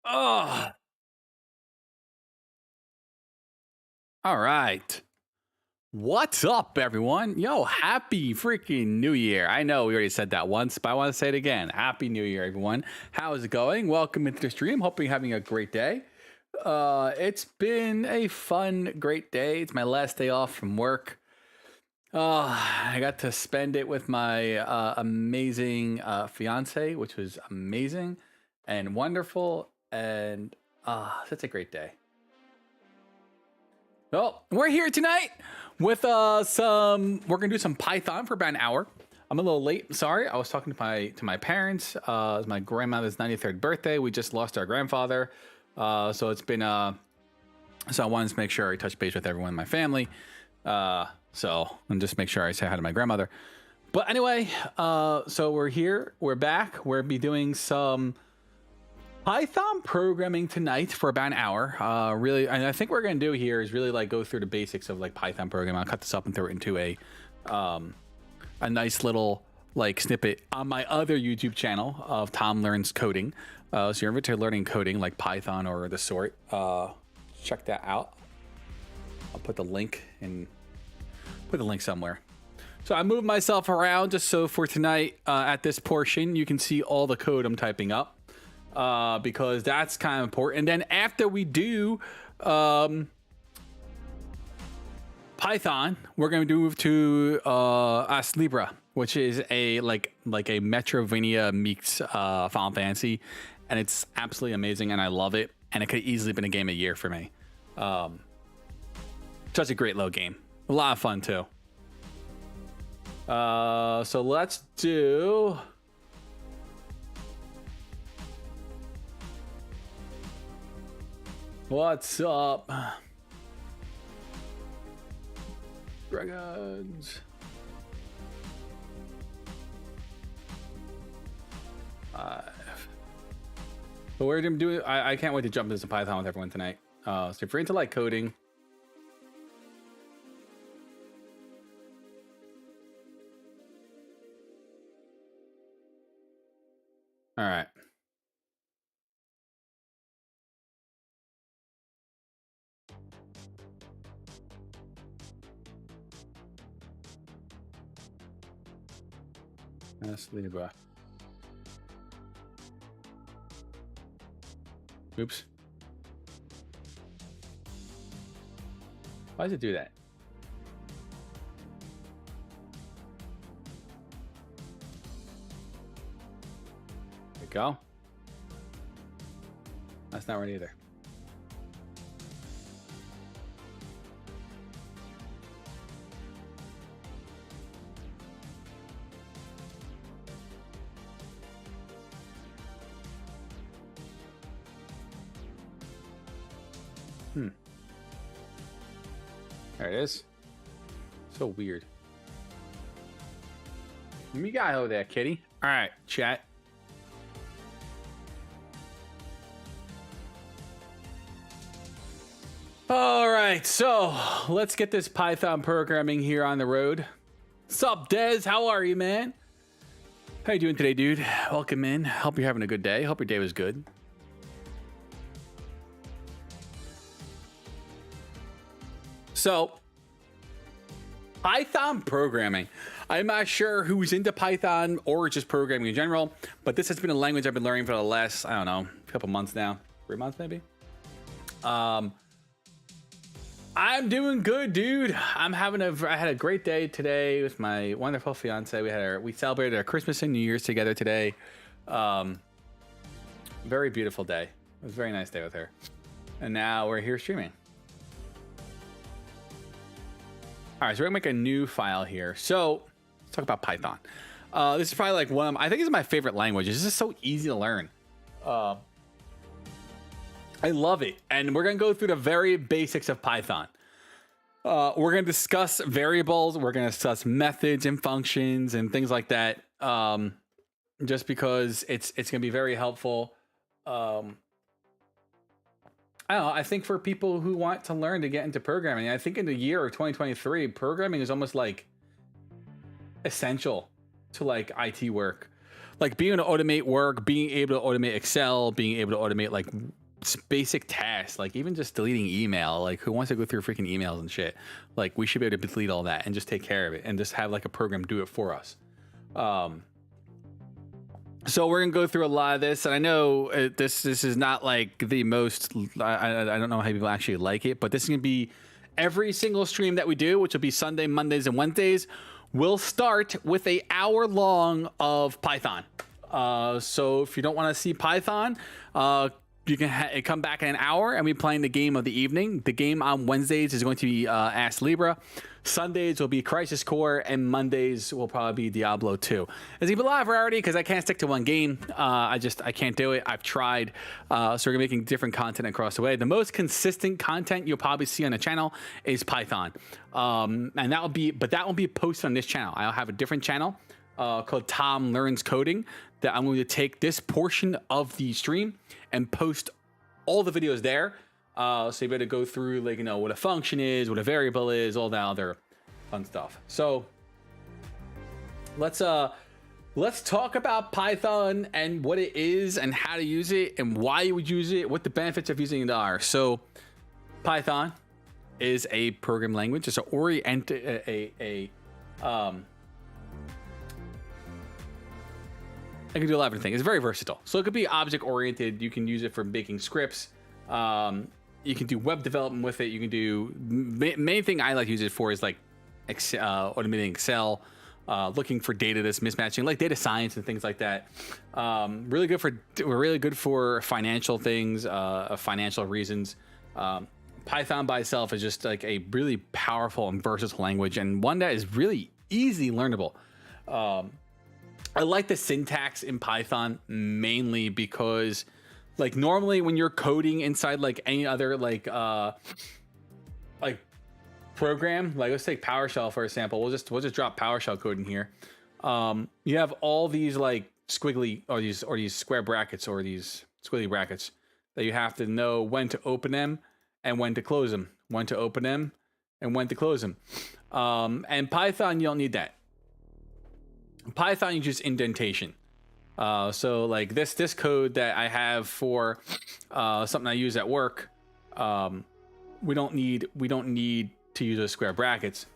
Oh, all right. What's up, everyone? Yo, happy freaking New Year. I know we already said that once, but I want to say it again. Happy New Year, everyone. How's it going? Welcome into the stream. Hope you're having a great day. It's been a fun, great day. It's my last day off from work. I got to spend it with my amazing fiance, which was amazing and wonderful, and such a great day. Well, we're here tonight with we're gonna do some Python for about an hour. I'm a little late, sorry. I was talking to my parents. It was my grandmother's 93rd birthday. We just lost our grandfather. So it's been so I wanted to make sure I touch base with everyone in my family. And just make sure I say hi to my grandmother. But anyway, so we're here, we're back. We'll be doing some Python programming tonight for about an hour. Really, and I think what we're gonna do here is really like go through the basics of like Python programming. I'll cut this up and throw it into a nice little like snippet on my other YouTube channel of Tom Learns Coding. So you're into learning coding like Python or the sort. Check that out. I'll put the link somewhere. So I moved myself around just so for tonight at this portion you can see all the code I'm typing up. Because that's kind of important. And then after we do Python, we're going to move to Astlibra, which is a like a metroidvaina meets Final Fantasy, and it's absolutely amazing, and I love it. And it could easily been a game of the year for me. Such a great little game, a lot of fun too. So let's do. What's up? Dragons. But we're gonna do. I can't wait to jump into some Python with everyone tonight. So if you're into like coding, all right. Astlibra. Oops. Why does it do that? There we go. That's not right either. There it is. So weird. You got over there, kitty. All right, chat. All right, so let's get this Python programming here on the road. Sup, Dez? How are you, man? How you doing today, dude? Welcome in. Hope you're having a good day. Hope your day was good. So, Python programming. I'm not sure who's into Python or just programming in general, but this has been a language I've been learning for the last, I don't know, couple months now. 3 months maybe. I'm doing good, dude. I had a great day today with my wonderful fiance. We celebrated our Christmas and New Year's together today. Very beautiful day. It was a very nice day with her. And now we're here streaming. All right, so we're gonna make a new file here. So let's talk about Python. This is probably like I think this is my favorite language. It's just so easy to learn. I love it. And we're gonna go through the very basics of Python. We're gonna discuss variables. We're gonna discuss methods and functions and things like that. Just because it's gonna be very helpful. I don't know. I think for people who want to learn to get into programming, I think in the year of 2023, programming is almost like essential to like IT work. like being able to automate work, being able to automate Excel, being able to automate like basic tasks, like even just deleting email. Like who wants to go through freaking emails and shit? Like we should be able to delete all that and just take care of it and just have like a program do it for us. So we're gonna go through a lot of this, and I know this is not like the most. I don't know how people actually like it, but this is gonna be every single stream that we do, which will be Sunday, Mondays, and Wednesdays. We'll start with a hour long of Python. So if you don't want to see Python, you can come back in an hour and be playing the game of the evening. The game on Wednesdays is going to be Astlibra. Sundays will be Crisis Core, and Mondays will probably be Diablo 2. It's gonna be a lot of variety because I can't stick to one game. I can't do it. I've tried. So we're making different content across the way. The most consistent content you'll probably see on the channel is Python, and that won't be posted on this channel. I'll have a different channel called Tom Learns Coding that I'm going to take this portion of the stream and post all the videos there. So you better go through like, what a function is, what a variable is, all that other fun stuff. So let's talk about Python and what it is and how to use it and why you would use it, what the benefits of using it are. So Python is a program language. It's it can do a lot of different things. It's very versatile. So it could be object oriented. You can use it for making scripts. You can do web development with it. You can do main thing I like to use it for is like automating Excel, looking for data that's mismatching, like data science and things like that. Really good for financial things, financial reasons. Python by itself is just like a really powerful and versatile language, and one that is really easy learnable. I like the syntax in Python mainly because like normally when you're coding inside like any other like program, like let's take PowerShell for example. We'll just drop PowerShell code in here. You have all these like squiggly or these square brackets or these squiggly brackets that you have to know when to open them and when to close them, when to open them and when to close them. And Python, you don't need that. Python, you just indentation. So like this code that I have for something I use at work, we don't need to use those square brackets.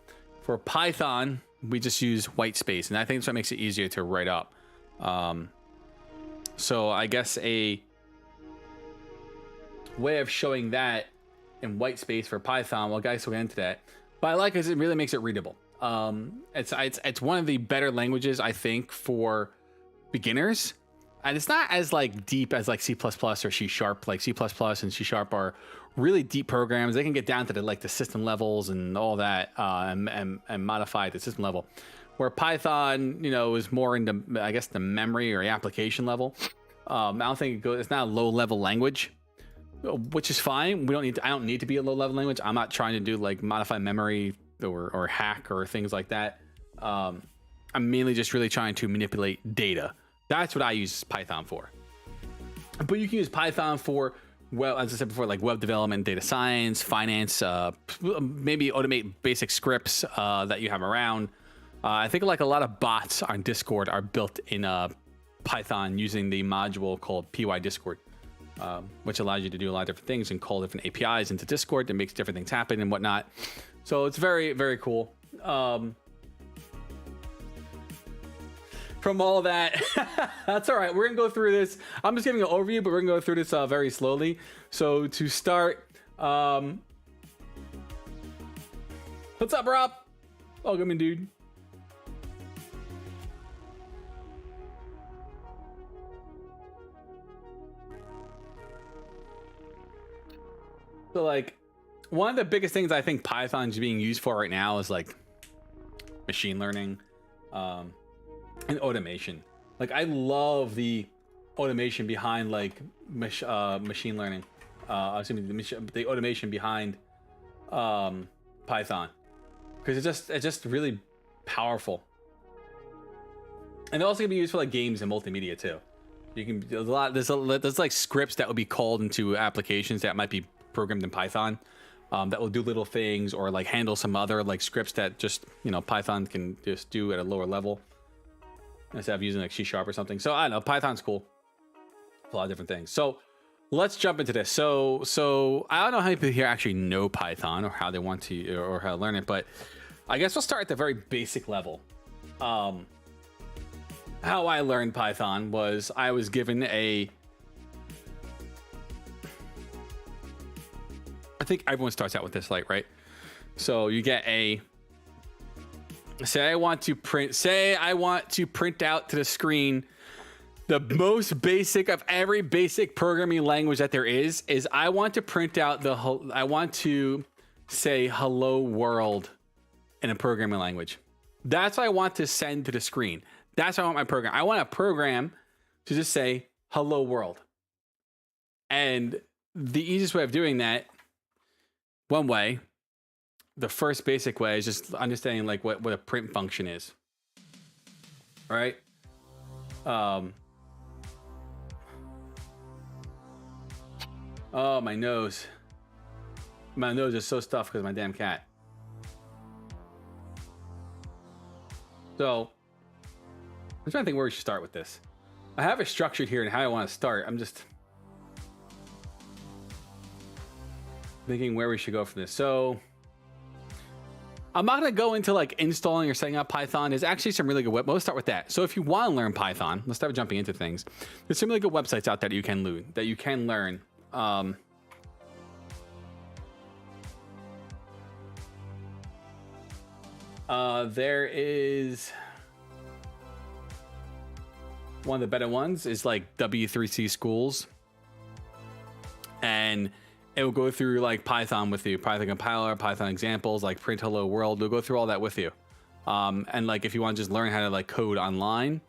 For Python, we just use white space, and I think that's what makes it easier to write up. So I guess a way of showing that in white space for Python, well, guys, we'll get into that. But I like it because it really makes it readable. It's one of the better languages I think for beginners, and it's not as like deep as like C++ or C#. Like C++ and C# are really deep programs. They can get down to the system levels and all that, and modify at the system level. Where Python, is more into I guess the memory or the application level. I don't think it's not a low level language, which is fine. I don't need to be a low level language. I'm not trying to do like modify memory or hack or things like that. I'm mainly just really trying to manipulate data. That's what I use Python for. But you can use Python for, well, as I said before, like web development, data science, finance, maybe automate basic scripts that you have around. I think like a lot of bots on Discord are built in Python using the module called PyDiscord, which allows you to do a lot of different things and call different APIs into Discord that makes different things happen and whatnot. So it's very, very cool. From all that, that's all right. We're going to go through this. I'm just giving an overview, but we're going to go through this very slowly. So to start, what's up, Rob? Welcome in, dude. So like, one of the biggest things I think Python's being used for right now is like machine learning and automation. Like I love the automation behind like machine learning. The automation behind Python, because it's just really powerful. And they're also gonna be used for like games and multimedia too. You can there's like scripts that will be called into applications that might be programmed in Python. That will do little things or like handle some other like scripts that just Python can just do at a lower level. instead of using like C# or something. So I don't know, Python's cool. A lot of different things. So let's jump into this. So I don't know how many people here actually know Python or how they want to or how to learn it, but I guess we'll start at the very basic level. How I learned Python was I was given I think everyone starts out with this, like, right? So you get say I want to print out to the screen the most basic of every basic programming language that there is I want to print out I want to say hello world in a programming language. That's what I want to send to the screen. That's what I want my program. I want a program to just say hello world. And the easiest way of doing that, one way, the first basic way, is just understanding like what a print function is. All right. Oh, my nose. My nose is so stuffed because of my damn cat. So I'm trying to think where we should start with this. I have it structured here and how I want to start. I'm just thinking where we should go for this. So I'm not going to go into like installing or setting up Python. There's actually some really good Let's start with that. So if you want to learn Python, let's start jumping into things. There's some really good websites out there that you can learn. There is one of the better ones is like W3C Schools, and it will go through like Python with you, Python compiler, Python examples, like print hello world. It'll go through all that with you. And like if you want to just learn how to like code online,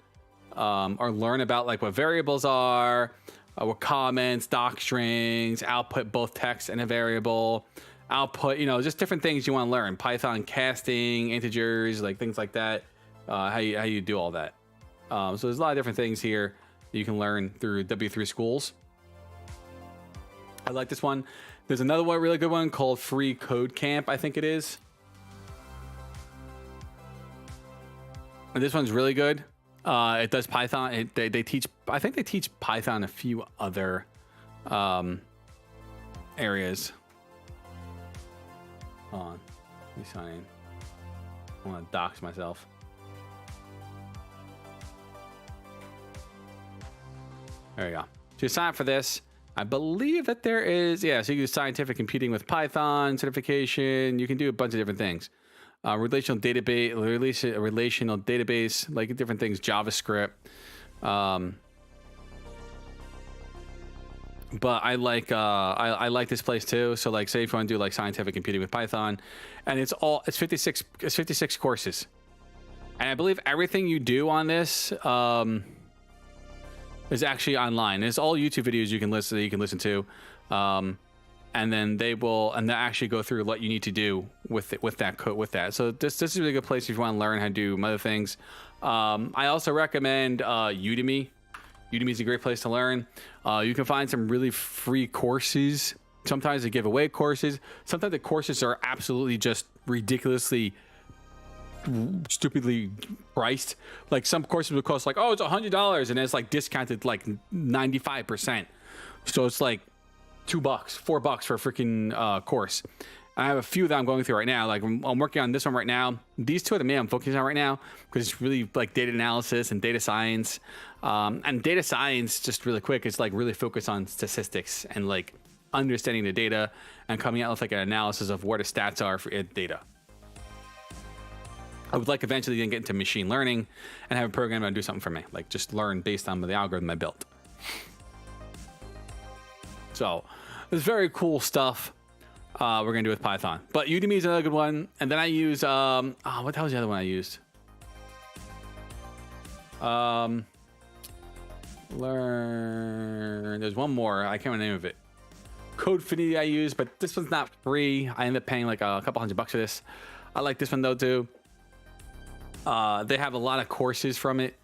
or learn about like what variables are, what comments, doc strings, output both text and a variable, output, just different things you want to learn. Python casting, integers, like things like that. How you do all that. So there's a lot of different things here that you can learn through W3 Schools. I like this one. There's another one, really good one called Free Code Camp, I think it is. And this one's really good. It does Python. They teach, I think they teach Python a few other areas. Hold on, let me sign in. I want to dox myself. There we go. To sign up for this, I believe that there is, so you can do scientific computing with Python certification. You can do a bunch of different things. Relational database, like different things, JavaScript. But I like this place too. So like, say if you want to do like scientific computing with Python, and it's 56 courses, and I believe everything you do on this is actually online. It's all YouTube videos you can listen to, and then they actually go through what you need to do with that code with that. So this is a really good place if you want to learn how to do other things. I also recommend Udemy. Udemy is a great place to learn. You can find some really free courses. Sometimes they give away courses. Sometimes the courses are absolutely just ridiculously, stupidly priced. Like some courses would cost like, oh, it's $100, and it's like discounted like 95%. So it's like $2, $4 for a freaking course. I have a few that I'm going through right now. Like I'm working on this one right now. These two are the main I'm focusing on right now because it's really like data analysis and data science. And data science, just really quick, it's like really focused on statistics and like understanding the data and coming out with like an analysis of where the stats are for data. I would like eventually then get into machine learning and have a program that do something for me, like just learn based on the algorithm I built. So it's very cool stuff. We're gonna do with Python, but Udemy is another good one. And then I use what the hell was the other one I used? There's one more. I can't remember the name of it. Codefinity I use, but this one's not free. I ended up paying like a couple $100 for this. I like this one though too. They have a lot of courses from it.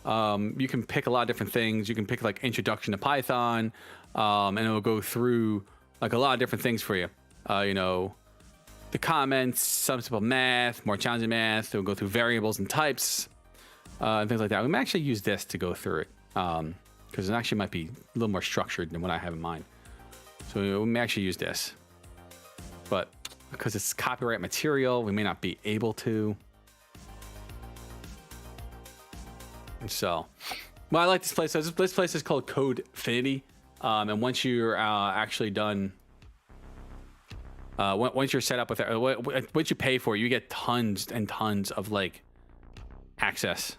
You can pick a lot of different things. You can pick like introduction to Python, and it will go through like a lot of different things for you. The comments, some simple math, more challenging math. It will go through variables and types. and things like that. We may actually use this to go through it, because it actually might be a little more structured than what I have in mind. So we may actually use this, but because it's copyright material, we may not be able to. And so, well, I like this place. So this place is called Codefinity, and once you're actually done, once you're set up with it, what you pay for, you get tons and tons of like access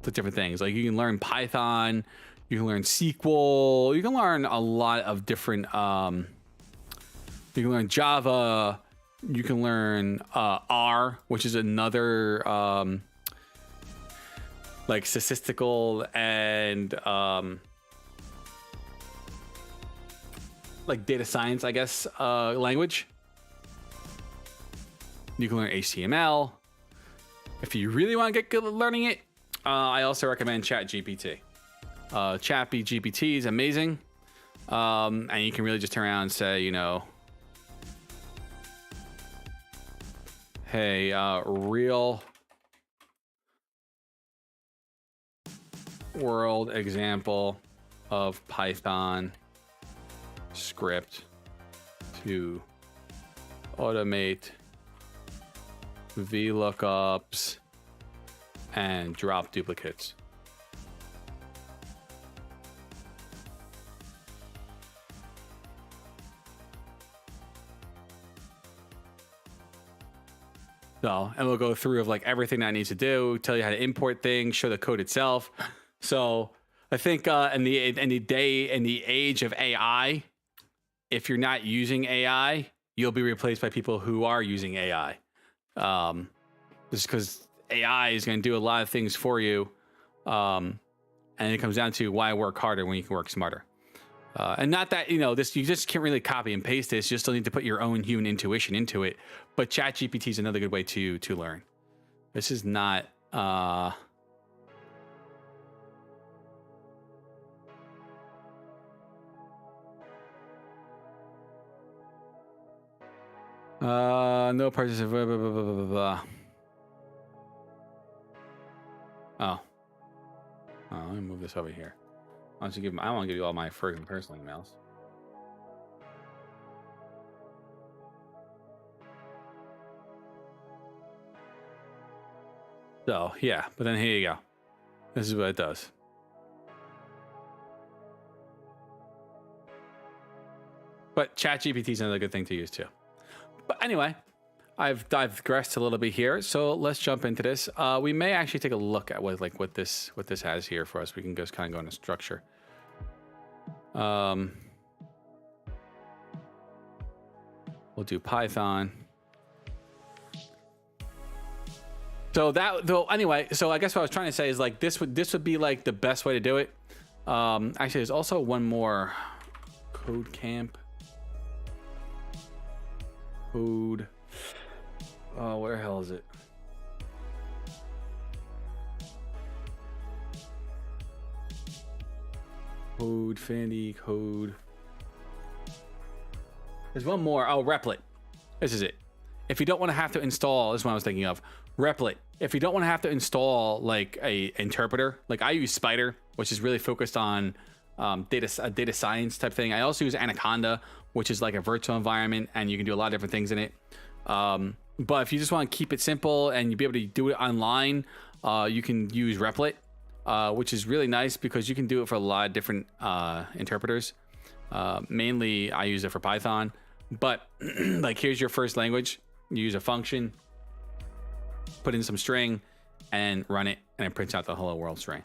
to different things. Like you can learn Python, you can learn SQL, you can learn a lot of different. You can learn Java, you can learn R, which is another like statistical and like data science, I guess, language. You can learn HTML. If you really want to get good at learning it, I also recommend ChatGPT. ChatGPT is amazing. And you can really just turn around and say, you know, hey, real world example of Python script to automate VLOOKUPs and drop duplicates. So, and we'll go through of like everything that it needs to do, tell you how to import things, show the code itself. So I think in the age of AI, if you're not using AI, you'll be replaced by people who are using AI. Just because AI is going to do a lot of things for you. And it comes down to why work harder when you can work smarter. And not that, you know, this, you just can't really copy and paste this. You still need to put your own human intuition into it. But ChatGPT is another good way to learn. This is not, no participant, blah, blah, blah, blah, blah, blah. Oh, let me move this over here. I want to give you all my personal emails. So yeah, but then here you go. This is what it does. But ChatGPT is another good thing to use too. But anyway, I've digressed a little bit here, so let's jump into this. We may actually take a look at what this has here for us. We can just kind of go into structure. We'll do Python. So that though, anyway. So I guess what I was trying to say is like this would be like the best way to do it. Actually, there's also one more code camp. Code. Oh, where the hell is it? Codefinity code. There's one more. Oh, Replit. This is it. If you don't want to have to install, this is what I was thinking of. Replit. If you don't want to have to install like a interpreter, like I use Spider, which is really focused on data science type thing. I also use Anaconda, which is like a virtual environment, and you can do a lot of different things in it. But if you just want to keep it simple and you be able to do it online, you can use Replit, which is really nice because you can do it for a lot of different interpreters. Mainly, I use it for Python. But like, here's your first language. You use a function, put in some string, and run it, and it prints out the hello world string.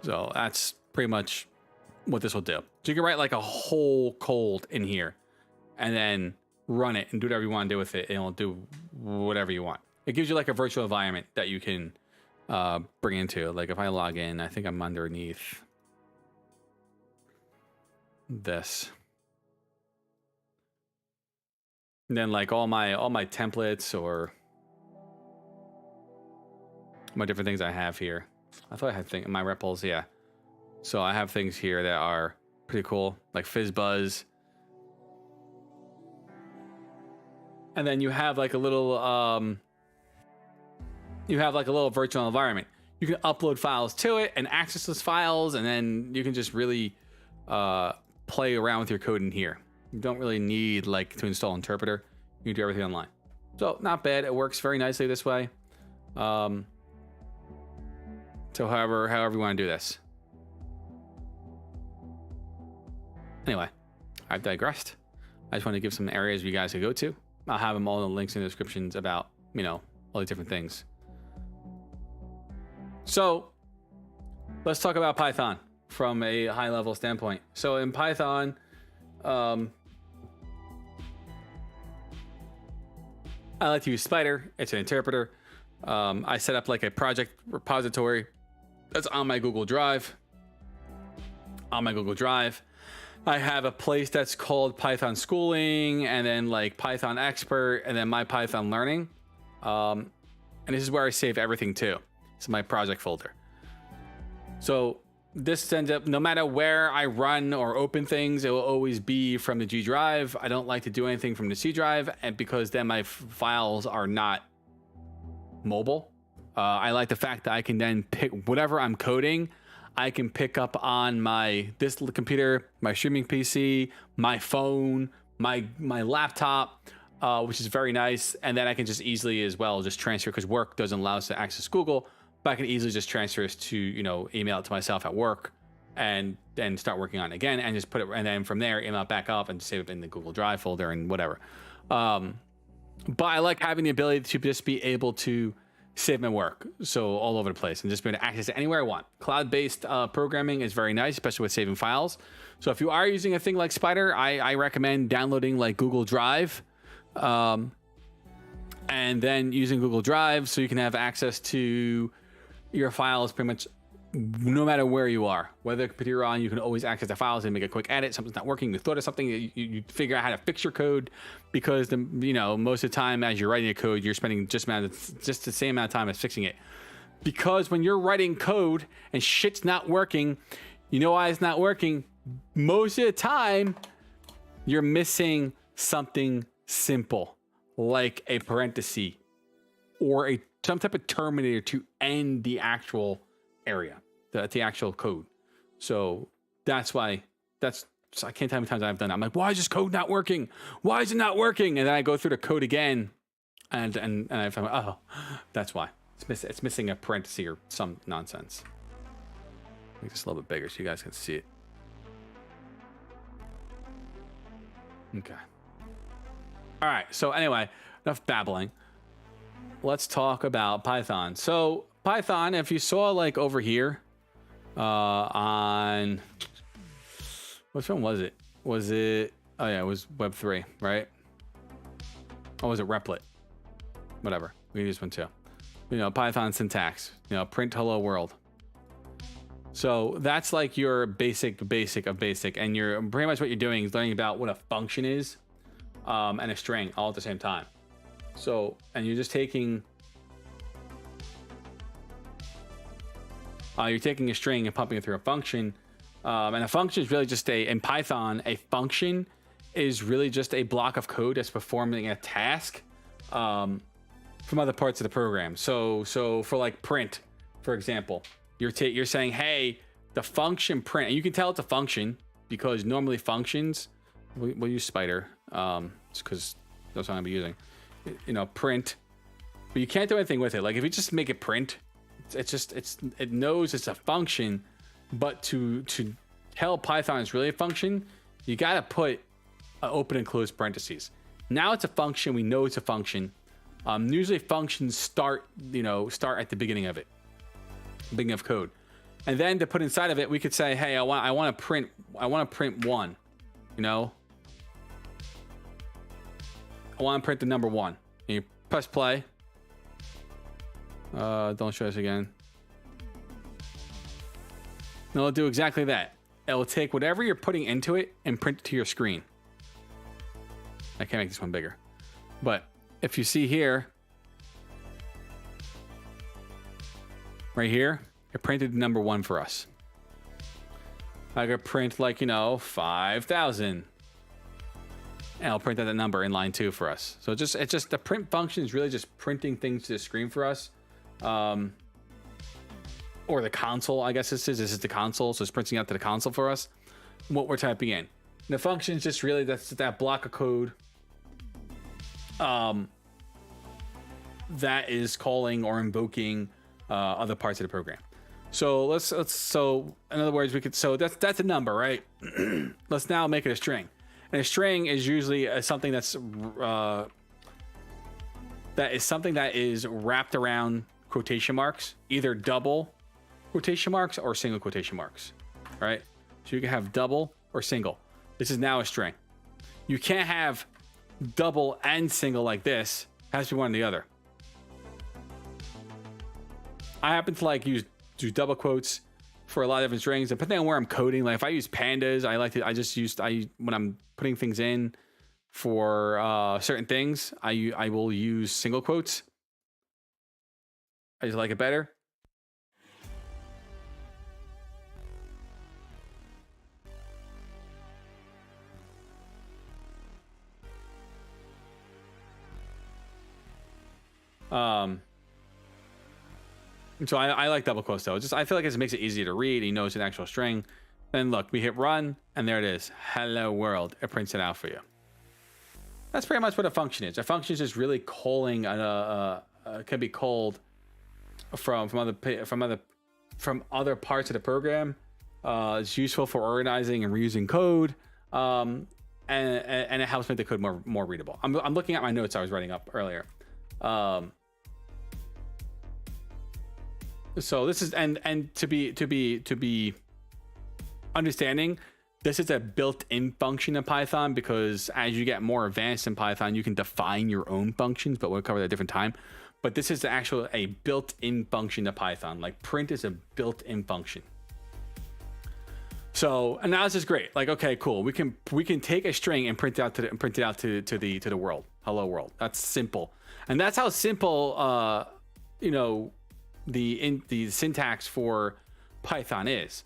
So that's pretty much what this will do. So you can write like a whole code in here, and then run it and do whatever you want to do with it, and it'll do whatever you want. It gives you like a virtual environment that you can bring into. Like if I log in, I think I'm underneath this. And then like all my templates or my different things I have here. I thought I had my REPLs, yeah. So I have things here that are pretty cool, like FizzBuzz. And then you have like a little virtual environment. you can upload files to it and access those files, and then you can just really play around with your code in here. You don't really need like to install interpreter. You can do everything online. So not bad. It works very nicely this way. So however you want to do this. Anyway, I've digressed. I just want to give some areas you guys could go to. I'll have them all in the links in the descriptions about, you know, all these different things. So let's talk about Python from a high level standpoint. So in Python, I like to use Spider. It's an interpreter. I set up like a project repository that's on my Google Drive. I have a place that's called Python Schooling, and then like Python Expert, and then my Python Learning. And this is where I save everything too. It's my project folder. So this ends up, no matter where I run or open things, it will always be from the G drive. I don't like to do anything from the C drive, and because then my files are not mobile. I like the fact that I can then pick whatever I'm coding. I can pick up on this computer, my streaming PC, my phone, my laptop, which is very nice. And then I can just easily as well just transfer, because work doesn't allow us to access Google, but I can easily just transfer this to, you know, email it to myself at work and then start working on it again and just put it, and then from there email it back up and save it in the Google Drive folder and whatever. But I like having the ability to just be able to save my work, so all over the place, and just be able to access it anywhere I want. Cloud-based programming is very nice, especially with saving files. So if you are using a thing like Spider, I recommend downloading like Google Drive, and then using Google Drive so you can have access to your files pretty much no matter where you are. Whether computer you're on, you can always access the files and make a quick edit. Something's not working, you thought of something, you figure out how to fix your code, because most of the time as you're writing a code, you're spending just the same amount of time as fixing it. Because when you're writing code and shit's not working, you know why it's not working? Most of the time, you're missing something simple, like a parenthesis or some type of terminator to end the actual area, the actual code. So that's why I can't tell how many times I've done that. I'm like, why is this code not working? Why is it not working? And then I go through the code again, and I find, oh, that's why it's missing a parenthesis or some nonsense. Make this a little bit bigger so you guys can see it. Okay. All right. So anyway, enough babbling. Let's talk about Python. So Python, if you saw like over here on which one was it? Oh yeah, it was Web3, right? Or was it Replit? Whatever. We use one too. Python syntax. Print hello world. So that's like your basic of basic, and you're pretty much what you're doing is learning about what a function is, and a string all at the same time. So, and you're just taking you're taking a string and pumping it through a function, and a function is really just in Python, a function is really just a block of code that's performing a task from other parts of the program. So for like print, for example, you're saying, hey, the function print, and you can tell it's a function because normally functions, we'll use Spider, just because that's what I'm gonna be using, print, but you can't do anything with it. Like if you just make it print, it knows it's a function, but to tell Python it's really a function, you gotta put open and close parentheses. Now it's a function, we know it's a function. Usually functions start at the beginning of it, beginning of code, and then to put inside of it, we could say, hey, I want to print 1. I want to print the number 1. And you press play. Don't show us again. No, it'll do exactly that. It will take whatever you're putting into it and print it to your screen. I can't make this one bigger, but if you see here, right here, it printed number 1 for us. I could print 5,000. And I'll print out that number in line 2 for us. So it's just the print function is really just printing things to the screen for us. or the console, I guess this is the console, so it's printing out to the console for us what we're typing in. And the function is just really that's that block of code that is calling or invoking other parts of the program. So so in other words, we could, so that's a number, right? Let's now make it a string. And a string is usually something that's something that is wrapped around quotation marks, either double quotation marks or single quotation marks, right? So you can have double or single. This is now a string. You can't have double and single like this. It has to be one or the other. I happen to like do double quotes for a lot of different strings, depending on where I'm coding. Like if I use pandas, when I'm putting things in for certain things, I will use single quotes. I just like it better. So I like double quotes though. I feel like it makes it easier to read. You know it's an actual string. Then look, we hit run, and there it is. Hello world. It prints it out for you. That's pretty much what a function is. A function is just really calling. Can be called from other parts of the program. It's useful for organizing and reusing code, and it helps make the code more readable. I'm looking at my notes I was writing up earlier. So this is and to be understanding, this is a built-in function in Python, because as you get more advanced in Python, you can define your own functions, but we'll cover that at a different time. But this is a built-in function to Python. Like print is a built-in function. So, and now this is great. Like, okay, cool. We can take a string and print it out to the world. Hello world. That's simple. And that's how simple the syntax for Python is.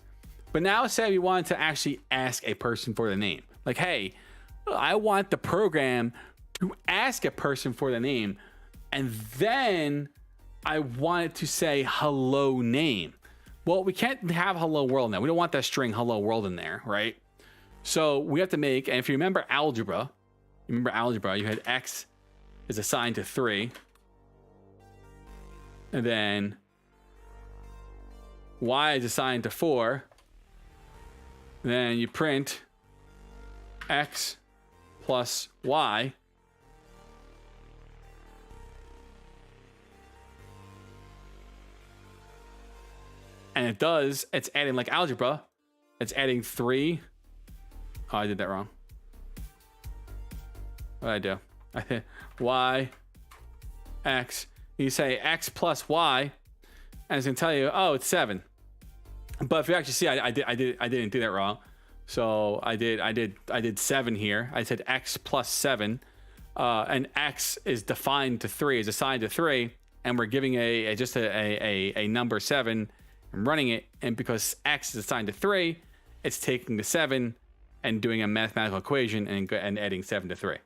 But now say we wanted to actually ask a person for the name. Like, hey, I want the program to ask a person for the name, and then I want it to say hello name. Well, we can't have hello world now. We don't want that string hello world in there, right? So we have to make, and if you remember algebra, you had x is assigned to 3, and then y is assigned to 4. Then you print x plus y. And it's adding like algebra. It's adding 3. Oh, I did that wrong. What did I do? Y, x. You say x plus y, and it's gonna tell you, oh, it's 7. But if you actually see, I didn't do that wrong. So I did 7 here. I said x plus 7, and x is defined to 3, is assigned to 3, and we're giving a number 7 and running it. And because x is assigned to 3, it's taking the 7 and doing a mathematical equation and adding 7 to 3.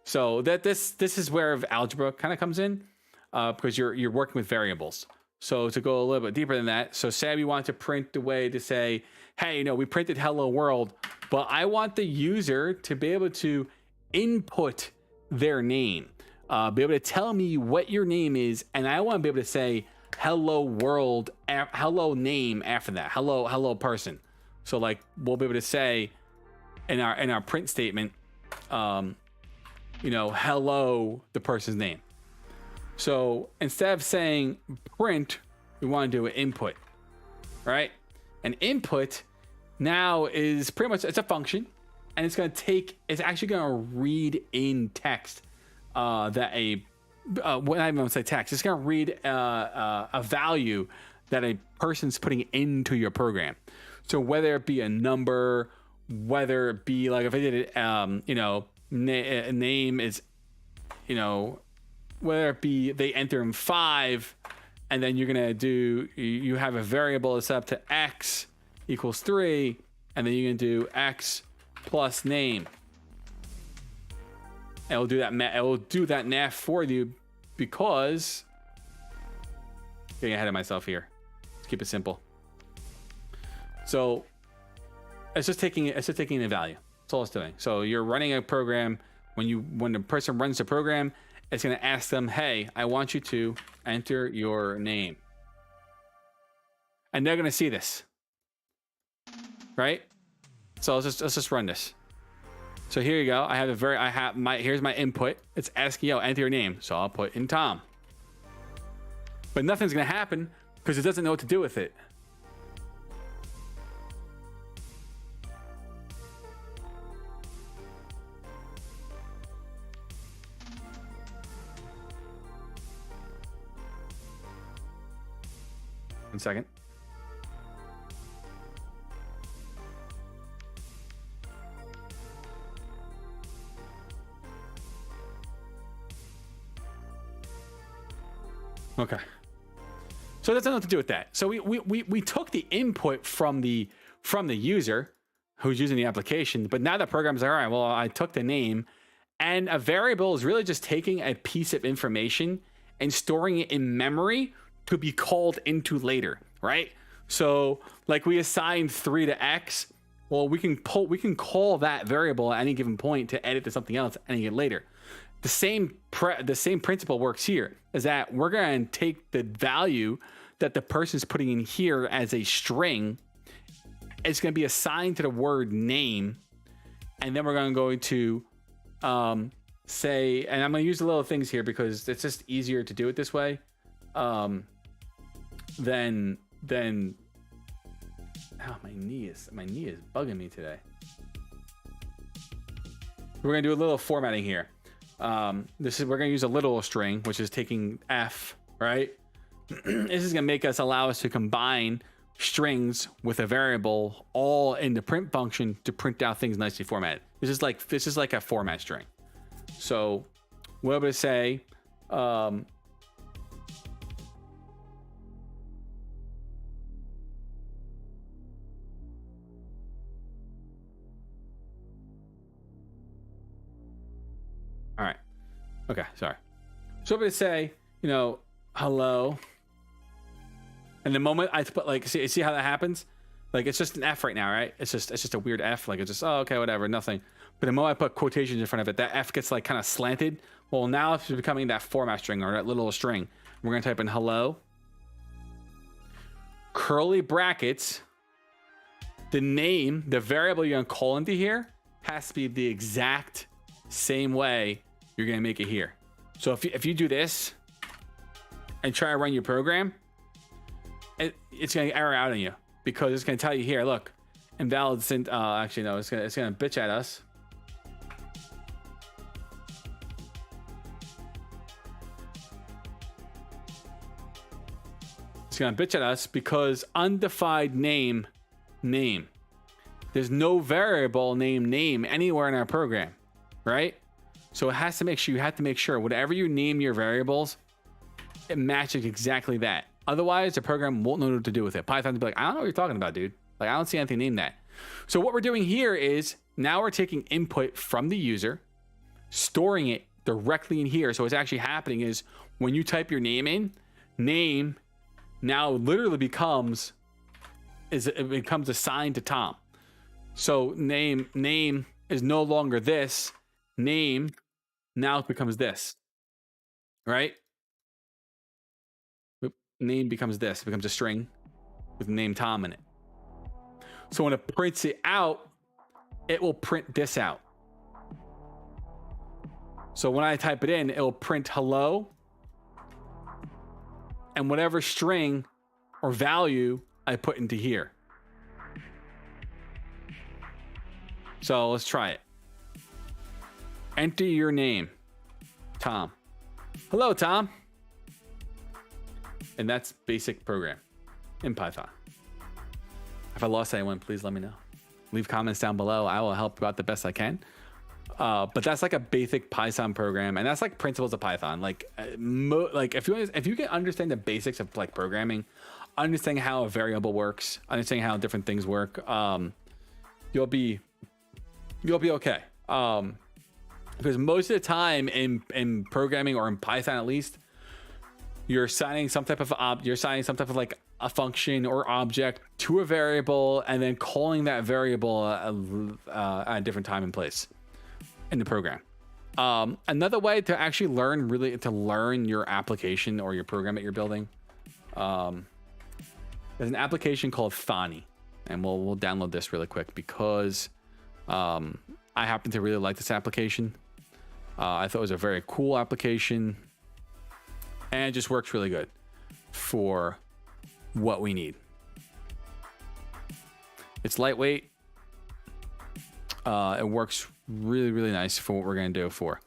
So this is where algebra kind of comes in, because you're working with variables. So to go a little bit deeper than that, so say we want to print the way to say, hey, we printed hello world, but I want the user to be able to input their name, be able to tell me what your name is, and I want to be able to say hello world, hello name after that, hello person. So like we'll be able to say in our print statement, hello the person's name. So instead of saying print, we want to do an input, right? An input now is pretty much, it's a function, and it's actually going to read in text when I even say text, it's going to read a value that a person's putting into your program. So whether it be a number, whether it be like if I did it, name is, whether it be they enter in 5, and then you're gonna you have a variable that's up to x equals 3, and then you're gonna do x plus name. And it'll do that. It will do that math for you, because getting ahead of myself here. Let's keep it simple. So it's just taking a value. That's all it's doing. So you're running a program. When the person runs the program, it's going to ask them, hey, I want you to enter your name. And they're going to see this, right? So let's just run this. So here you go. Here's my input. It's asking, yo, enter your name. So I'll put in Tom. But nothing's going to happen because it doesn't know what to do with it. One second. Okay. So it doesn't know what to do with that. So we took the input from the user who's using the application, but now the program's like, all right, well, I took the name, and a variable is really just taking a piece of information and storing it in memory to be called into later, right? So like we assigned 3 to X, well, we can call that variable at any given point to edit to something else any given later. The same principle works here, is that we're going to take the value that the person's putting in here as a string. It's going to be assigned to the word name, and then we're going to say, and I'm going to use the little things here because it's just easier to do it this way. Then oh, my knee is bugging me today. We're going to do a little formatting here. We're going to use a literal string, which is taking F, right? This is going to allow us to combine strings with a variable all in the print function to print out things nicely formatted. This is like a format string. So we're able to say, all right. Okay, sorry. So I'm going to say, hello. And the moment I put see how that happens? Like it's just an F right now, right? It's just a weird F. Like it's just, oh, okay, whatever, nothing. But the moment I put quotations in front of it, that F gets like kind of slanted. Well, now it's becoming that format string or that little string. We're going to type in hello. Curly brackets. The name, the variable you're going to call into here has to be the exact same way you're going to make it here. So if you do this and try to run your program, it's going to error out on you because it's going to tell you here, look, invalid synth. Actually, no, it's going to bitch at us. It's going to bitch at us because undefined name. There's no variable named name anywhere in our program, right? So it has to make sure, you have to make sure whatever you name your variables, it matches exactly that. Otherwise, the program won't know what to do with it. Python's be like, I don't know what you're talking about, dude. Like, I don't see anything named that. So what we're doing here is now we're taking input from the user, storing it directly in here. So what's actually happening is when you type your name in, name now literally becomes assigned to Tom. So name is no longer this. Name now becomes this, right? Name becomes this. It becomes a string with the name Tom in it. So when it prints it out, it will print this out. So when I type it in, it will print hello and whatever string or value I put into here. So let's try it. Enter your name, Tom. Hello, Tom. And that's basic program in Python. If I lost anyone, please let me know. Leave comments down below. I will help you out the best I can. But that's like a basic Python program, and that's like principles of Python. Like if you can understand the basics of like programming, understanding how a variable works, understanding how different things work, you'll be okay. Because most of the time in programming, or in Python at least, you're assigning some type of like a function or object to a variable, and then calling that variable at a different time and place in the program. Another way to actually learn your application or your program that you're building, there's an application called Thani, and we'll download this really quick because I happen to really like this application. I thought it was a very cool application, and it just works really good for what we need. It's lightweight. It works really, really nice for what we're going to do for.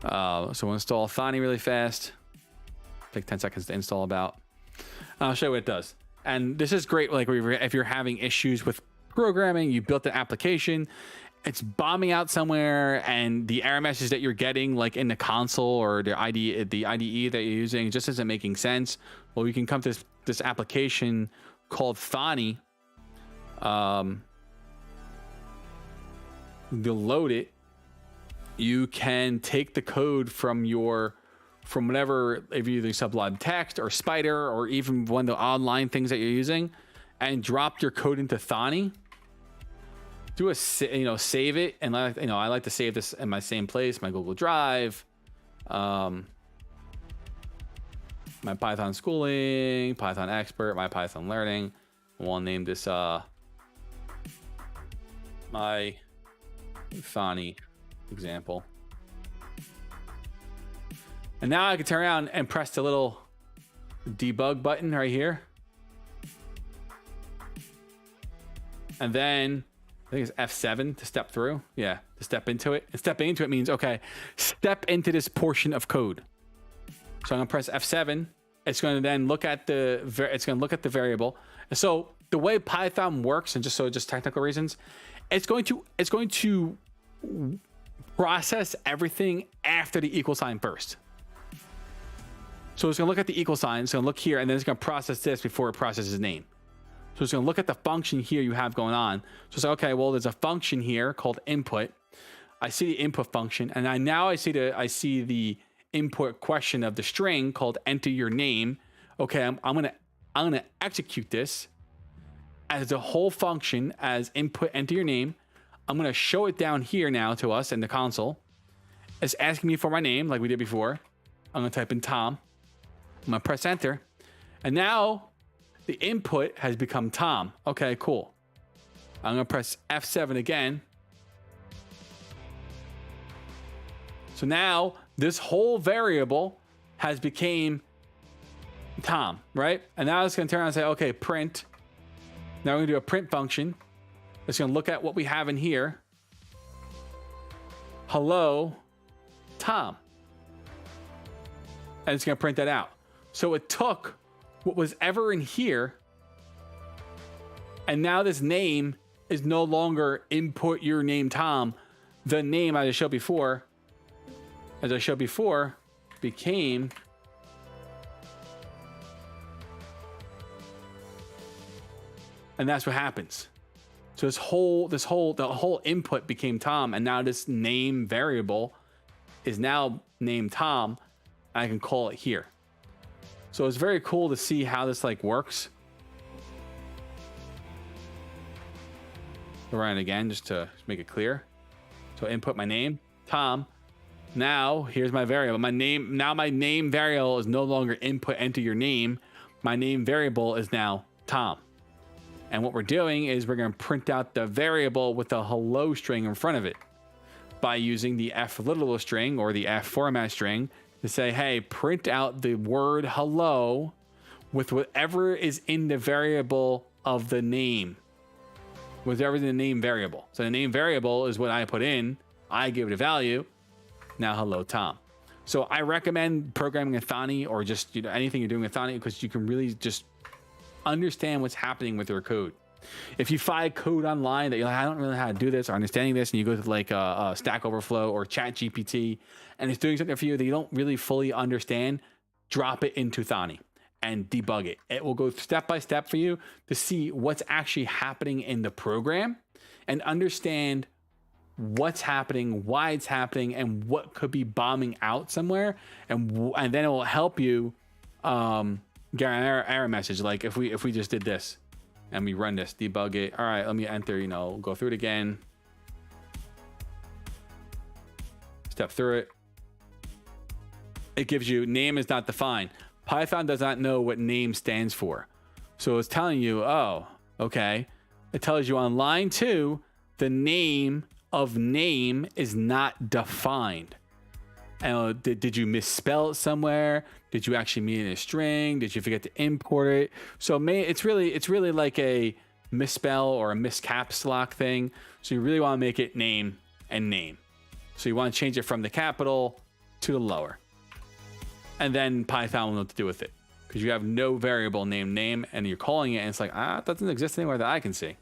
So we'll install Thani really fast. Take 10 seconds to install about. I'll show you what it does. And this is great. Like if you're having issues with programming, you built an application, it's bombing out somewhere, and the error message that you're getting, like in the console or the IDE that you're using, just isn't making sense. Well, you can come to this application called Thani. You load it. You can take the code from whatever, if you're using Sublime Text or Spider or even one of the online things that you're using, and drop your code into Thani. Do save it, and I like to save this in my same place, my Google Drive, my Python schooling, Python expert, my Python learning. We'll name this my Thani example. And now I can turn around and press the little debug button right here, and then I think it's F7 to step through. Yeah, to step into it. And stepping into it means, okay, step into this portion of code. So I'm gonna press F7. It's going to then look at the variable. And so the way Python works, and just technical reasons, it's going to process everything after the equal sign first. So it's gonna look at the equal sign. It's gonna look here, and then it's gonna process this before it processes name. So it's going to look at the function here you have going on. So it's like, okay, well, there's a function here called input. I see the input function, and I see the input question of the string called enter your name. Okay, I'm gonna execute this as a whole function as input enter your name. I'm gonna show it down here now to us in the console. It's asking me for my name like we did before. I'm gonna type in Tom. I'm gonna press enter, and now the input has become Tom. Okay, cool. I'm gonna press F7 again. So now this whole variable has became Tom, right? And now it's gonna turn around and say, okay, print. Now we're gonna do a print function. It's gonna look at what we have in here. Hello, Tom. And it's gonna print that out. So it took what was ever in here, and now this name is no longer input your name Tom. The name as I showed before became and that's what happens. So the whole input became Tom, and now this name variable is now named Tom, and I can call it here. So it's very cool to see how this works. We'll run it again just to make it clear. So input my name, Tom. Now here's my variable. My name variable is no longer input enter your name. My name variable is now Tom. And what we're doing is we're going to print out the variable with the hello string in front of it by using the F literal string or the F format string. To say, hey, print out the word hello with whatever is in the variable of the name. Whatever's in the name variable. So the name variable is what I put in. I give it a value. Now, hello, Tom. So I recommend programming with Thani, or just anything you're doing with Thani, because you can really just understand what's happening with your code. If you find code online that you're like, I don't really know how to do this or understanding this, and you go to Stack Overflow or Chat GPT, and it's doing something for you that you don't really fully understand, drop it into Thani and debug it. It will go step by step for you to see what's actually happening in the program and understand what's happening, why it's happening, and what could be bombing out somewhere. And then it will help you get an error message. Like if we just did this and we run this, debug it. All right, let me enter, you know, go through it again. Step through it. It gives you name is not defined. Python does not know what name stands for. So it's telling you, oh, okay. It tells you on line 2, the name of name is not defined. And did you misspell it somewhere? Did you actually mean a string? Did you forget to import it? So it's really like a misspell or a miscaps lock thing. So you really want to make it name and name. So you want to change it from the capital to the lower. And then Python will know what to do with it. Because you have no variable named name and you're calling it and it's like, it doesn't exist anywhere that I can see.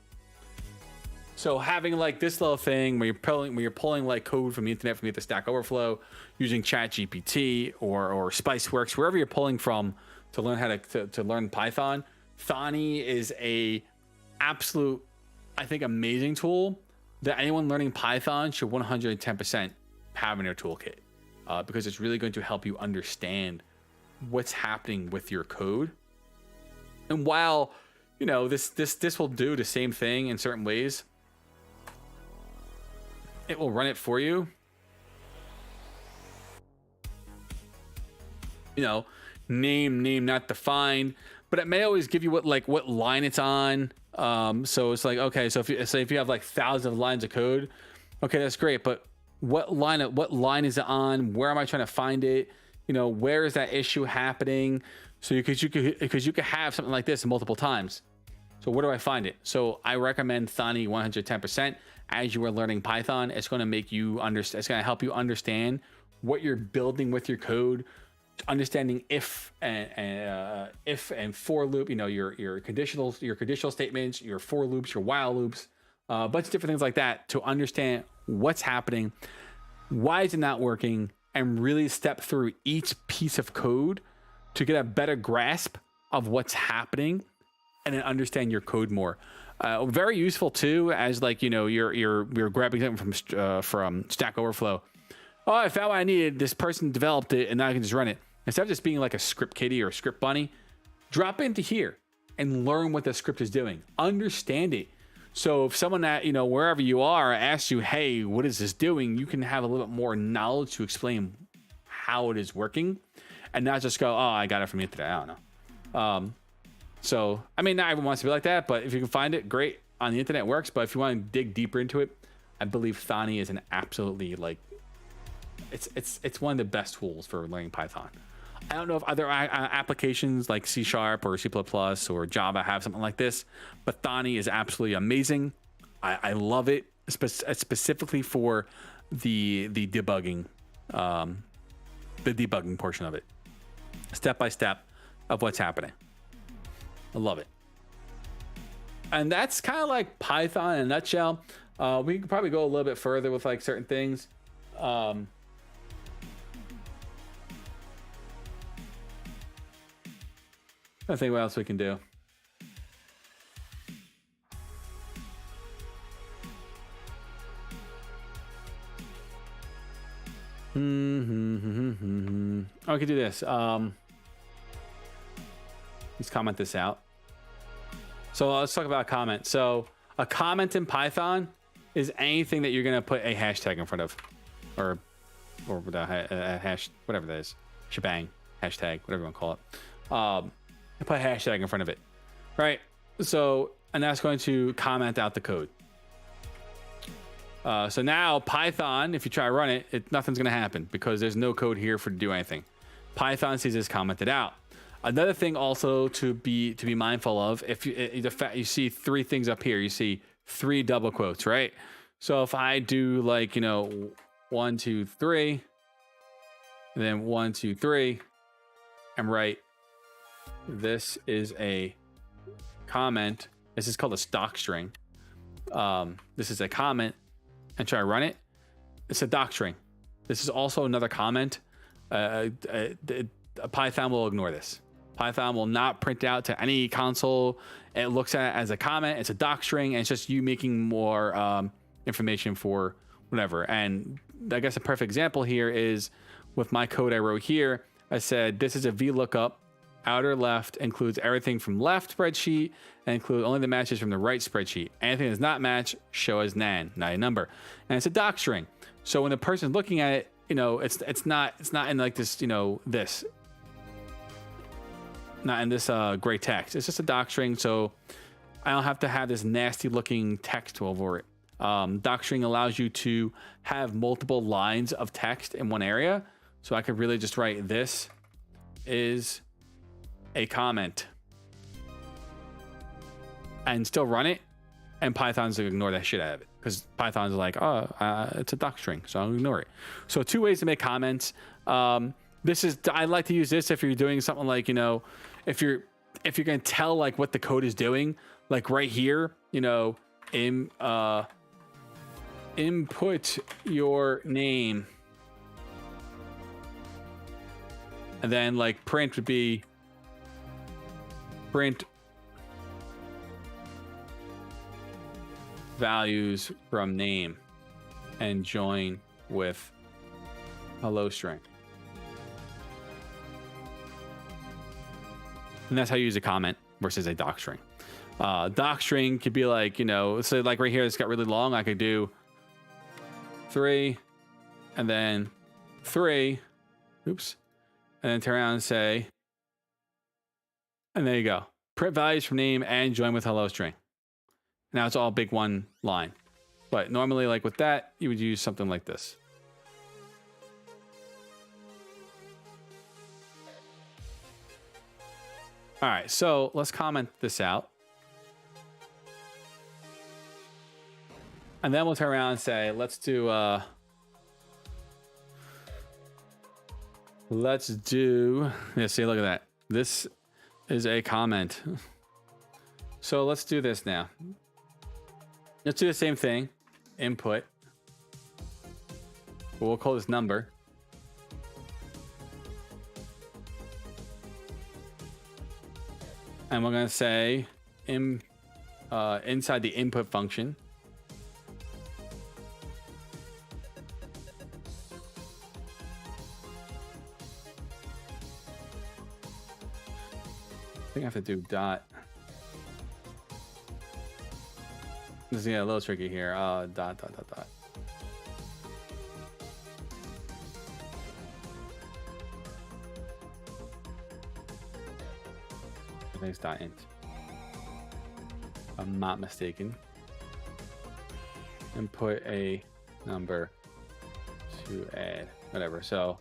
So having like this little thing where you're pulling like code from the internet, from either Stack Overflow, using ChatGPT or Spiceworks, wherever you're pulling from to learn how to learn Python, Thani is a absolute, I think, amazing tool that anyone learning Python should 110% have in their toolkit, because it's really going to help you understand what's happening with your code. And while, you know, this will do the same thing in certain ways, it will run it for you. You know, name not defined, but it may always give you what line it's on. So it's like, okay, so if you have like thousands of lines of code, okay, that's great, but what line is it on? Where am I trying to find it? You know, where is that issue happening? So because you could have something like this multiple times. So where do I find it? So I recommend Thani 110%. As you are learning Python, it's going to make you understand. It's going to help you understand what you're building with your code, understanding if and for loop. You know, your conditional statements, your for loops, your while loops, a bunch of different things like that to understand what's happening, why is it not working, and really step through each piece of code to get a better grasp of what's happening and then understand your code more. Very useful too, as like, you know, you're grabbing something from Stack Overflow. Oh, I found what I needed. This person developed it, and now I can just run it. Instead of just being like a script kiddie or a script bunny, drop into here and learn what the script is doing. Understand it. So if someone that, you know, wherever you are asks you, hey, what is this doing? You can have a little bit more knowledge to explain how it is working, and not just go, oh, I got it from the internet. I don't know. So, I mean, not everyone wants to be like that, but if you can find it, great. On the internet works. But if you want to dig deeper into it, I believe Thani is an absolutely, like, it's one of the best tools for learning Python. I don't know if other applications like C# or C++ or Java have something like this, but Thani is absolutely amazing. I love it, specifically for the debugging, portion of it, step by step of what's happening. I love it. And that's kind of like Python in a nutshell. We could probably go a little bit further with like certain things. I think what else we can do. I could do this. Let's comment this out. So let's talk about a comment. So a comment in Python is anything that you're going to put a hashtag in front of, or a hash, whatever that is, shebang, hashtag, whatever you want to call it. Put a hashtag in front of it, right? So, and that's going to comment out the code. So now Python, if you try to run it, nothing's going to happen because there's no code here for to do anything. Python sees this commented out. Another thing also to be mindful of, if you see three things up here, you see three double quotes, right? So if I do like, you know, 1, 2, 3, and then 1, 2, 3, and write, this is a comment. This is called a stock string. This is a comment, and try to run it. It's a doc string. This is also another comment. Python will ignore this. Python will not print out to any console. It looks at it as a comment. It's a doc string, and it's just you making more information for whatever. And I guess a perfect example here is with my code I wrote here. I said this is a VLOOKUP outer left includes everything from left spreadsheet and include only the matches from the right spreadsheet. Anything that does not match, show as nan, not a number. And it's a doc string. So when the person's looking at it, you know, it's not in like this, you know, this, not in this gray text. It's just a doc string, so I don't have to have this nasty looking text over it. Doc string allows you to have multiple lines of text in one area. So I could really just write, this is a comment, and still run it, and Python's gonna ignore that shit out of it, because Python's like, oh, it's a doc string, so I'll ignore it. So 2 ways to make comments. I like to use this if you're doing something like, you know, if you're gonna tell like what the code is doing, like right here, you know, input your name, and then like print would be print values from name and join with hello string. And that's how you use a comment versus a doc string. Doc string could be like, you know, so like right here, it's got really long. I could do 3 and then 3, oops, and then turn around and say, and there you go. Print values from name and join with hello string. Now it's all big one line. But normally, like with that, you would use something like this. All right, so let's comment this out. And then we'll turn around and say, let's do, yeah, see, look at that. This is a comment. So let's do this now. Let's do the same thing. Input. We'll call this number. And we're going to say inside the input function, I think I have to do dot. This is getting a little tricky here. Dot. I think it's dot int. If I'm not mistaken. And put a number to add. Whatever. So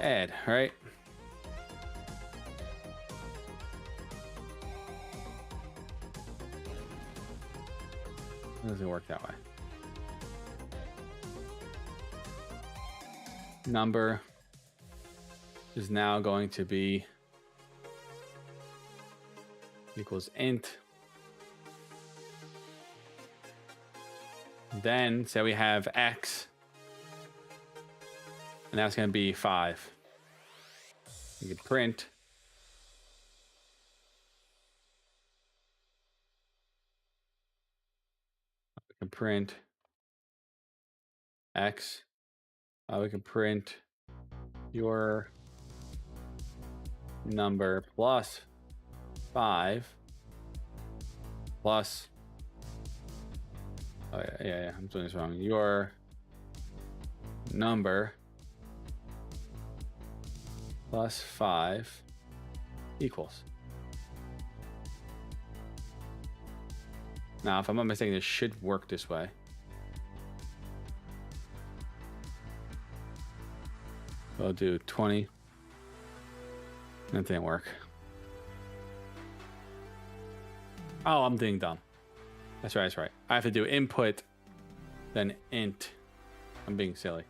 add, right? It doesn't work that way. Number is now going to be equals int. Then say we have x, and now it's going to be 5. You can print print x. We can print your number plus 5 plus, oh yeah, I'm doing this wrong. Your number plus 5 equals. Now, if I'm not mistaken, this should work this way. I'll do 20. That didn't work. Oh, I'm being dumb. That's right. I have to do input, then int. I'm being silly.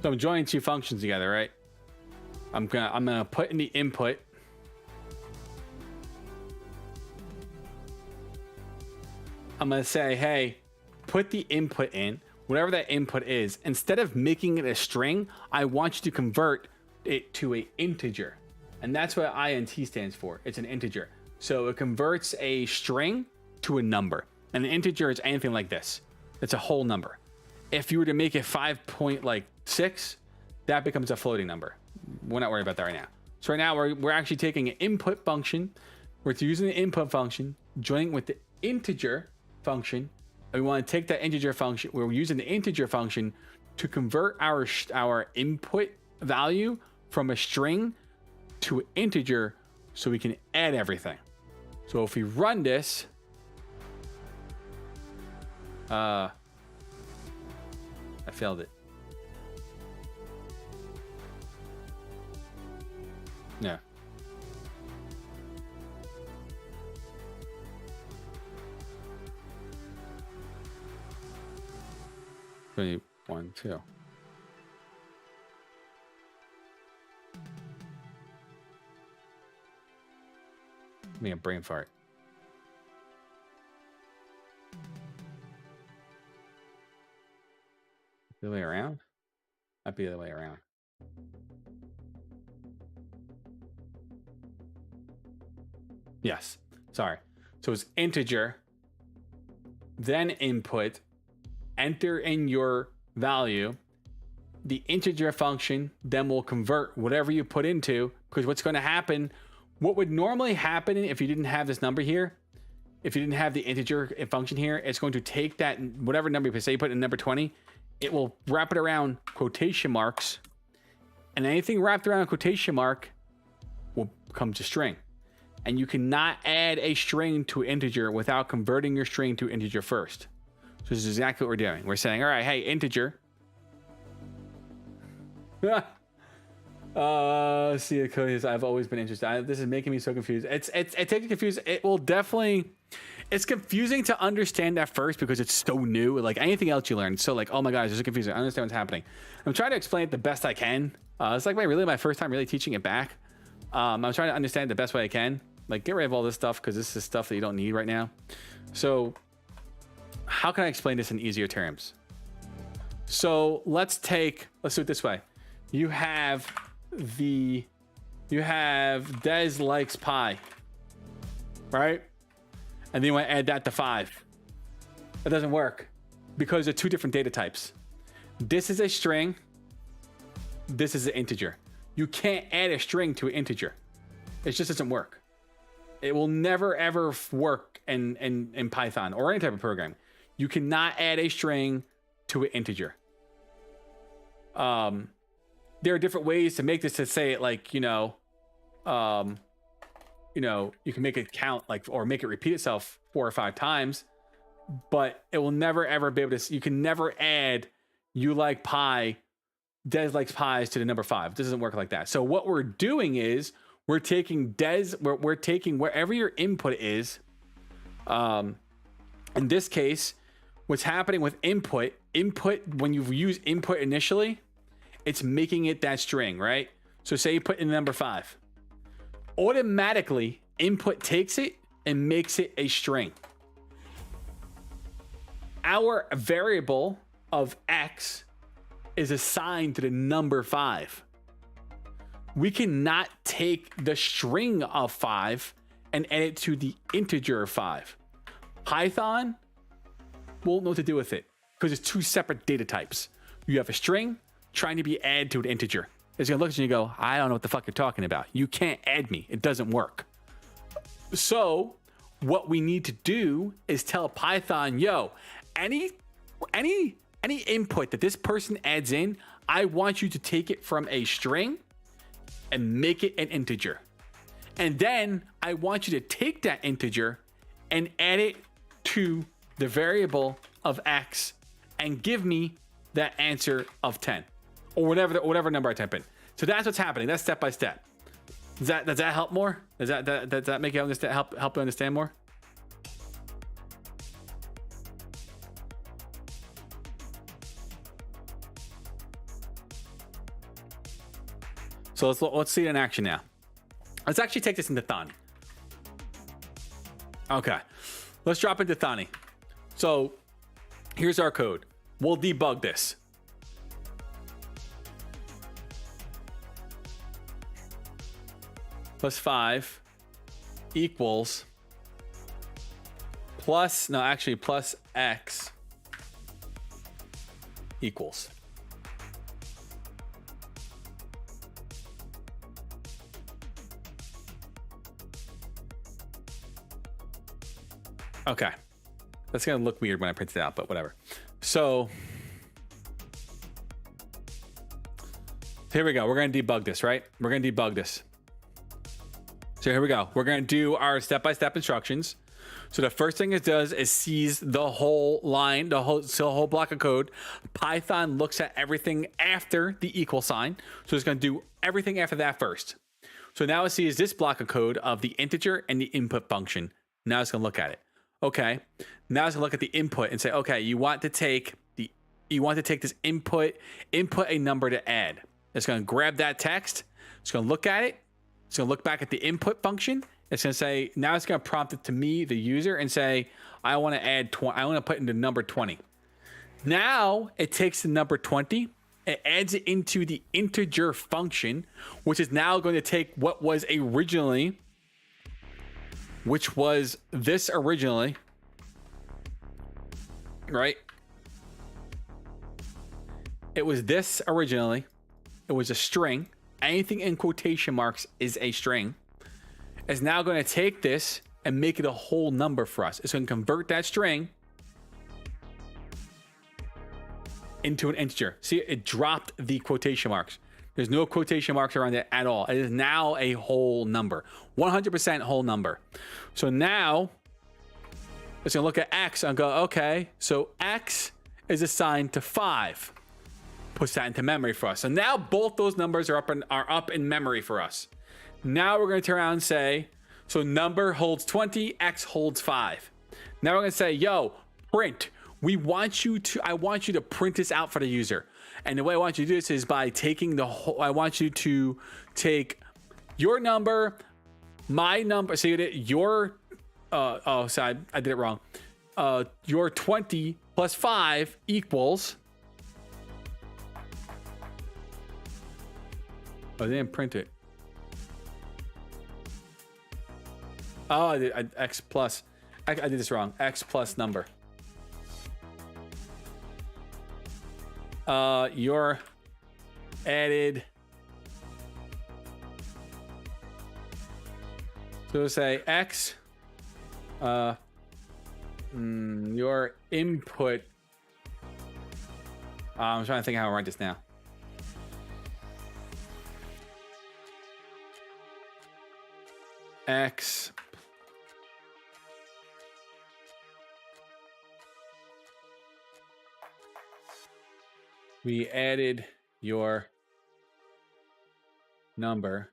So I'm joining 2 functions together, right? I'm gonna put in the input. I'm going to say, hey, put the input in, whatever that input is. Instead of making it a string, I want you to convert it to an integer. And that's what int stands for. It's an integer. So it converts a string to a number. And an integer is anything like this. It's a whole number. If you were to make it 5.6, that becomes a floating number. We're not worried about that right now. So right now we're actually taking an input function. We're using the input function, joining with the integer function. And we want to take that integer function. We're using the integer function to convert our input value from a string to an integer so we can add everything. So if we run this, I failed it. Yeah. Three, 1, 2. Give me a brain fart. The other way around? Might be the other way around. Yes. Sorry. So it's integer, then input, enter in your value. The integer function then will convert whatever you put into, because what's going to happen, what would normally happen if you didn't have this number here, if you didn't have the integer function here, it's going to take that, whatever number you say you put in number 20, it will wrap it around quotation marks, and anything wrapped around a quotation mark will become to string. And you cannot add a string to an integer without converting your string to integer first. So this is exactly what we're doing. We're saying, all right, hey, integer. See the code. I've always been interested. This is making me so confused. It takes me confused. It will definitely. It's confusing to understand at first because it's so new. Like anything else you learn, it's so like, oh my gosh, this is confusing. I understand what's happening. I'm trying to explain it the best I can. It's like my first time really teaching it back. I'm trying to understand it the best way I can. Like get rid of all this stuff because this is stuff that you don't need right now. So how can I explain this in easier terms? So let's do it this way. You have Des likes pie, right? And then you want to add that to 5. That doesn't work because they're two different data types. This is a string. This is an integer. You can't add a string to an integer. It just doesn't work. It will never ever work in Python or any type of program. You cannot add a string to an integer. There are different ways to make this, to say it like, you can make it count like, or make it repeat itself 4 or 5 times, but it will never ever be able to. You can never add you like pie, Des likes pies to the number 5. This doesn't work like that. So what we're doing is we're taking we're taking wherever your input is. In this case, what's happening with input, when you use input initially, it's making it that string, right? So say you put in number 5. Automatically, input takes it and makes it a string. Our variable of x is assigned to the number 5. We cannot take the string of 5 and add it to the integer of 5. Python won't know what to do with it because it's two separate data types. You have a string trying to be added to an integer. It's gonna look at you and go, I don't know what the fuck you're talking about. You can't add me. It doesn't work. So what we need to do is tell Python, yo, any input that this person adds in, I want you to take it from a string and make it an integer. And then I want you to take that integer and add it to the variable of x and give me that answer of 10 or whatever number I type in. So that's what's happening. That's step by step. Does that help more? Does that make you understand, help you understand more? So let's see it in action now. Let's actually take this into Thani. Okay, let's drop into Thani. So here's our code. We'll debug this. Plus 5 equals plus x equals. Okay. That's going to look weird when I print it out, but whatever. So here we go. We're going to debug this, right? We're going to debug this. So here we go. We're going to do our step-by-step instructions. So the first thing it does is sees the whole line, the whole block of code. Python looks at everything after the equal sign. So it's going to do everything after that first. So now it sees this block of code of the integer and the input function. Now it's going to look at it. Okay. Now it's going to look at the input and say, okay, you want to take this input a number to add. It's going to grab that text. It's going to look at it. It's going to look back at the input function. It's going to say, now it's going to prompt it to me, the user, and say, I want to add 20. I want to put in the number 20. Now it takes the number 20, it adds it into the integer function, which is now going to take what was originally, which was this originally, right? It was this originally. It was a string. Anything in quotation marks is a string. It's now going to take this and make it a whole number for us. It's going to convert that string into an integer. See, it dropped the quotation marks. There's no quotation marks around it at all. It is now a whole number, 100% whole number. So now it's going to look at X and go, okay, so X is assigned to 5. Puts that into memory for us. So now both those numbers are up in memory for us. Now we're going to turn around and say, so number holds 20, X holds 5. Now we're going to say, yo, print. I want you to print this out for the user. And the way I want you to do this is by taking I want you to take your number, my number. So your, sorry, I did it wrong. Your 20 plus 5 equals. Oh, they didn't print it. Oh, I did X plus. I did this wrong. X plus number. Your added. So say X. Your input. I'm trying to think how to write this now. X. We added your number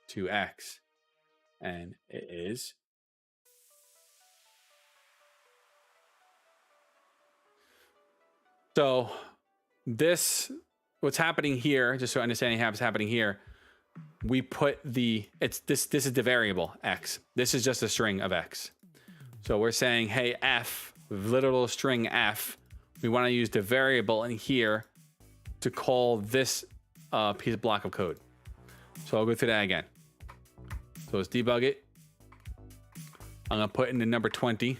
to X, and it is so this what's happening here, just so understanding what's happening here, we put this is the variable X. This is just a string of X. So we're saying, hey, F, literal string F, we want to use the variable in here to call this piece of block of code. So I'll go through that again. So let's debug it. I'm going to put in the number 20.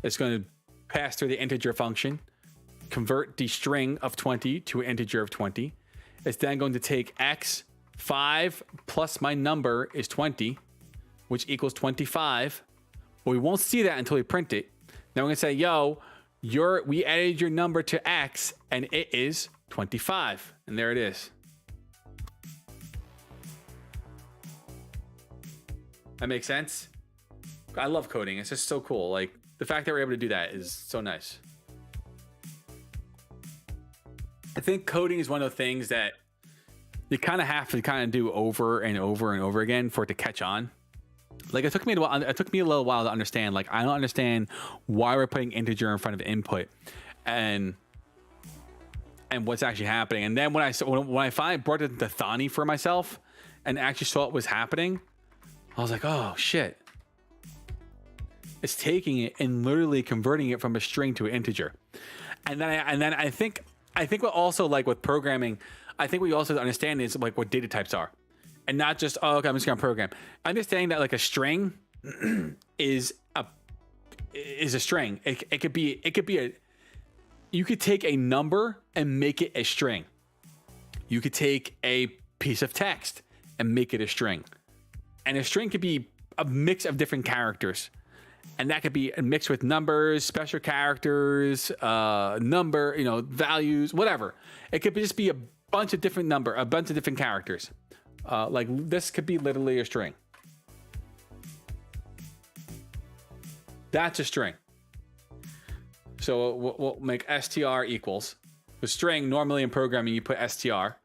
It's going to pass through the integer function, convert the string of 20 to an integer of 20. It's then going to take X, 5 plus my number is 20, which equals 25. But we won't see that until we print it. Now we're going to say, yo, we added your number to X and it is 25. And there it is. That makes sense? I love coding. It's just so cool. Like the fact that we're able to do that is so nice. I think coding is one of the things that you kind of have to kind of do over and over and over again for it to catch on. Like it took me a little while to understand. Like I don't understand why we're putting integer in front of input, and what's actually happening. And then when I finally brought it to Thani for myself, and actually saw what was happening, I was like, oh shit! It's taking it and literally converting it from a string to an integer. And then I think what also like with programming, I think what you also understand is like what data types are. And not just, oh, okay, I'm just gonna program. Understanding that like a string is a string. It could be you could take a number and make it a string. You could take a piece of text and make it a string. And a string could be a mix of different characters. And that could be mixed with numbers, special characters, values, whatever. It could just be a bunch of different characters. Like this could be literally a string. That's a string. So we'll make str equals. The string, normally in programming, you put str.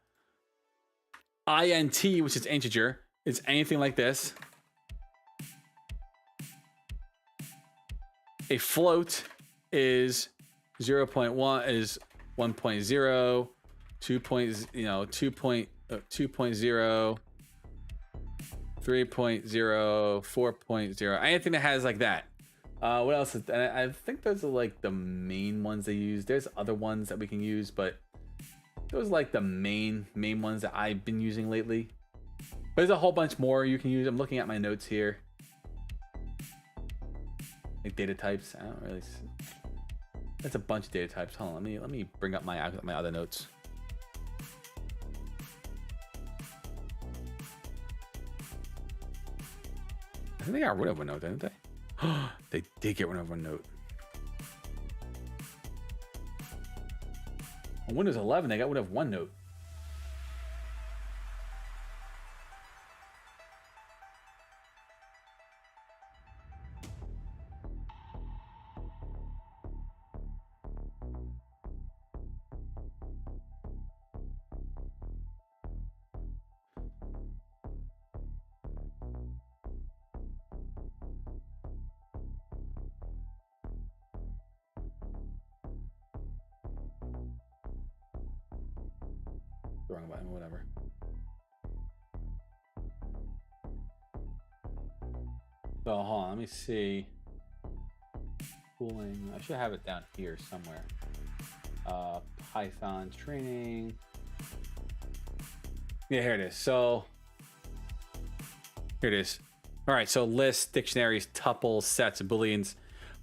int, which is integer, is anything like this. A float is 0.1 is 1.0, 2.0, 2.0, 3.0, 4.0, anything that has like that. What else? I think those are like the main ones they use. There's other ones that we can use, but those are like the main ones that I've been using lately. But there's a whole bunch more you can use. I'm looking at my notes here. Like data types. I don't really see. That's a bunch of data types. Hold on, let me bring up my other notes. I think they got rid of OneNote, didn't they? They did get rid of OneNote. On Windows 11, they got rid of OneNote. Wrong button, whatever. So hold on, let me see. Cooling. I should have it down here somewhere. Python training. Yeah, here it is. So here it is. All right, so lists, dictionaries, tuples, sets, booleans.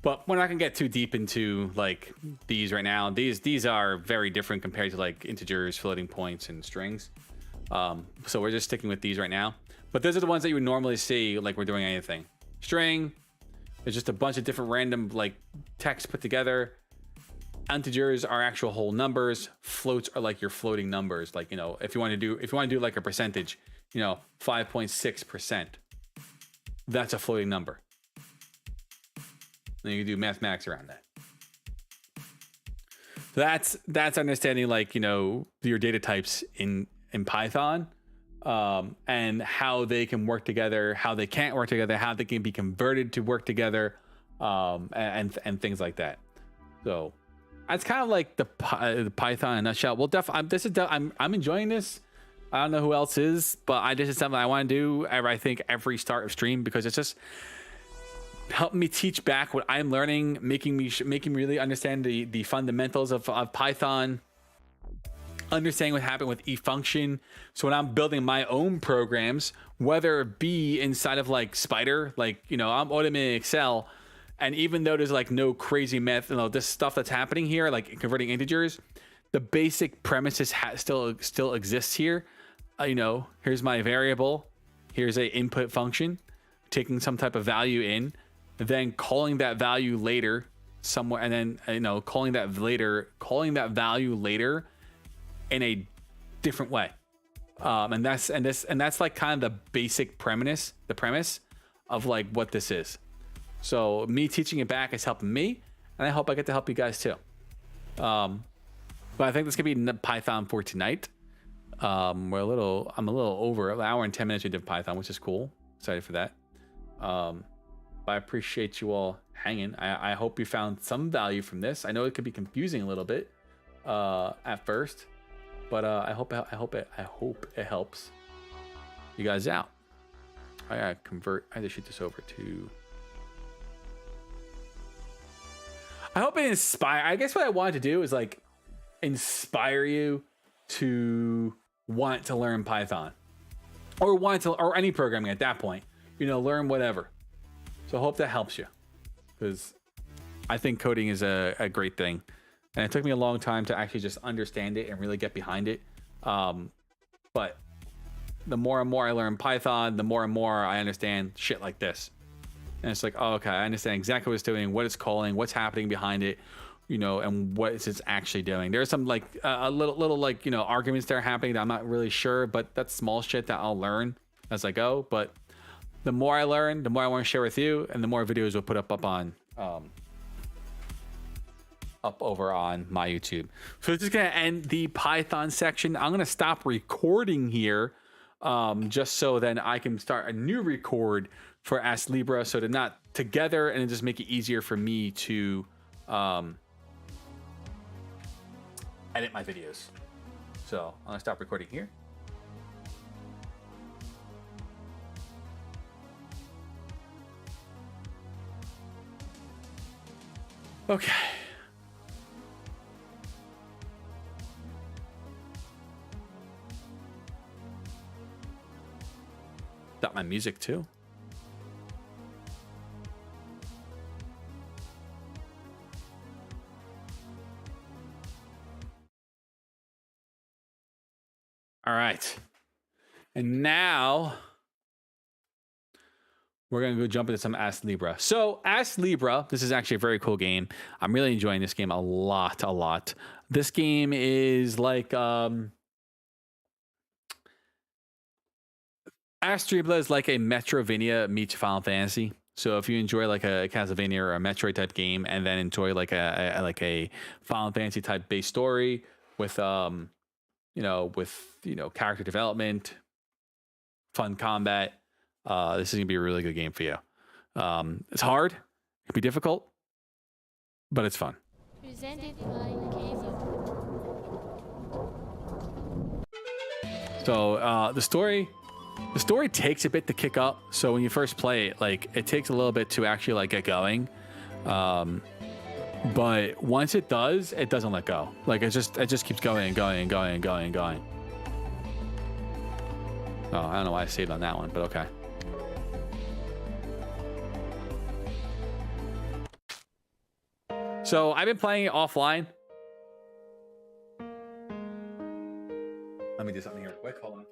But we're not gonna get too deep into like these right now. These are very different compared to like integers, floating points, and strings. So we're just sticking with these right now. But those are the ones that you would normally see like we're doing anything. String, there's just a bunch of different random like text put together. Integers are actual whole numbers. Floats are like your floating numbers. Like, you know, if you want to do like a percentage, 5.6%. That's a floating number. Then you can do mathematics around that. So that's understanding like, your data types in Python, and how they can work together, how they can't work together, how they can be converted to work together, and things like that. So that's kind of like the Python in a nutshell. Well, I'm enjoying this. I don't know who else is, but this is something I want to do. I think every start of stream, because it's just helping me teach back what I'm learning, making me really understand the fundamentals of Python, understanding what happened with eFunction. So when I'm building my own programs, whether it be inside of like Spider, like, I'm automating Excel, and even though there's like no crazy math, this stuff that's happening here, like converting integers, the basic premises still exists here. Here's my variable, here's a input function, taking some type of value in, then calling that value later somewhere, and then calling that value later in a different way. And that's like kind of the basic premise of like what this is. So me teaching it back is helping me, and I hope I get to help you guys too. But I think this could be Python for tonight. I'm a little over an hour and 10 minutes we did Python, which is cool. Excited for that. But I appreciate you all hanging. I hope you found some value from this. I know it could be confusing a little bit at first, but I hope it helps you guys out. I gotta convert. I have to shoot this over to. I hope it inspire. I guess what I wanted to do is like inspire you to want to learn Python, or any programming at that point. Learn whatever. So I hope that helps you, because I think coding is a great thing. and it took me a long time to actually just understand it and really get behind it. But the more and more I learn Python, the more and more I understand shit like this. And it's like, oh, okay, I understand exactly what it's doing, what it's calling, what's happening behind it, you know, and what it's actually doing. There's some like a little like, you know, arguments that are happening that I'm not really sure, but that's small shit that I'll learn as I go. But the more I learn, the more I want to share with you, and the more videos we'll put up over on my YouTube. So it's just gonna end the Python section. I'm gonna stop recording here, just so then I can start a new record for Astlibra, so they're not together, and just make it easier for me to edit my videos. So I'm gonna stop recording here. Okay. Got my music too. All right. And now we're going to go jump into some Astlibra. So Astlibra, this is actually a very cool game. I'm really enjoying this game a lot. This game is like Astlibra is like a metroidvaina meets Final Fantasy. So if you enjoy like a Castlevania or a Metroid type game, and then enjoy like a Final Fantasy type based story with character development, fun combat, this is gonna be a really good game for you. It's hard, it can be difficult, but it's fun. Presented by So the story takes a bit to kick up. So when you first play it, like it takes a little bit to actually like get going. But once it does, it doesn't let go. Like it just keeps going and going and going and going and going. Oh, I don't know why I saved on that one, but okay. So I've been playing it offline. Let me do something here real quick. Hold on.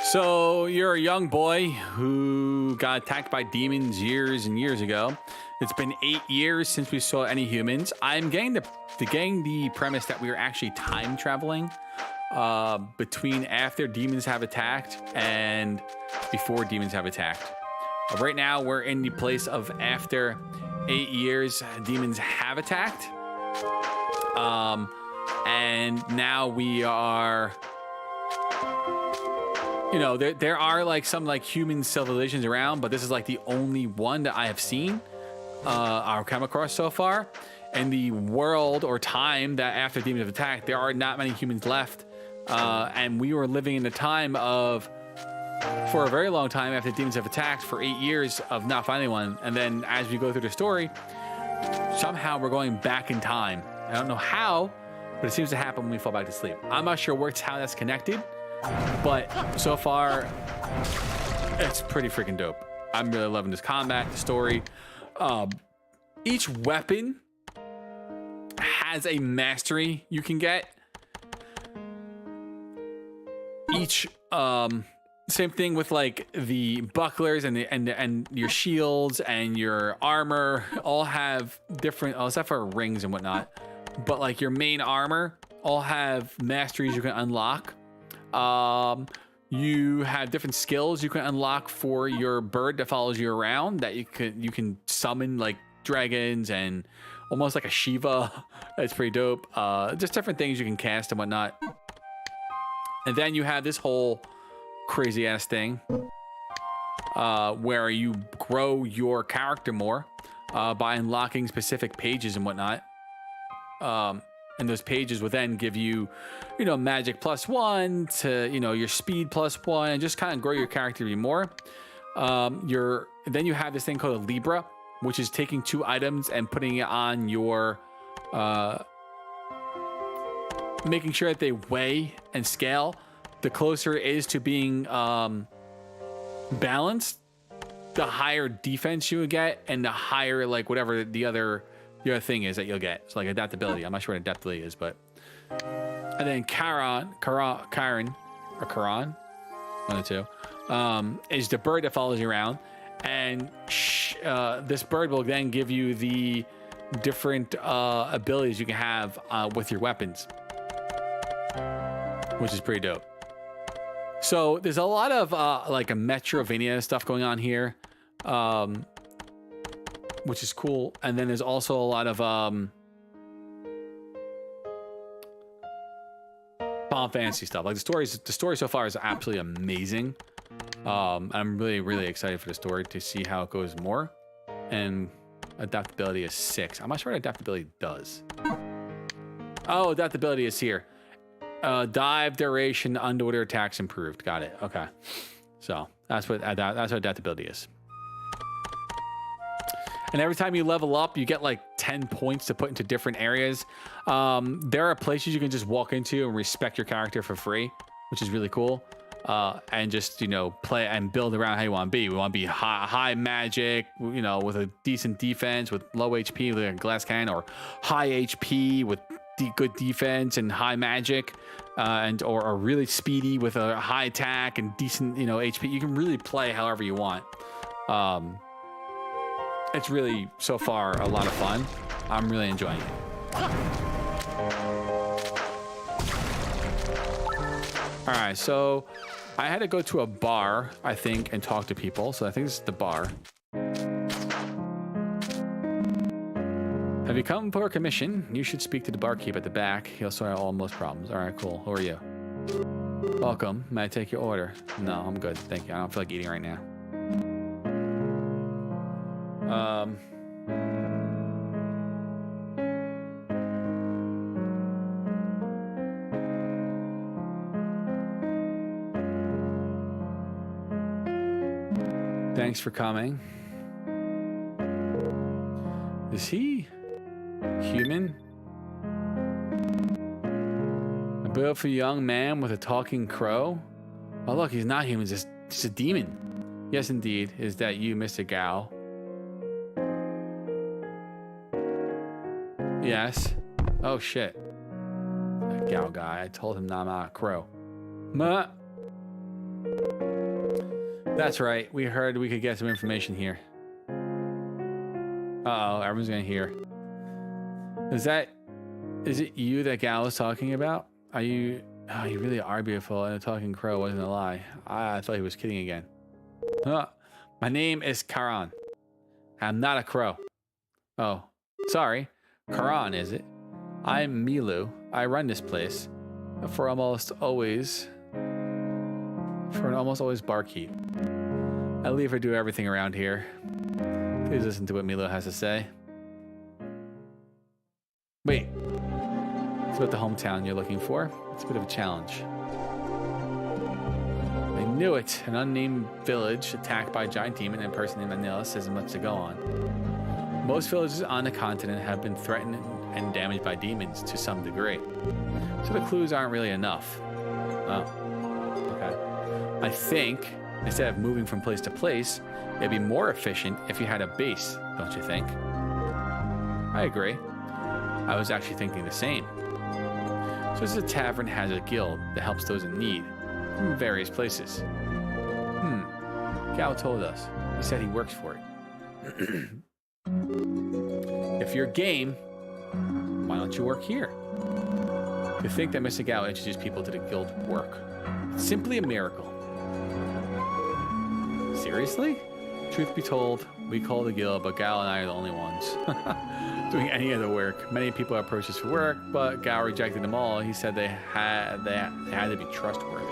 So you're a young boy who got attacked by demons years and years ago. It's been 8 years since we saw any humans. I'm getting the premise that we are actually time traveling between after demons have attacked and before demons have attacked. Right now we're in the place of after 8 years demons have attacked. And now we are... You know, there are like some like human civilizations around, but this is like the only one that I have seen or come across so far. In the world or time that after demons have attacked, there are not many humans left. And we were living in a time of, for a very long time after demons have attacked, for 8 years of not finding one. And then as we go through the story, somehow we're going back in time. I don't know how, but it seems to happen when we fall back to sleep. I'm not sure how that's connected. But so far, it's pretty freaking dope. I'm really loving this combat, the story. Each weapon has a mastery you can get. Each same thing with like the bucklers and your shields and your armor all have different, except for rings and whatnot. But like your main armor all have masteries you can unlock. You have different skills you can unlock for your bird that follows you around, that you can summon like dragons and almost like a Shiva. That's pretty dope. Just different things you can cast and whatnot. And then you have this whole crazy ass thing where you grow your character more by unlocking specific pages and whatnot. And those pages will then give you, magic +1 to, your speed +1, and just kind of grow your character even more. Then you have this thing called a Libra, which is taking 2 items and putting it on your, making sure that they weigh and scale. The closer it is to being balanced, the higher defense you would get, and the higher, like, whatever the other thing is that you'll get. So, like, adaptability. I'm not sure what adaptability is, but. And then Charon, one of the two, is the bird that follows you around. And this bird will then give you the different abilities you can have with your weapons, which is pretty dope. So there's a lot of like a metroidvaina stuff going on here, which is cool. And then there's also a lot of Final Fantasy stuff. Like the story so far is absolutely amazing. I'm really, really excited for the story to see how it goes more. And adaptability is 6. I'm not sure what adaptability does. Oh, adaptability is here. Dive duration, underwater attacks improved. Got it. Okay. So that's what adaptability is. And every time you level up, you get like 10 points to put into different areas. There are places you can just walk into and respect your character for free, which is really cool. And just, play and build around how you want to be. We want to be high magic, with a decent defense, with low HP with a glass cannon, or high HP with good defense and high magic, or really speedy with a high attack and decent, HP. You can really play however you want. It's really, so far, a lot of fun. I'm really enjoying it. All right, so I had to go to a bar, I think, and talk to people. So I think this is the bar. Have you come for a commission? You should speak to the barkeep at the back. He'll sort out all most problems. All right, cool. Who are you? Welcome. May I take your order? No, I'm good. Thank you. I don't feel like eating right now. Thanks for coming. Is he human? A beautiful young man with a talking crow? Oh look, he's not human, he's a demon. Yes, indeed. Is that you, Mr. Gao? Yes. Oh shit. That Gao guy, I told him I'm not a crow. Muh. That's right. We heard we could get some information here. Uh-oh, everyone's gonna hear. Is it you that Gao was talking about? Are you... Oh, you really are beautiful, and a talking crow wasn't a lie. I thought he was kidding again. My name is Karan. I'm not a crow. Oh, sorry. Karan, is it? I'm Milu. I run this place. For an almost always barkeep. I leave her do everything around here. Please listen to what Milo has to say. Wait. It's about the hometown you're looking for. It's a bit of a challenge. I knew it. An unnamed village attacked by a giant demon and a person named Manilis isn't much to go on. Most villages on the continent have been threatened and damaged by demons to some degree. So the clues aren't really enough. Oh. Okay. I think instead of moving from place to place, it'd be more efficient if you had a base, don't you think? I agree. I was actually thinking the same. So this tavern has a guild that helps those in need from various places. Gao told us. He said he works for it. If you're game, why don't you work here? To think that Mr. Gao introduced people to the guild work. It's simply a miracle. Seriously? Truth be told, we call the guild, but Gao and I are the only ones doing any other work. Many people approached us for work, but Gao rejected them all. He said they had to be trustworthy.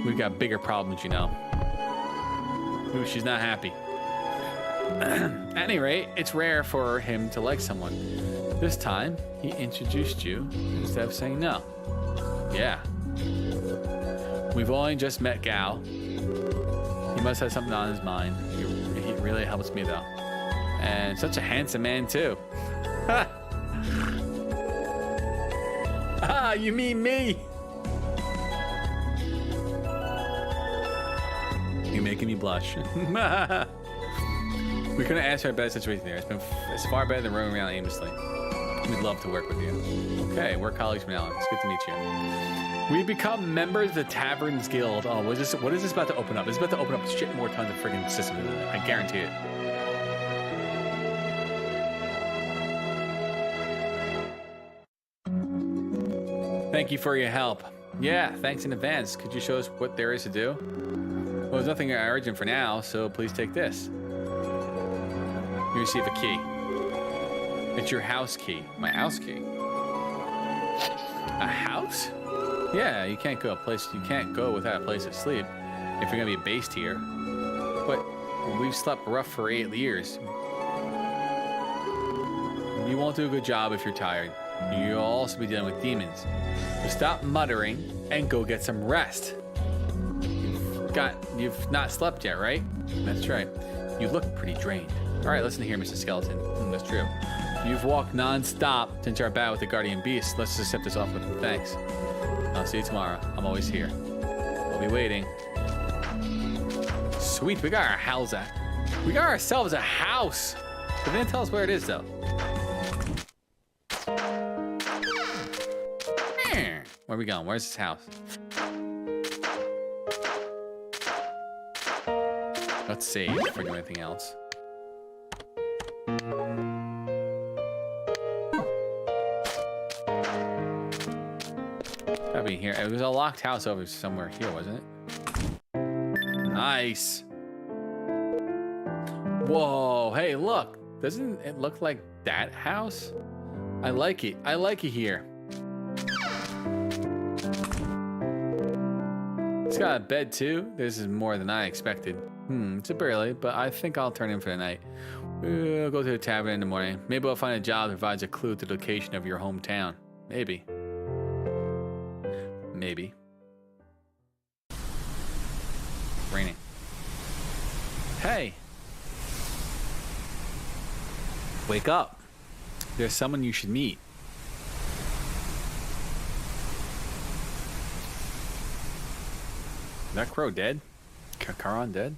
We've got bigger problems, you know. Ooh, she's not happy. At any rate, it's rare for him to like someone. This time, he introduced you instead of saying no. Yeah. We've only just met Gal. He must have something on his mind. He really helps me, though. And such a handsome man, too. Ah, you mean me? You're making me blush. We couldn't ask for a better situation there. It's far better than roaming around aimlessly. We'd love to work with you. Okay, we're colleagues from now on. It's good to meet you. We become members of the Taverns Guild. Oh, what is this about to open up? It's about to open up shit more tons of freaking systems. I guarantee it. Thank you for your help. Yeah, thanks in advance. Could you show us what there is to do? Well, there's nothing urgent for now, so please take this. You receive a key. It's your house key. My house key. A house? Yeah, you can't go without a place to sleep if you're gonna be based here. But we've slept rough for 8 years. You won't do a good job if you're tired. You'll also be dealing with demons. So stop muttering and go get some rest. You've not slept yet, right? That's right. You look pretty drained. All right, listen here, Mr. Skeleton. That's true. You've walked non-stop since our battle with the Guardian Beast. Let's just accept this off with thanks. I'll see you tomorrow. I'm always here. We'll be waiting. Sweet, we got our house at. We got ourselves a house. But they didn't tell us where it is, though. Where are we going? Where's this house? Let's see if we do anything else. Gotta be here. It was a locked house over somewhere here, wasn't it? Nice. Whoa, hey, look. Doesn't it look like that house? I like it. I like it here. It's got a bed too. This is more than I expected. It's a bit early, but I think I'll turn in for the night. We'll go to the tavern in the morning. Maybe I'll find a job that provides a clue to the location of your hometown. Maybe. Maybe. Raining. Hey. Wake up. There's someone you should meet. Is that crow dead? Karan dead?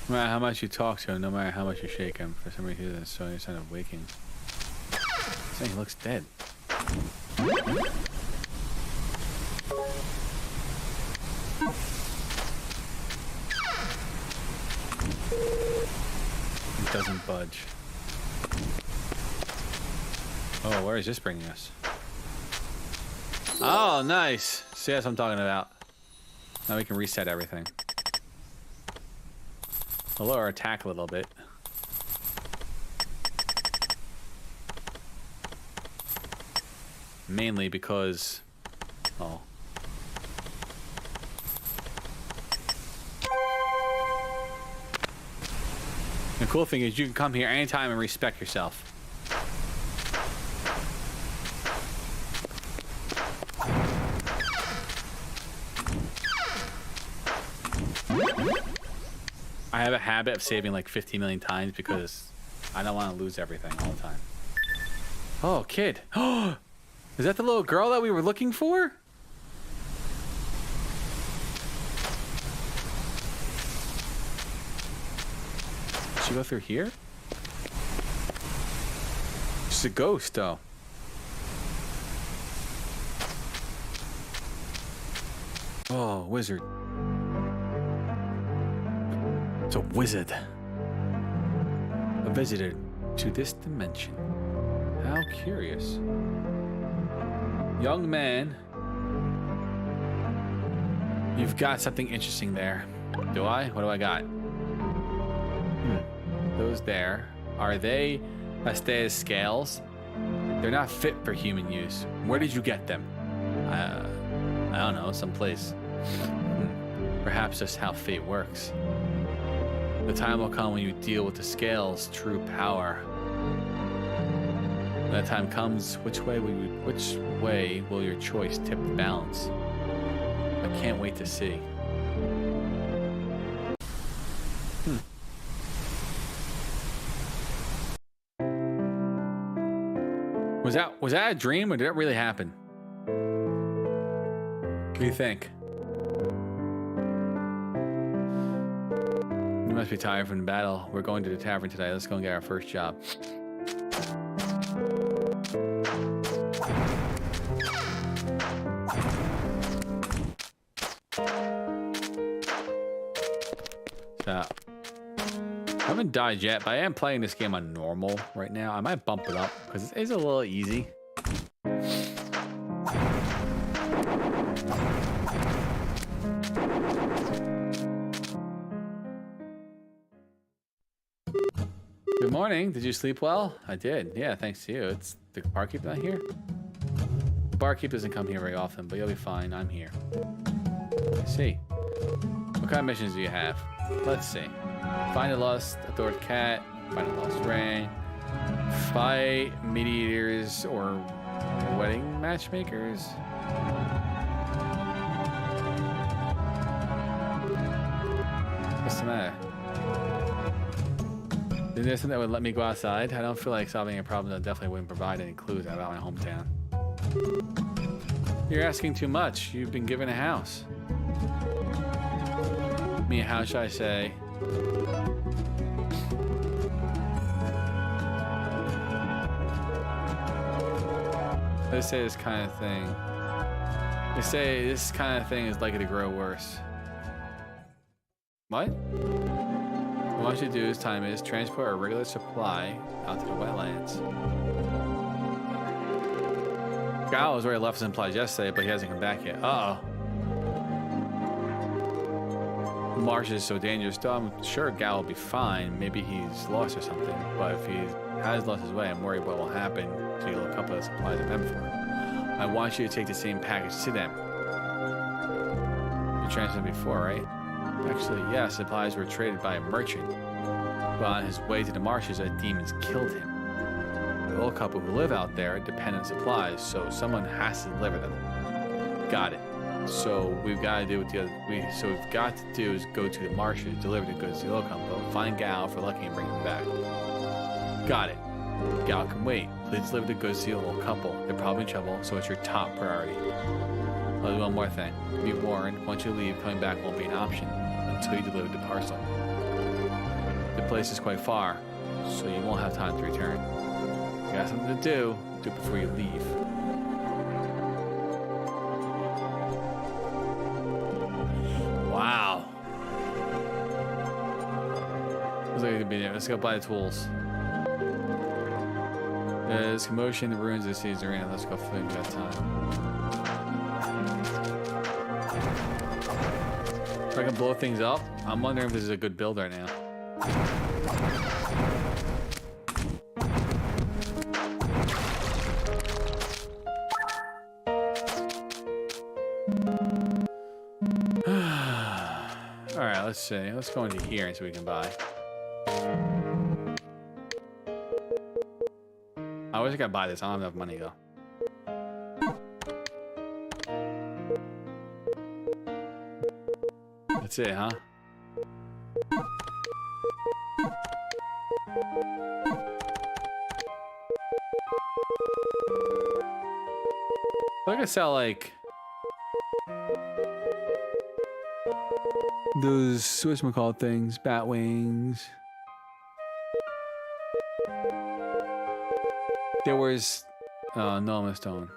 No matter how much you talk to him, no matter how much you shake him, for some reason he doesn't show any sign of waking. He looks dead. He doesn't budge. Oh, where is this bringing us? Oh, nice. See, that's what I'm talking about. Now we can reset everything. We'll lower our attack a little bit. Mainly because... Oh. The cool thing is you can come here anytime and respec yourself. I have a habit of saving like 50 million times because I don't want to lose everything all the time. Oh, kid. Oh, is that the little girl that we were looking for? Did she go through here? She's a ghost, though. Oh, wizard. It's a wizard. A visitor to this dimension. How curious. Young man. You've got something interesting there. Do I? What do I got? Those there. Are they Astes scales? They're not fit for human use. Where did you get them? I don't know, someplace. Perhaps just how fate works. The time will come when you deal with the scale's true power. When that time comes, which way will your choice tip the balance? I can't wait to see. Was that a dream or did it really happen? What do you think? You must be tired from the battle. We're going to the tavern today. Let's go and get our first job. So, I haven't died yet, but I am playing this game on normal right now. I might bump it up because it is a little easy. Good morning. Did you sleep well? I did. Yeah, thanks to you. It's the barkeep not here. The barkeep doesn't come here very often, but you'll be fine. I'm here. I see. What kind of missions do you have? Let's see. Find a lost adored cat. Find a lost ring. Fight mediators or wedding matchmakers. What's the matter? Is there something that would let me go outside? I don't feel like solving a problem that definitely wouldn't provide any clues about my hometown. You're asking too much. You've been given a house. Me, how should I say? They say this kind of thing. They say this kind of thing is likely to grow worse. What? What I want you to do this time is transport a regular supply out to the wetlands. Gal was where he left his supplies yesterday, but he hasn't come back yet. Uh-oh. The marsh is so dangerous, though I'm sure Gal will be fine. Maybe he's lost or something. But if he has lost his way, I'm worried what will happen to you a couple of supplies of them for him. I want you to take the same package to them. You transferred before, right? Actually, yeah, supplies were traded by a merchant. But on his way to the marshes, a demons killed him. The old couple who live out there depend on supplies, so someone has to deliver them. Got it. So we've got to do what we've got to do is go to the marshes, deliver the goods to the old couple, find Gal for lucky and bring them back. Got it. Gal can wait. Please deliver the goods to the old couple. They're probably in trouble, so it's your top priority. I'll do one more thing. Be warned, once you leave, coming back won't be an option until you deliver the parcel. The place is quite far, so you won't have time to return. You got something to do it before you leave. Wow. Looks like it could be there. Let's go buy the tools. There's commotion in the ruins of the city's arena. Let's go find that time. If I can blow things up, I'm wondering if this is a good build right now. Alright, let's see. Let's go into here and see what we can buy. I wish I could buy this. I don't have enough money though. That's it, huh? I could sell like those whatchamacallit things, bat wings. There was no, I'm a stone.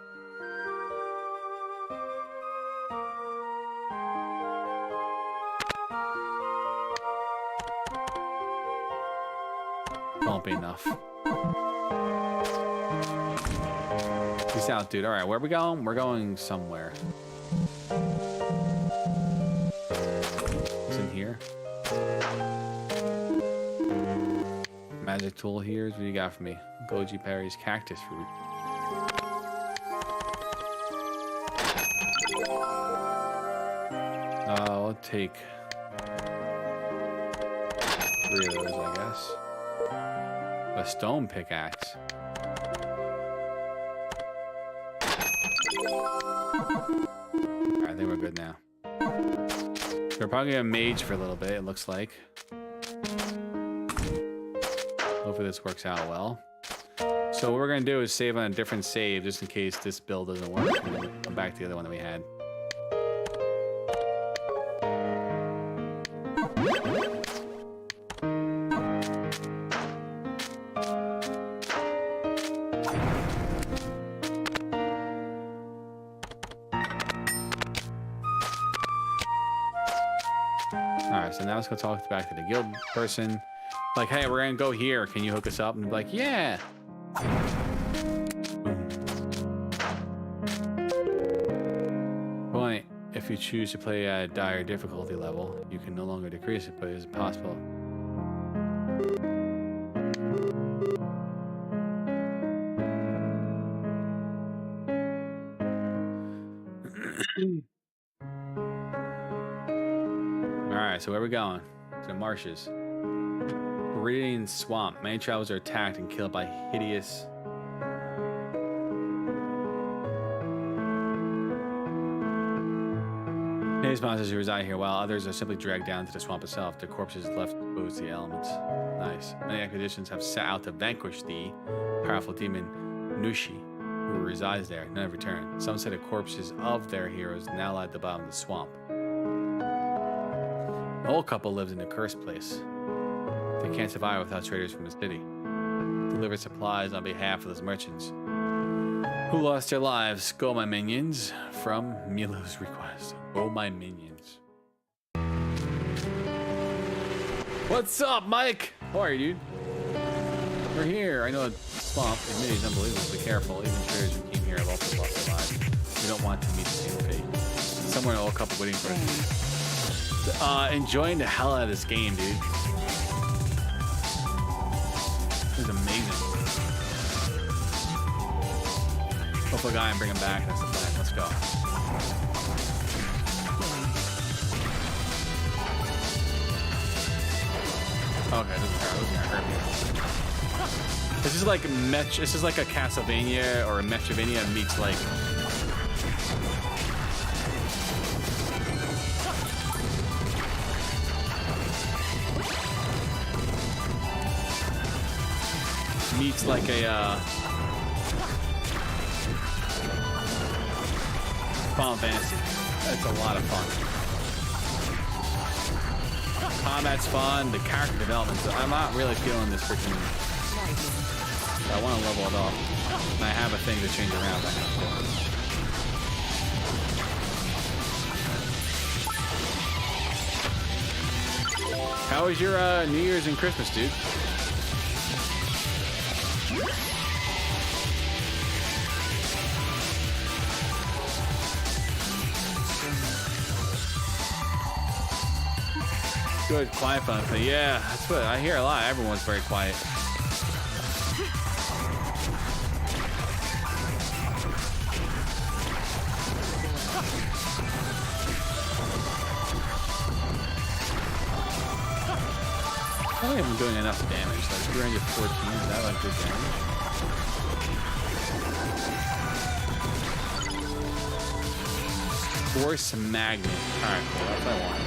Won't be enough. Peace out, dude. Alright, where are we going? We're going somewhere. What's in here? Magic tool here. What do you got for me? Goji Perry's cactus fruit. I'll take 3 of those, I guess. A stone pickaxe. Alright, I think we're good now. We're probably gonna mage for a little bit, it looks like. Hopefully this works out well. So what we're gonna do is save on a different save just in case this build doesn't work. And then come back to the other one that we had. Alright, so now let's go talk back to the guild person. Like, hey, we're gonna go here. Can you hook us up? And be like, yeah. Point. If you choose to play at a dire difficulty level, you can no longer decrease it, but it is possible. Alright, so where are we going? To the marshes. Viridian Swamp. Many travelers are attacked and killed by hideous... hideous monsters who reside here, while others are simply dragged down to the swamp itself. Their corpses left exposed to the elements. Nice. Many expeditions have set out to vanquish the powerful demon Nushi, who resides there. None have returned. Some say the corpses of their heroes now lie at the bottom of the swamp. An old couple lives in a cursed place. They can't survive without traders from the city. Deliver supplies on behalf of those merchants who lost their lives. Go, my minions. From Milo's request. Go, my minions. What's up, Mike? How are you, dude? We're here. I know a swamp. Admit is unbelievable. Be careful. Even traders who came here have also lost their lives. We don't want to meet the same fate. Somewhere an old couple waiting for us. Enjoying the hell out of this game, dude. This is amazing. Hopefully, guy and bring him back. That's the plan. Let's go. Okay, this is gonna hurt me. This is like This is like a Castlevania or a Metroidvaina meets like. Meets like a Final Fantasy. It's a lot of fun. Combat's fun. The character development. I'm not really feeling this freaking. I want to level it up. And I have a thing to change around. How was your New Year's and Christmas, dude? Good, quiet fun. But yeah, that's what I hear a lot. Everyone's very quiet. I don't think I'm doing enough damage. Like 314, is that like good damage? Force magnet. Alright, cool. That's what I want.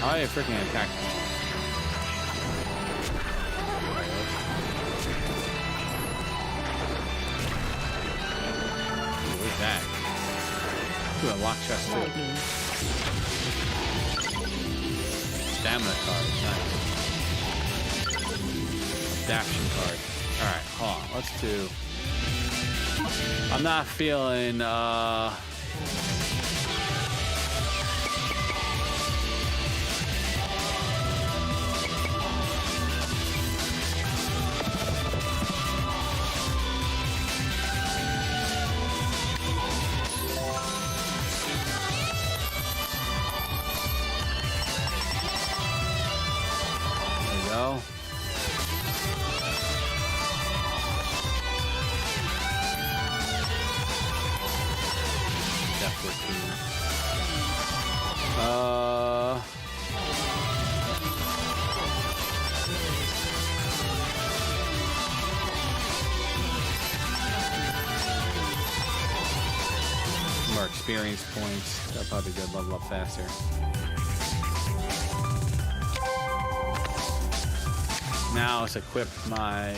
Oh, yeah, freaking attack me. Where's that? Ooh, a lock chest too. Stamina card, nice. Adaption card. Alright, hold on. Let's do. I'm not feeling More experience points. That'll probably get level up faster. Now let's equip my...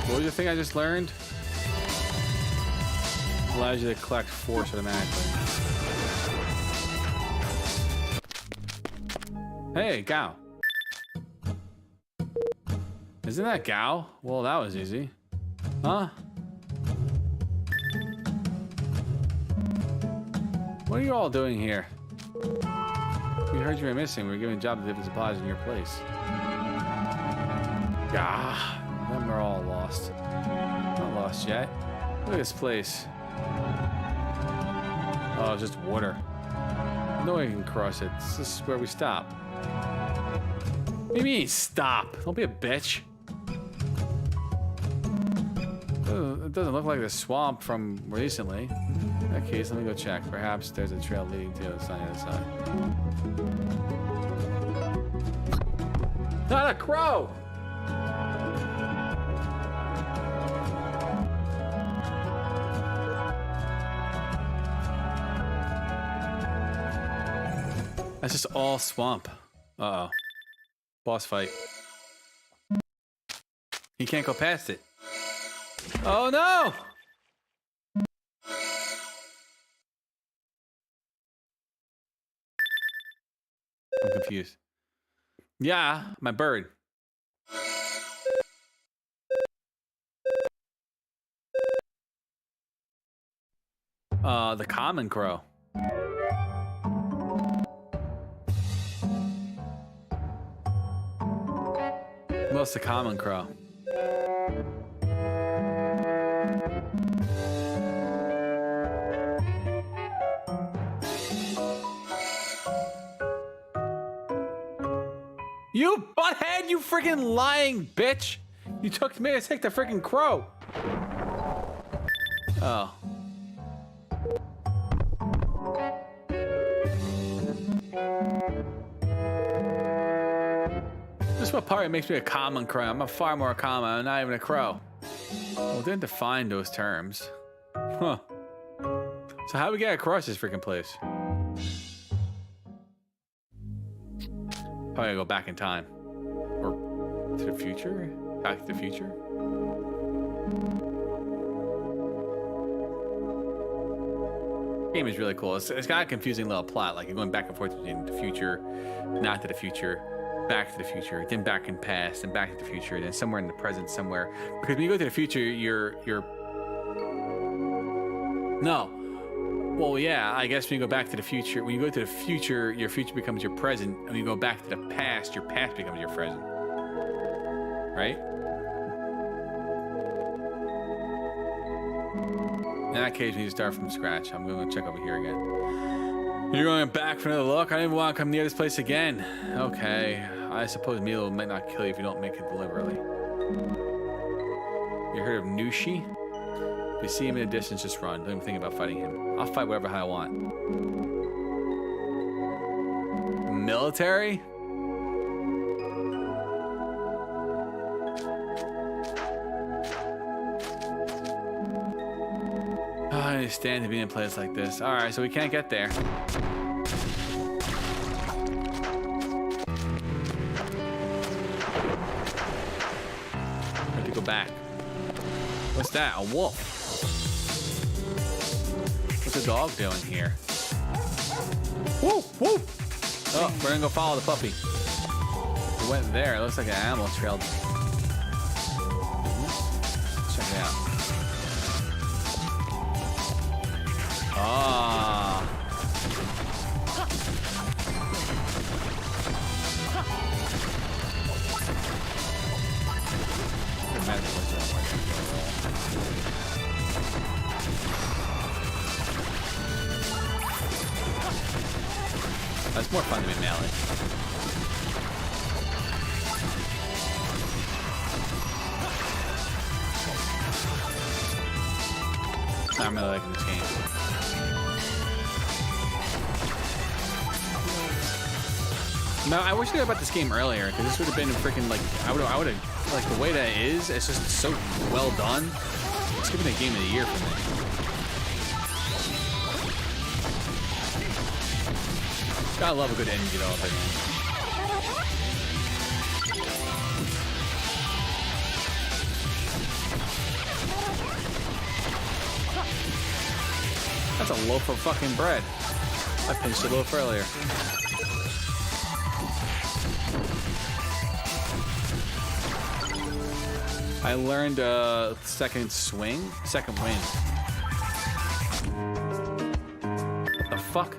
What was the thing I just learned? Allows you to collect force automatically. Hey, Gao. Isn't that Gao? Well, that was easy. Huh? What are you all doing here? We heard you were missing. We were giving a job to different supplies in your place. Ah, then we're all lost. Not lost yet. Look at this place. Oh, it's just water. No one can cross it. This is where we stop. What do you mean, stop? Don't be a bitch. It doesn't look like the swamp from recently. In that case, let me go check. Perhaps there's a trail leading to the other side. Not a crow! That's just all swamp. Uh-oh. Boss fight. You can't go past it. Oh no! I'm confused. Yeah, my bird. The common crow. What's the common crow? You butthead, you freaking lying bitch! You took me to take the freaking crow. Oh. This is what part makes me a common crow. I'm a far more common. I'm not even a crow. Well, it didn't define those terms. Huh. So how do we get across this freaking place? Probably gotta go back in time. Or to the future? Back to the future? Game is really cool. It's got a confusing little plot. Like you're going back and forth between the future, not to the future, back to the future, then back in past, and back to the future, then somewhere in the present somewhere. Because when you go to the future, you're... No. Well, yeah, I guess when you go back to the future, when you go to the future, your future becomes your present. And when you go back to the past, your past becomes your present. Right? In that case, we need to start from scratch. I'm going to check over here again. You're going back for another look? I didn't want to come near this place again. Okay. I suppose Milo might not kill you if you don't make it deliberately. You heard of Nushi? If you see him in the distance, just run. Don't even think about fighting him. I'll fight whatever I want. Military? I understand to be in a place like this. Alright, so we can't get there. I have to go back. What's that? A wolf? What's the dog doing here? Woof, woof! Oh, we're gonna go follow the puppy. It went there. It looks like an animal trailed. Check it out. Ah. That's more fun to be melee. I'm really liking this game. No, I wish I knew about this game earlier, because this would have been freaking like I would have like the way that it is. It's just so well done. It's giving it a game of the year for me. Gotta love a good indie developer, man. That's a loaf of fucking bread. I pinched a loaf earlier. I learned second wind. What the fuck?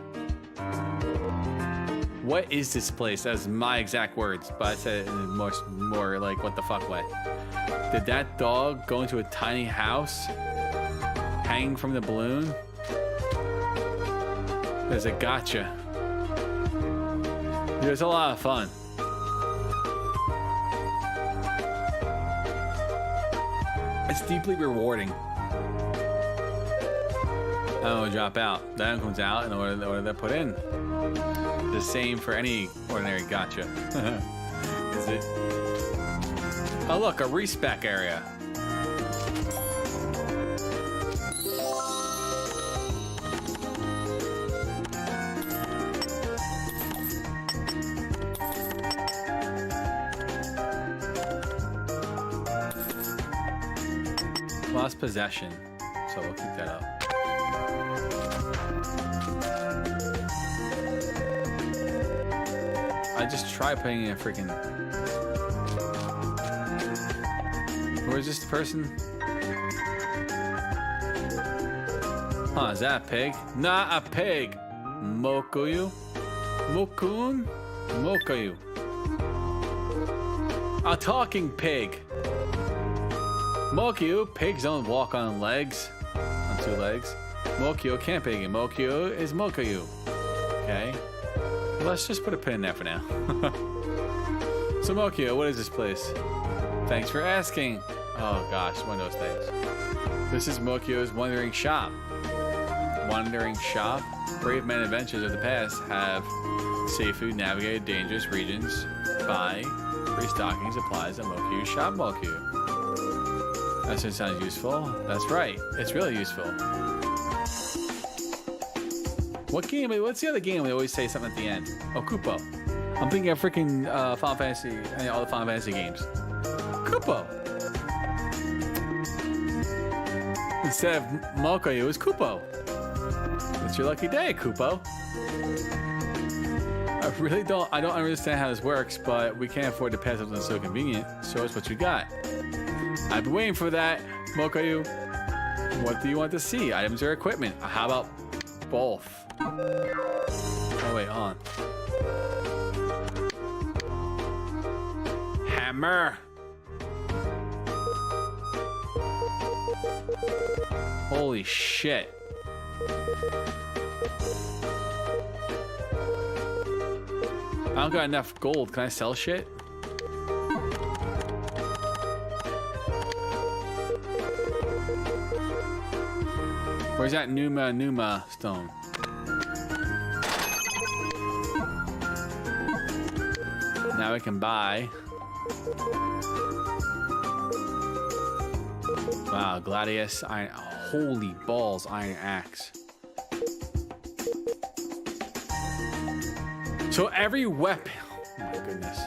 What is this place? That's my exact words, but I said it in more like what the fuck way. Did that dog go into a tiny house hanging from the balloon? There's a gotcha. There's a lot of fun. It's deeply rewarding. Oh, drop out. That one comes out in order that put in. The same for any ordinary gotcha. Is it? Oh look, a respec area. Lost possession, so we'll keep that up. I just tried putting in a freaking... Where is this person? Huh, is that a pig? Not a pig! Mokuyu? Mokun? Mokuyu. A talking pig! Mokyu, pigs don't walk on legs. On two legs. Mokyu can't pig, and Mokyu is Mokuyu. Okay. Well, let's just put a pin in there for now. So Mokyu, what is this place? Thanks for asking. Oh gosh, one of those things. This is Mokyu's Wandering Shop. Wandering Shop. Brave men adventures of the past have safely navigated dangerous regions by restocking supplies at Mokyu's Shop Mokyu. That should sound useful. That's right. It's really useful. What game? What's the other game we always say something at the end? Oh, Kupo. I'm thinking of freaking Final Fantasy, all the Final Fantasy games. Kupo. Instead of Mokuyu, it's Kupo. It's your lucky day, Kupo. I don't understand how this works, but we can't afford to pass up on so convenient. Show us what you got. I've been waiting for that, Mokuyu. What do you want to see? Items or equipment? How about both? Oh wait, on. Hammer. Holy shit. I don't got enough gold. Can I sell shit? Where's that Numa stone? Now I can buy. Wow, Gladius iron. Holy balls, iron axe. So every weapon. Oh my goodness.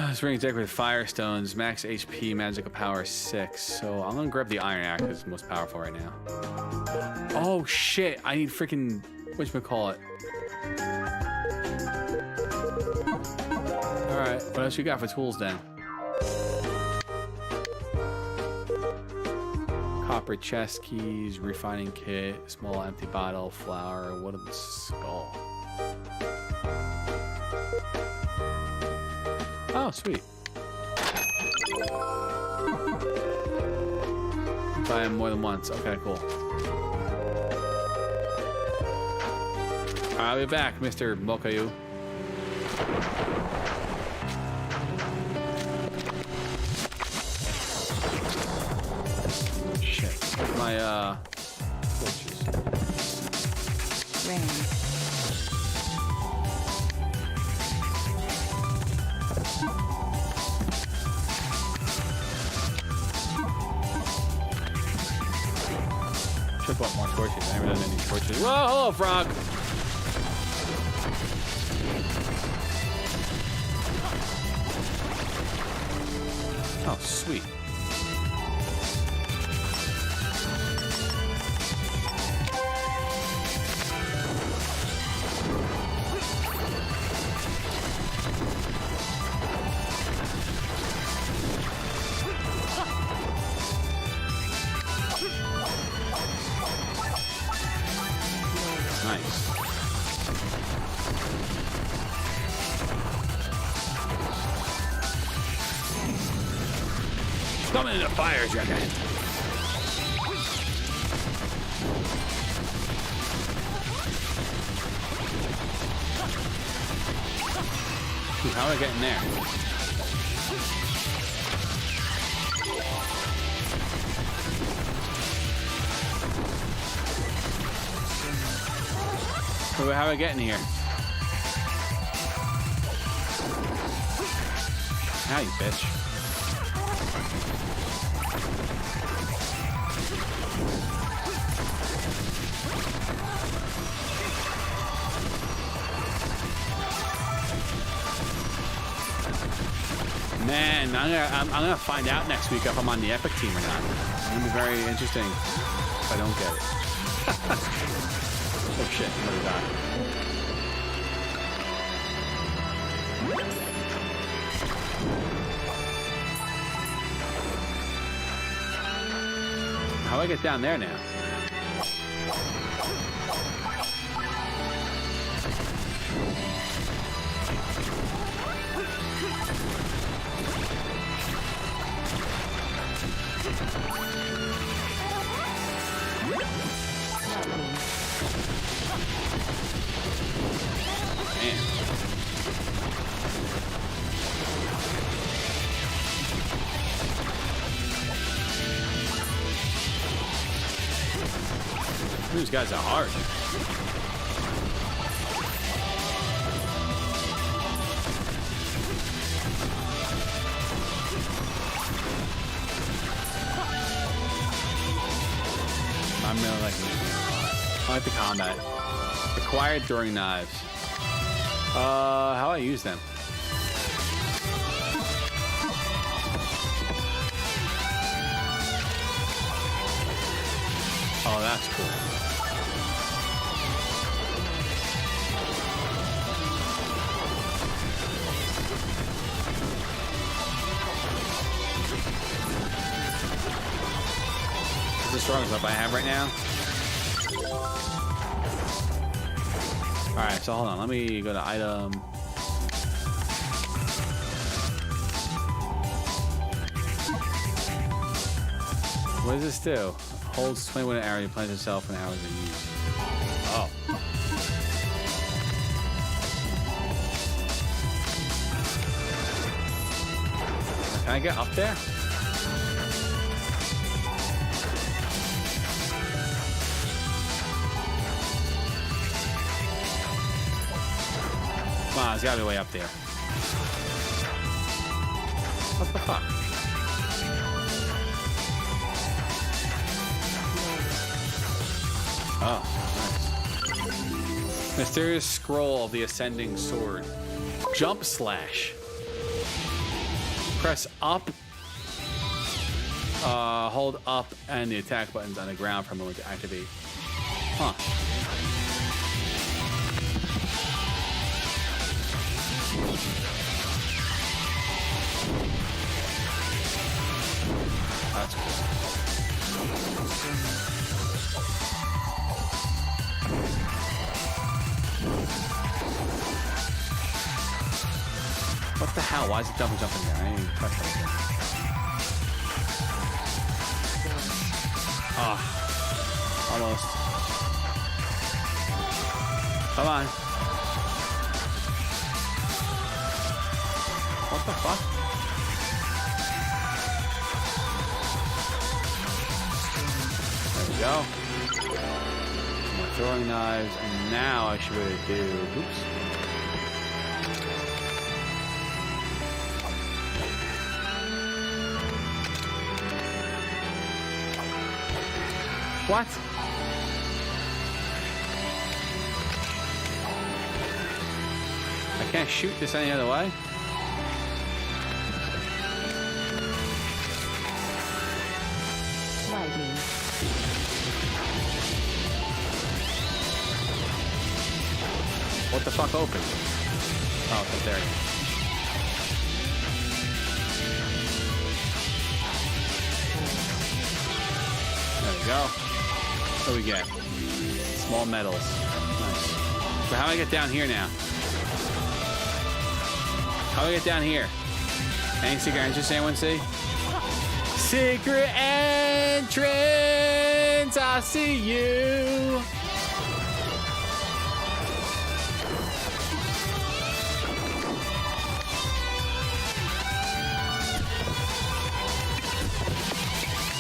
This ring's decked with firestones, max HP, magical power 6. So I'm gonna grab the iron axe because it's most powerful right now. Oh shit! I need freaking whatchamacallit. All right, what else you got for tools then? Copper chest keys, refining kit, small empty bottle, flour, wooden skull. Oh, sweet. Buy them more than once. Okay, cool. I'll be back, Mr. Mokuyu. Shit. My torches. Rain. Should bought more torches. I haven't done any torches. Whoa, hello, frog. Oh, sweet. Nice. Coming in the fire, Dragon. How do I get in there? How do I get in here? Now you bitch. Man, I'm gonna find out next week if I'm on the epic team or not. It's gonna be very interesting if I don't get it. Oh shit, I'm gonna die. How do I get down there now? These guys are hard. I'm really liking it. I like the combat. Acquired throwing knives. How do I use them? Oh, that's cool. The strongest weapon I have right now. Alright, so hold on. Let me go to item. What does this do? Holds 21 arrow, plants itself and arrows are used. Oh. Can I get up there? Come on, it's gotta be way up there. What the fuck? Oh, nice. Mysterious scroll of the ascending sword. Jump slash. Press up. Hold up and the attack buttons on the ground for a moment to activate. Huh. That's cool. What the hell? Why is it double jumping there? I didn't even touch that again. Ah, almost. Come on. What the fuck? There we go. Some more throwing knives, and now I should be able to do. Oops. What? I can't shoot this any other way? Lightning. What the fuck opened? Oh, it's up there. There we go. What do we get? Small metals. Nice. So how do I get down here now? How do I get down here? Any secret entrance anyone see? Secret entrance! I see you!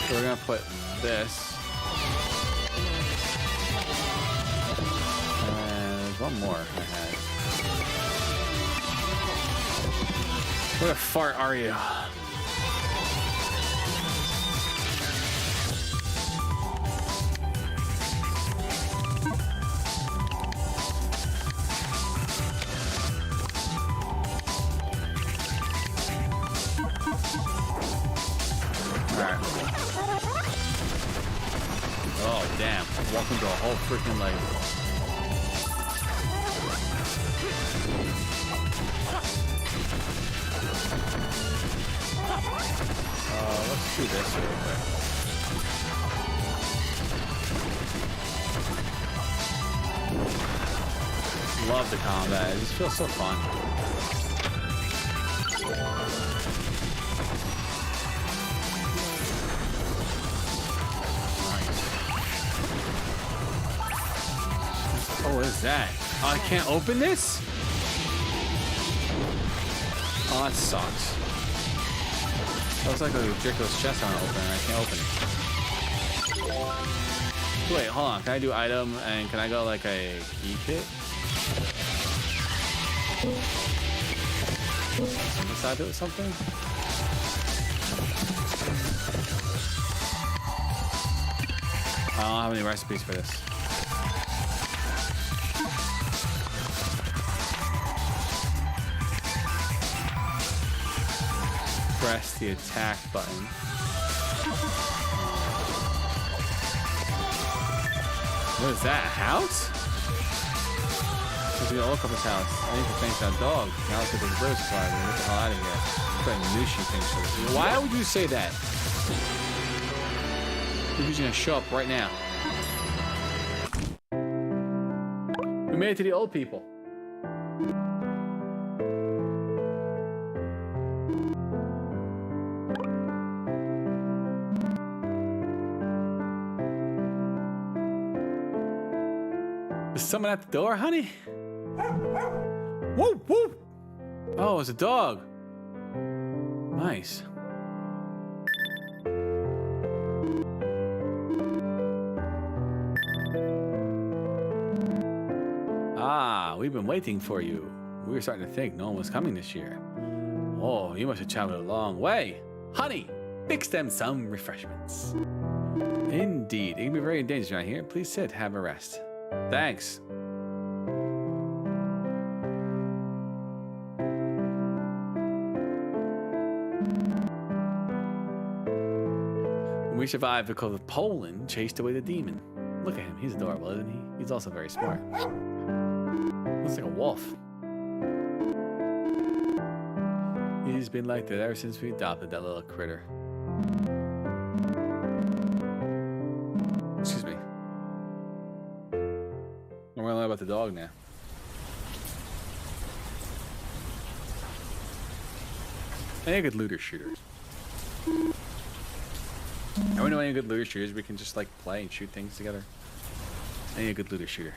So we're gonna put this. There's one more I had. What a fart are you? Alright. Oh damn. Welcome to a whole freaking like let's do this real quick. Love the combat. It just feels so fun. Nice. Oh, what is that? Oh, I can't open this? Oh, that sucks. Looks like a ridiculous chest I want to open, and I can't open it. Wait, hold on. Can I do item, and can I go like a key kit? Decide to do something? I don't have any recipes for this. Press the attack button. What is that? A house? This is the old couple's house. I need to finish that dog. Now let's get this bird supply and get the hell out of here. Put a Nushi thing for this. Why would you say that? He's gonna show up right now. We made it to the old people. Is someone at the door, honey? Whoop, whoop. Oh, it's a dog. Nice. Ah, we've been waiting for you. We were starting to think no one was coming this year. Oh, you must have traveled a long way. Honey, fix them some refreshments. Indeed. It can be very dangerous around here. Please sit, have a rest. Thanks. When we survived because of Poland chased away the demon. Look at him. He's adorable, isn't he? He's also very smart. Looks like a wolf. He's been like that ever since we adopted that little critter. Excuse me. I'm gonna learn about the dog now. Any good looter shooters? I don't know any good looter shooters we can just like play and shoot things together. Any good looter shooter.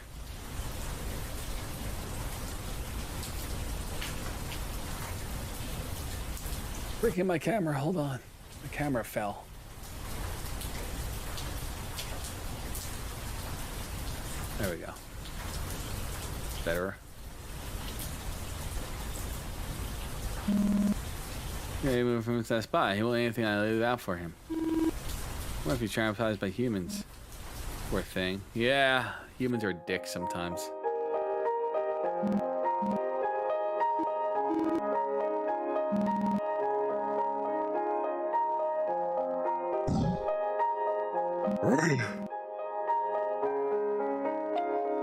Freaking my camera. Hold on. The camera fell. There we go. Better. Yeah, even from that spy, he won't anything I laid out for him. What if he's traumatized by humans? Poor thing. Yeah, humans are dicks sometimes.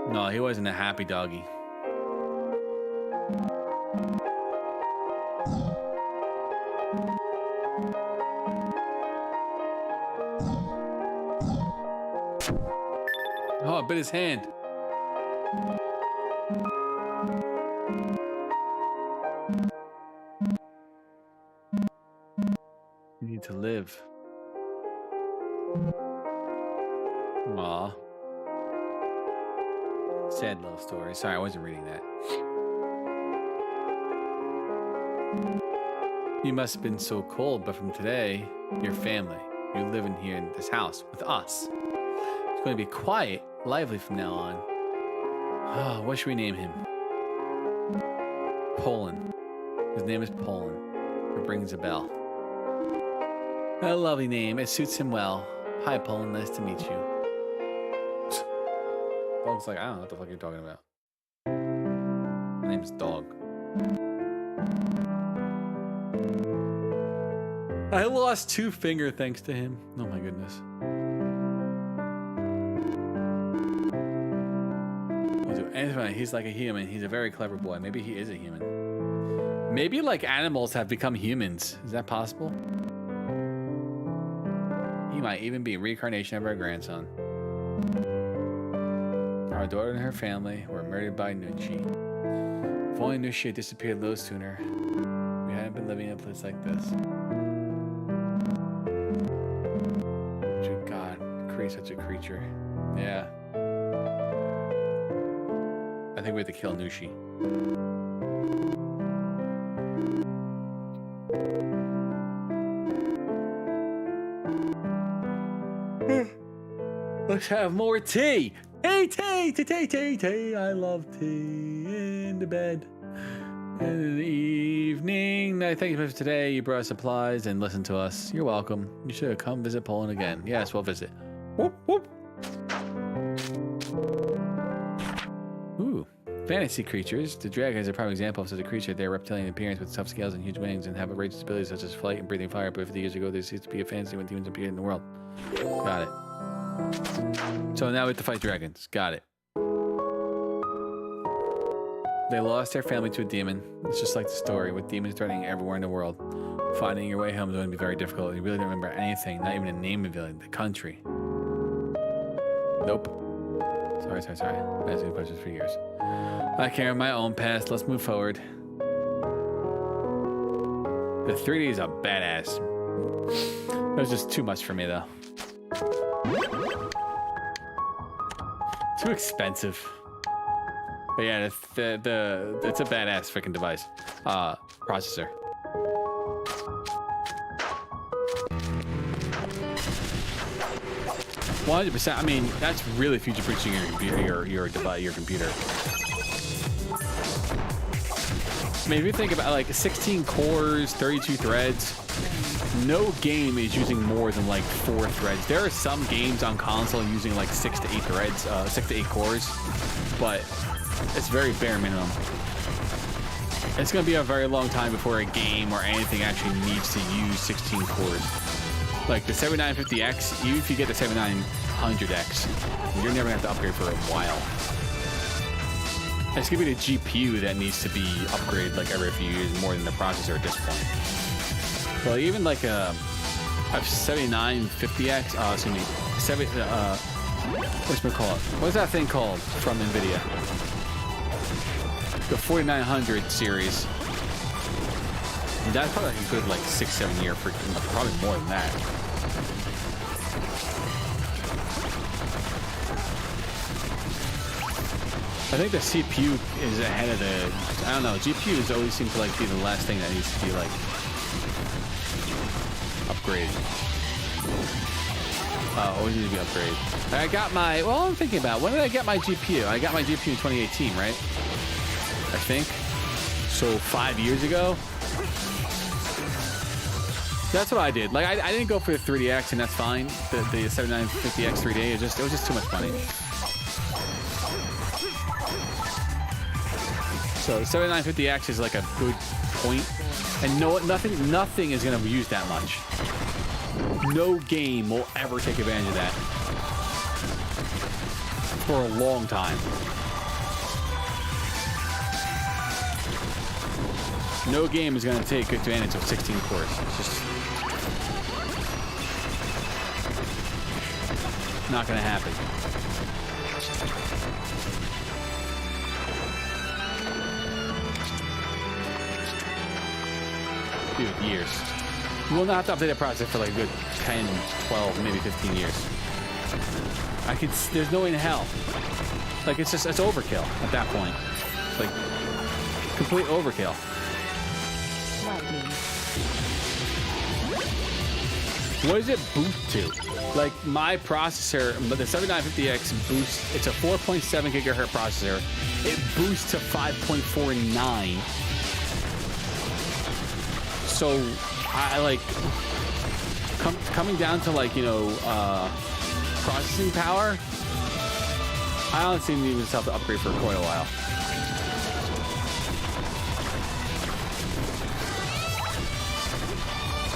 No, he wasn't a happy doggy. Oh, I bit his hand. You need to live. Aw. Sad little story. Sorry, I wasn't reading that. You must have been so cold, but from today, your family, you're living here in this house with us. It's going to be quiet, lively from now on. Oh, what should we name him? Poland. His name is Poland. It rings a bell. A lovely name. It suits him well. Hi, Poland. Nice to meet you. Dog's like, I don't know what the fuck you're talking about. My name's Dog. I lost 2 fingers thanks to him. Oh my goodness. Anyway, he's like a human. He's a very clever boy. Maybe he is a human. Maybe like animals have become humans. Is that possible? He might even be a reincarnation of our grandson. Our daughter and her family were murdered by Nucci. If only Nucci had disappeared a little sooner, we hadn't been living in a place like this. God, create such a creature. Yeah. I think we have to kill Nucci. Let's have more tea. Hey, tea. I love tea in the bed. In the evening. Thank you for today. You brought supplies and listened to us. You're welcome. You should have come visit Poland again. Yes, we'll visit. Whoop, whoop. Ooh. Fantasy creatures. The dragon is a prime example of such a creature. They're reptilian appearance with tough scales and huge wings and have outrageous abilities such as flight and breathing fire. But 50 years ago, there ceased to be a fantasy when demons appeared in the world. Got it. So now we have to fight dragons. Got it. They lost their family to a demon. It's just like the story, with demons threatening everywhere in the world. Finding your way home is going to be very difficult. You really don't remember anything, not even the name of the country. Nope. Sorry. I've been asking questions for years. I carry my own past. Let's move forward. The 3D is a badass. It was just too much for me, though. Too expensive. But yeah, it's a badass freaking device. Processor. %. I mean, that's really future-proofing your computer. Your computer. I mean, if you think about like 16 cores, 32 threads, no game is using more than like 4 threads. There are some games on console using like 6 to 8 threads, 6 to 8 cores, but it's very bare minimum. It's going to be a very long time before a game or anything actually needs to use 16 cores. Like the 7950X, even if you get the 7900X, you're never going to have to upgrade for a while. It's going to be the GPU that needs to be upgraded like every few years more than the processor at this point. Well, even like a 7950X, excuse me, whatchamacallit? What's that thing called from NVIDIA? The 4900 series. That's probably like a good like 6-7 year freaking, probably more than that. I think the CPU is ahead of the, I don't know, GPUs always seem to like be the last thing that needs to be like upgrade. Always need to be upgraded. I got my, well, I'm thinking about, when did I get my GPU? I got my GPU in 2018, right? I think. So 5 years ago. That's what I did. Like, I didn't go for the 3DX, and that's fine. The 7950X 3D, it was just too much money. So 7950X is like a good point, and nothing is gonna use that much. No game will ever take advantage of that for a long time. No game is gonna take advantage of 16 cores. It's just not gonna happen. Dude, years. We'll not have to update the processor for like a good 10, 12, maybe 15 years. There's no way in hell. Like, it's overkill at that point. Like, complete overkill. What does it boost to? Like, my processor, but the 7950X boosts, it's a 4.7 gigahertz processor. It boosts to 5.49. So, I like, coming down to, like, you know, processing power, I don't seem to even have to upgrade for quite a while.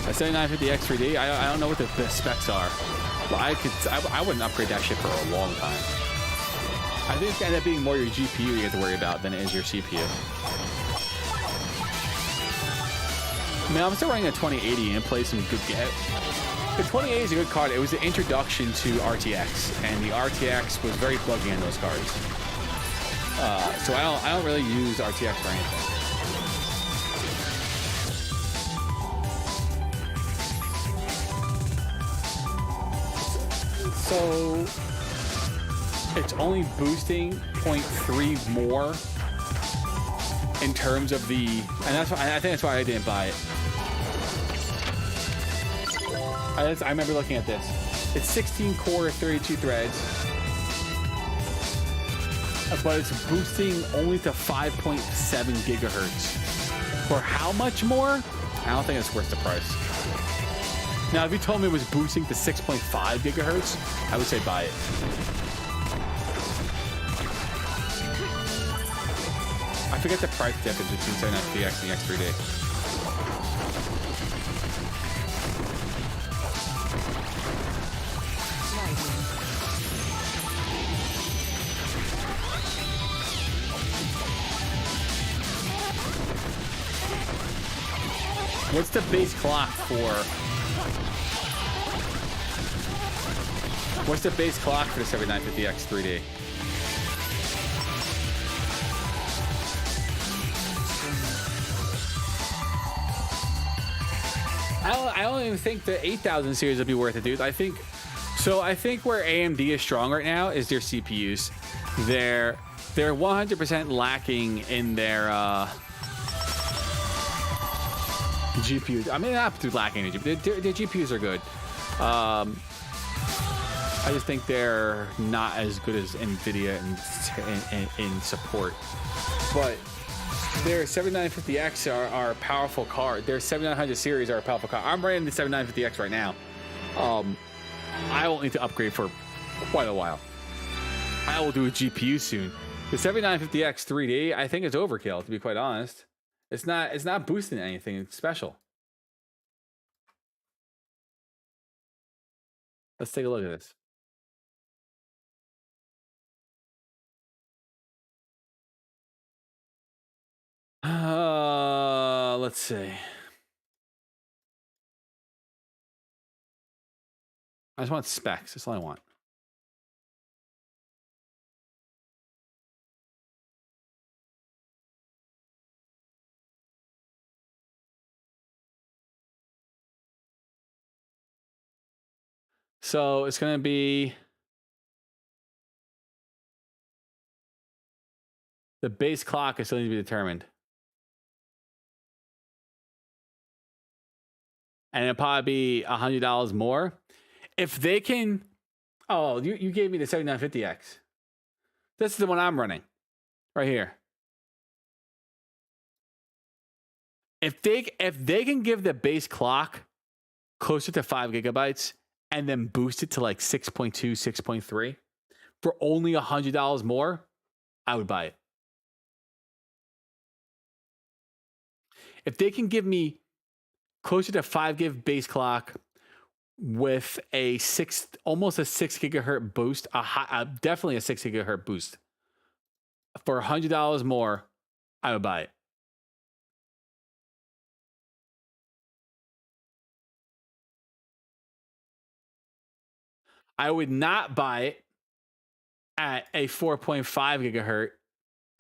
A 7950X 3D, I don't know what the specs are, but I wouldn't upgrade that shit for a long time. I think it's gonna end up being more your GPU you have to worry about than it is your CPU. I mean, I'm still running a 2080 and play some good game. The 2080 is a good card. It was the introduction to RTX, and the RTX was very buggy on those cards. So I don't really use RTX for anything. So it's only boosting 0.3 more in terms of the, and that's why I think that's why I didn't buy it. I remember looking at this. It's 16 core, 32 threads, but it's boosting only to 5.7 gigahertz. For how much more? I don't think it's worth the price. Now, if you told me it was boosting to 6.5 gigahertz, I would say buy it. I forget the price difference between 7950X and the X3D. What's the base clock for? What's the base clock for the 7950X 3D? I don't even think the 8000 series would be worth it, dude. I think where AMD is strong right now is their CPUs. They're 100% lacking in their GPUs. I mean, not too lacking in GPUs. Their GPUs are good. I just think they're not as good as NVIDIA in support. But their 7950X are a powerful card. Their 7900 series are a powerful card. I'm running the 7950X right now. I won't need to upgrade for quite a while. I will do a GPU soon. The 7950X 3D, I think it's overkill, to be quite honest. It's not boosting anything special. Let's take a look at this. Let's see. I just want specs. That's all I want. So it's going to be the base clock is still need to be determined. and it'll probably be $100 more. If they can, oh, you gave me the 7950X. This is the one I'm running, right here. If they can give the base clock closer to 5 gigabytes and then boost it to like 6.2, 6.3 for only $100 more, I would buy it. If they can give me closer to 5 gig base clock with almost a 6 gigahertz boost, definitely a 6 gigahertz boost for $100 more, I would buy it. I would not buy it at a 4.5 gigahertz.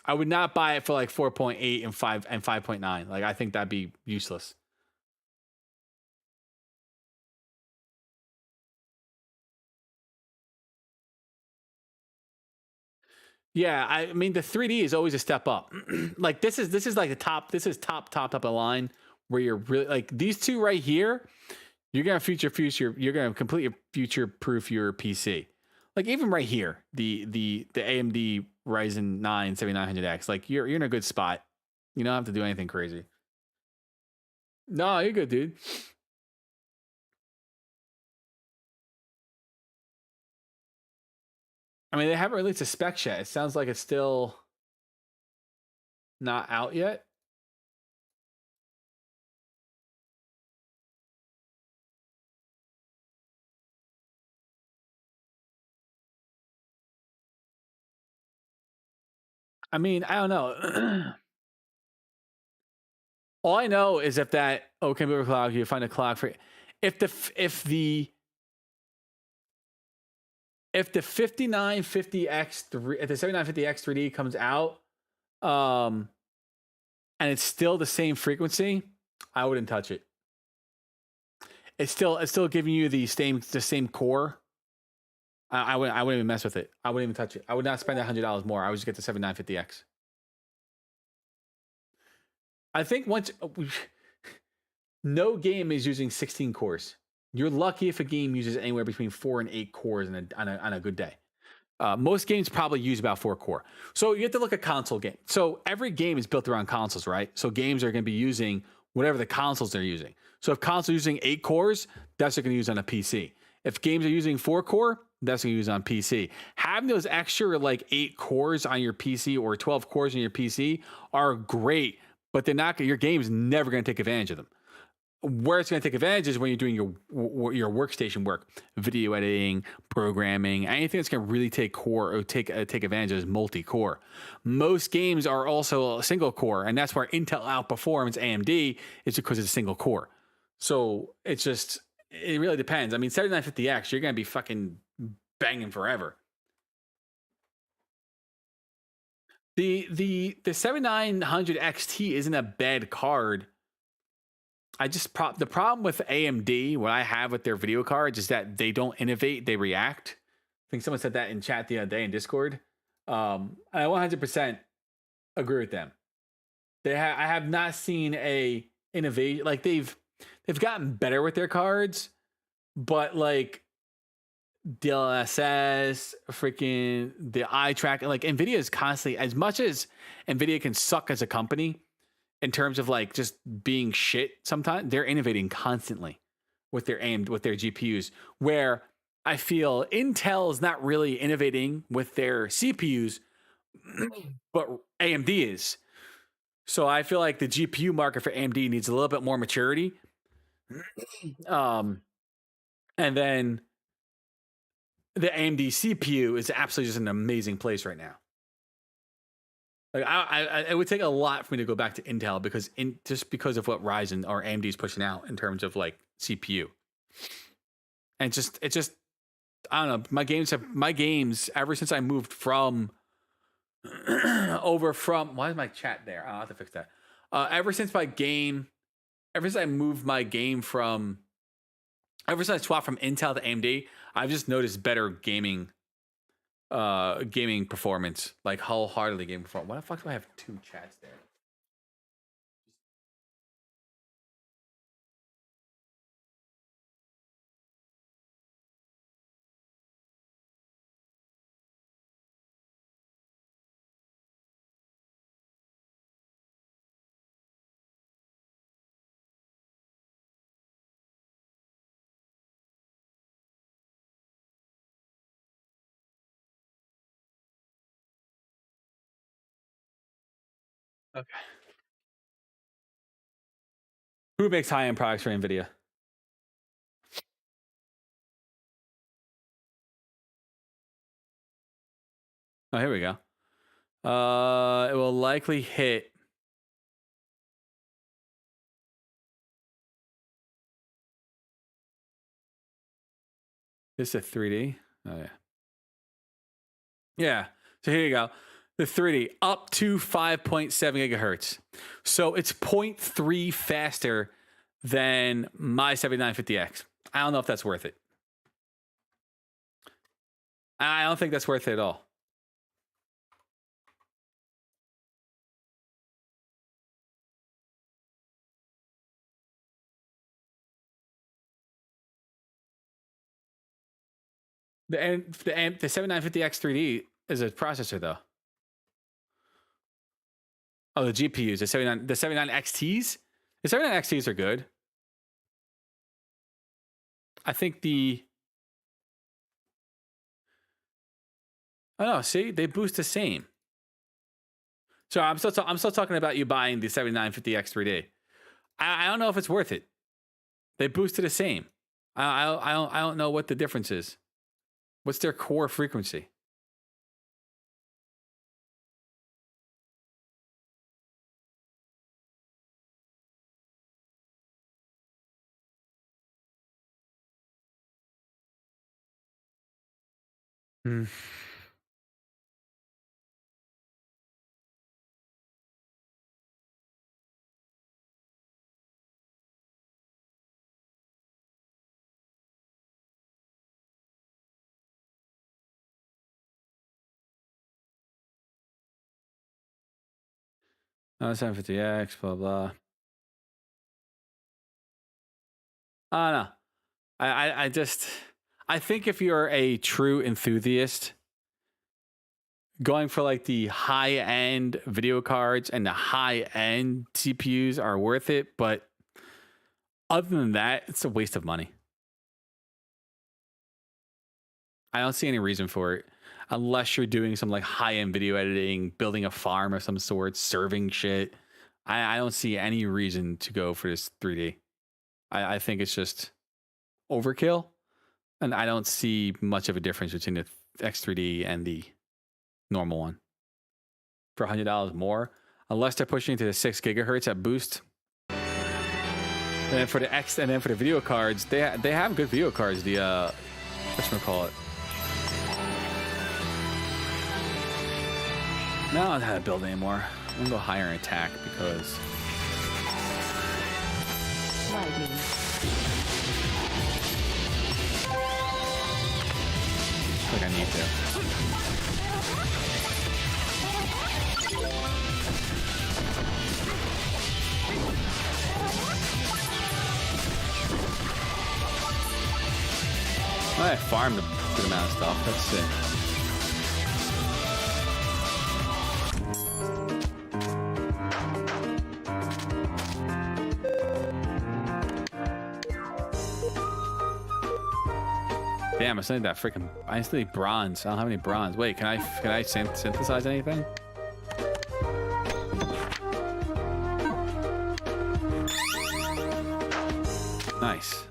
I would not buy it for like 4.8 and 5.9. Like, I think that'd be useless. Yeah, I mean the 3D is always a step up. Like this is like the top. This is top of the line where you're really like these two right here. You're gonna future. You're gonna completely future proof your PC. Like even right here, the AMD Ryzen 9 7900X. Like you're in a good spot. You don't have to do anything crazy. No, you're good, dude. I mean, they haven't released a spec yet. It sounds like it's still not out yet. I mean, I don't know. All I know is if that okay move clock, you find a clock for if the 5950X3 if the 7950X 3D comes out, and it's still the same frequency, I wouldn't touch it. It's still giving you the same core. I wouldn't even mess with it. I wouldn't even touch it. I would not spend $100 more. I would just get the 7950X. I think once no game is using 16 cores. You're lucky if a game uses anywhere between 4 and 8 cores on a good day. Most games probably use about 4 core. So you have to look at console game. So every game is built around consoles, right? So games are going to be using whatever the consoles they're using. So if consoles are using 8 cores, that's what they're going to use on a PC. If games are using 4 core, that's what you use on PC. Having those extra like 8 cores on your PC or 12 cores on your PC are great, but they're not. Your game's never going to take advantage of them. Where it's going to take advantage is when you're doing your workstation work, video editing, programming, anything that's going to really take advantage of is multi-core. Most games are also a single core, and that's where Intel outperforms AMD is because it's a single core. So it really depends. I mean, 7950X, you're going to be fucking banging forever. The 7900 XT isn't a bad card. The problem with AMD, what I have with their video cards is that they don't innovate, they react. I think someone said that in chat the other day in Discord. I 100% agree with them. I have not seen a innovation. Like they've gotten better with their cards, but like DLSS, freaking the eye tracking, like Nvidia is constantly, as much as Nvidia can suck as a company in terms of like just being shit sometimes, they're innovating constantly with their GPUs, where I feel Intel is not really innovating with their CPUs, but AMD is. So I feel like the GPU market for AMD needs a little bit more maturity. And then the AMD CPU is absolutely just an amazing place right now. Like it would take a lot for me to go back to Intel because because of what Ryzen or AMD is pushing out in terms of like CPU. And it's just I don't know. My games ever since I moved from why is my chat there? I'll have to fix that. Ever since I moved my game from ever since I swapped from Intel to AMD, I've just noticed better gaming performance, like wholeheartedly gaming performance. Why the fuck do I have 2 chats there? Okay. Who makes high-end products for NVIDIA? Oh, here we go. It will likely hit. This is a 3D. Oh yeah. Yeah. So here you go. The 3D up to 5.7 gigahertz. So it's 0.3 faster than my 7950X. I don't know if that's worth it. I don't think that's worth it at all. The 7950X 3D is a processor though. Oh, the GPUs, the 79 XTs. The 79 XTs are good. I think oh no, see, they boost the same. So I'm still talking about you buying the 7950X 3D. I don't know if it's worth it. They boosted the same. I don't know what the difference is. What's their core frequency? Hmm. Oh, 750X, blah blah. I don't know. I think if you're a true enthusiast, going for like the high end video cards and the high end CPUs are worth it, but other than that, it's a waste of money. I don't see any reason for it unless you're doing some like high end video editing, building a farm of some sort, serving shit. I don't see any reason to go for this 3D. I think it's just overkill, and I don't see much of a difference between the X3D and the normal one. For $100 more, unless they're pushing to the 6 gigahertz at boost. And then for the X, and then for the video cards, they have good video cards. The whatchamacallit. No, I don't have to build anymore. I'm gonna go higher in attack because. Lightning. I think I need to. I farmed a good amount of stuff. That's sick. Damn, I still need that freaking. I still need bronze. I don't have any bronze. Wait, can I synthesize anything? Nice.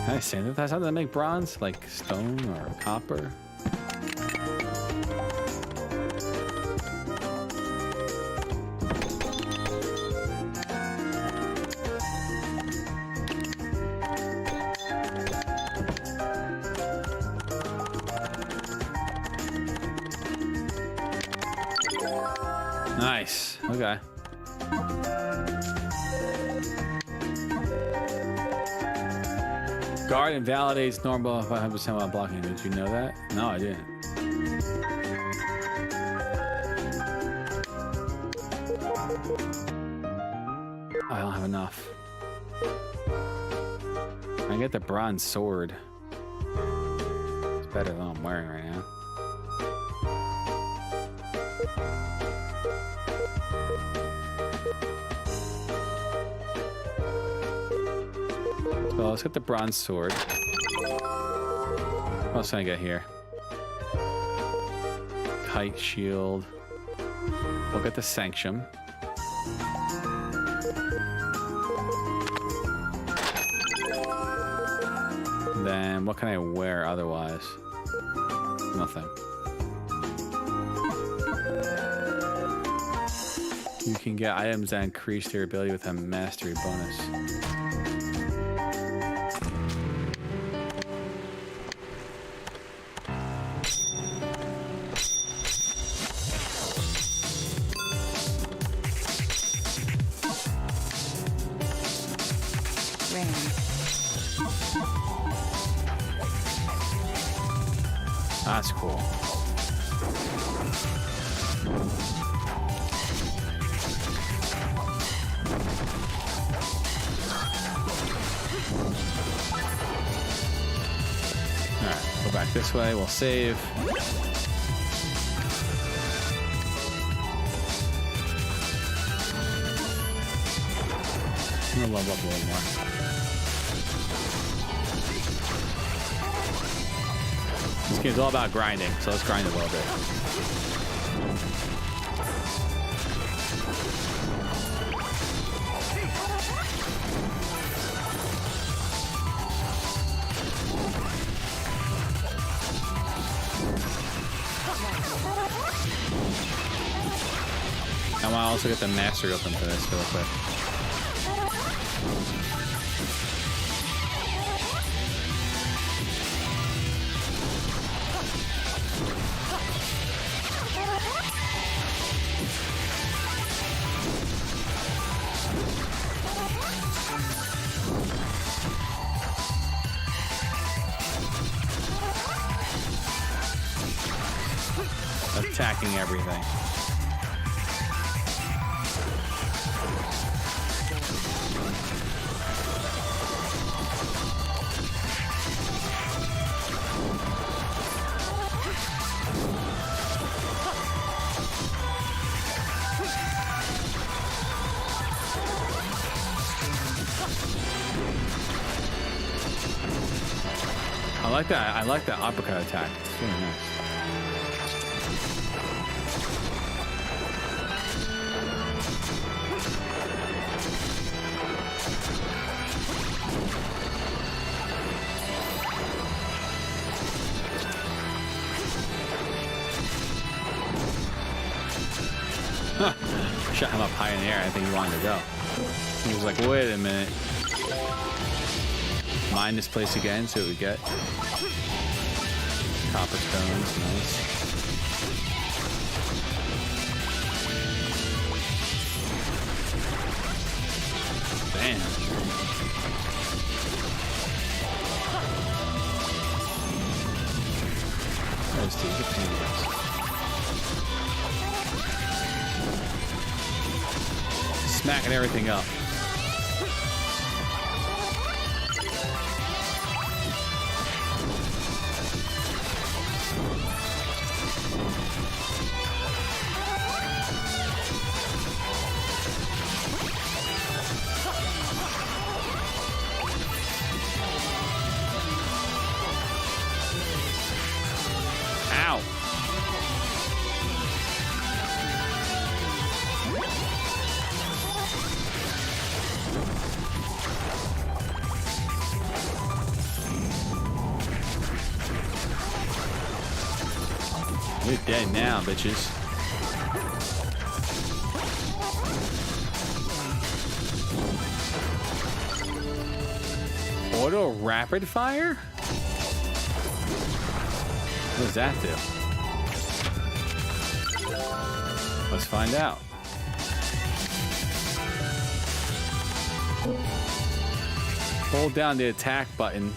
Can I synthesize something to make bronze, like stone or copper? Nice. Okay. Guard invalidates normal 500% while blocking. Did you know that? No, I didn't. I don't have enough. I get the bronze sword. It's better than I'm wearing right now. So let's get the bronze sword. What else can I get here? Kite shield. We'll get the sanction. Then what can I wear otherwise? Nothing. You can get items that increase their ability with a mastery bonus. That's cool. Alright, go back this way, we'll save. I'm gonna level up a little more. This game's all about grinding, so let's grind a little bit. I want to also get the mastery open for this real quick. Attacking everything. I like that. I like that uppercut attack. It's really nice. Shot him up high in the air. I think he wanted to go. He was like, wait a minute. Mine this place again, see what we get. Copper stones, nice. Damn. Those dudes are painless. Smacking everything up. Ow. You're dead now, bitches. Auto rapid fire? What does that do? Let's find out. Hold down the attack button.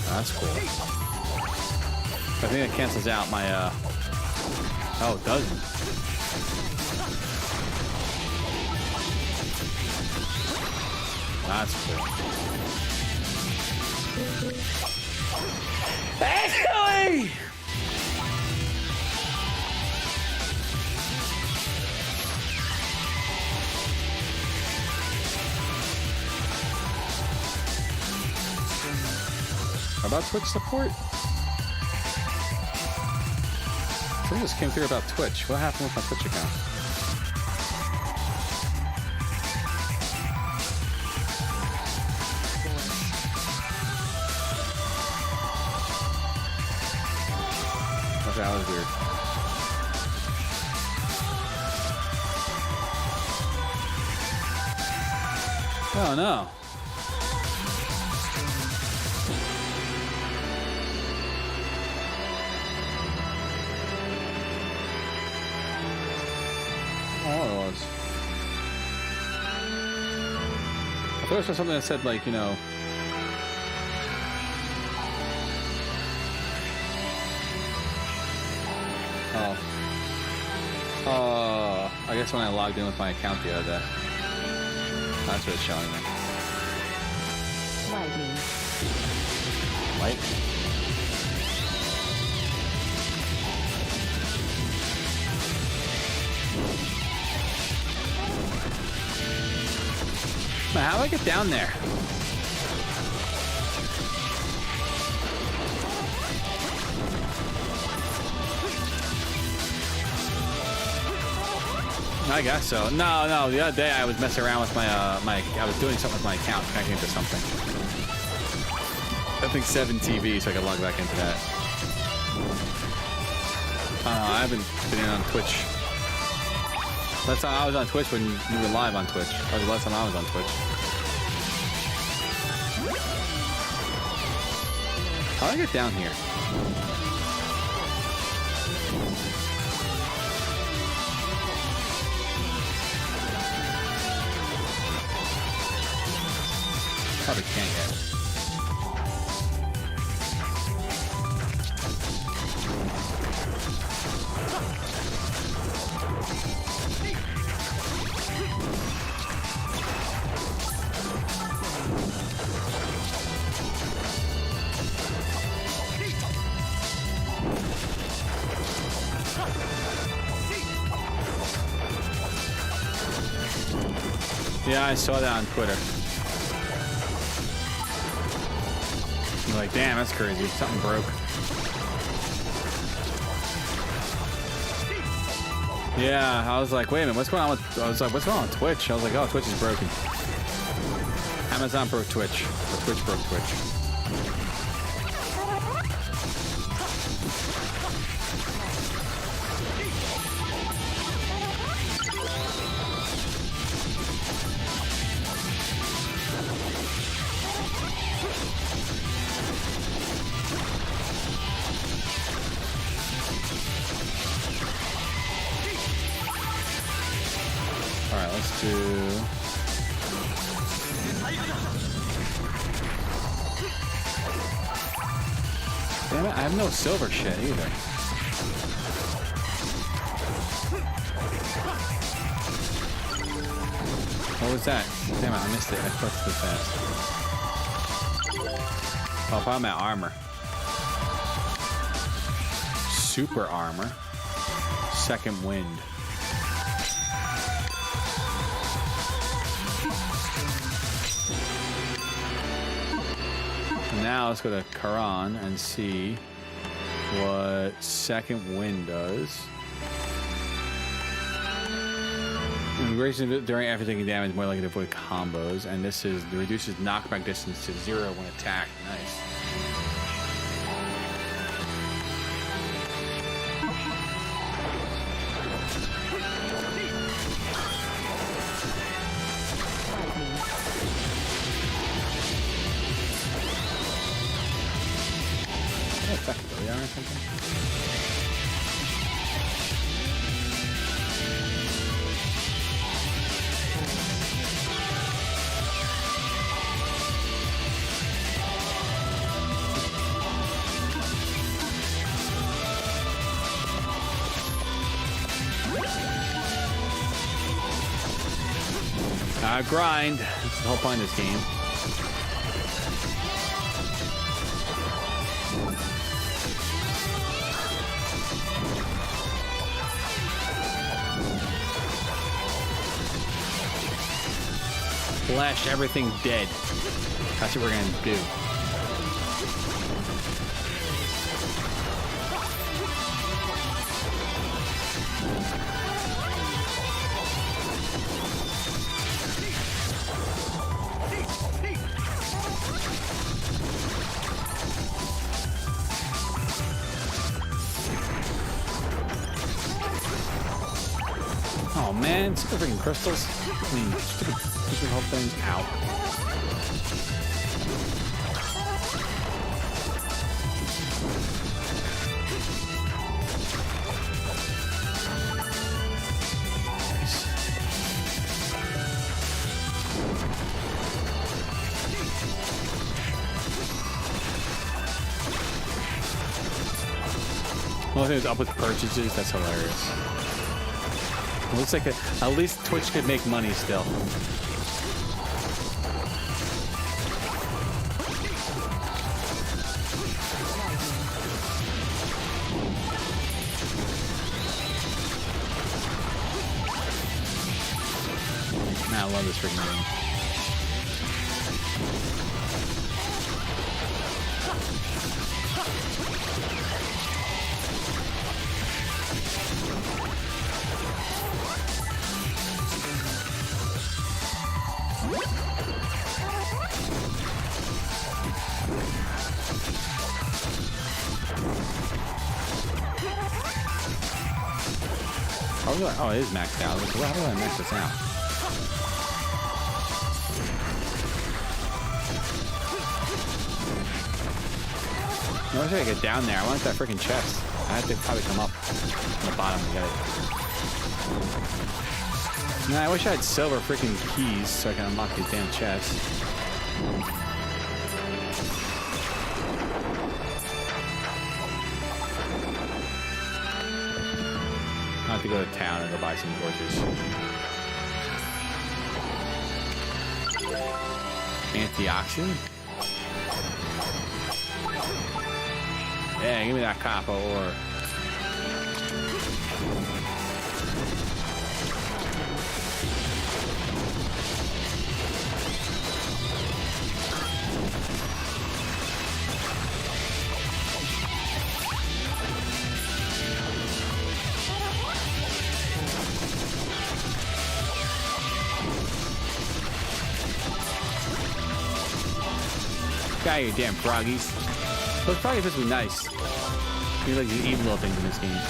That's cool. I think it cancels out my, oh, it doesn't. That's cool. Actually! About Twitch support? Something just came through about Twitch. What happened with my Twitch account? Okay, that was weird. Oh no. I thought it was something that said, like, you know. I guess when I logged in with my account the other day. That's what it's showing me. Lightning. Lightning? Man, how do I get down there? I guess so. No. The other day I was messing around with my I was doing something with my account, connecting it to something. I think 7TV, so I could log back into that. I haven't been in on Twitch. Last time I was on Twitch when you were live on Twitch. That was the last time I was on Twitch. How do I get down here? Probably can't yet. Yeah, I saw that on Twitter. I'm like, damn, that's crazy. Something broke. Yeah, I was like, wait a minute, what's going on with... I was like, what's going on with Twitch? I was like, oh, Twitch is broken. Amazon broke Twitch. Or Twitch broke Twitch. Damn it, I have no silver shit either. What was that? Damn it, I missed it. I clicked too fast. Oh, I found my armor. Super armor. Second wind. Now let's go to Karan and see what second wind does. Duration during after taking damage, more likely to avoid combos, and this is reduces knockback distance to 0 when attacked. Nice. Or something. Grind. That's the whole point of this game. Flash everything dead. That's what we're gonna do. Man, stupid freaking crystals. I mean, stupid whole things. Ow. Well, I think it's up with purchases. That's hilarious. It looks like at least Twitch could make money still. Man, I love this freaking game. Oh, it is maxed out. Well, how do I max this out? I wish I could get down there. I want that freaking chest. I have to probably come up on the bottom to get it. Nah, I wish I had silver freaking keys so I can unlock these damn chests. I have to go to town and go buy some torches. Antioxidant? Yeah, give me that copper ore. Got your damn froggies. Those froggies supposed to be nice. You're like these evil little things in this game.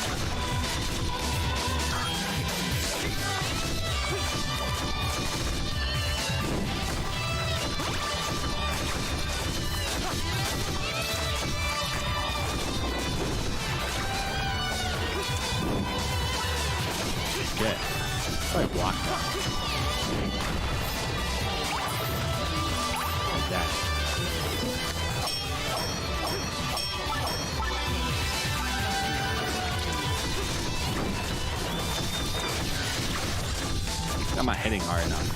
Shit. Probably blocked that. Like that. I'm not hitting hard enough.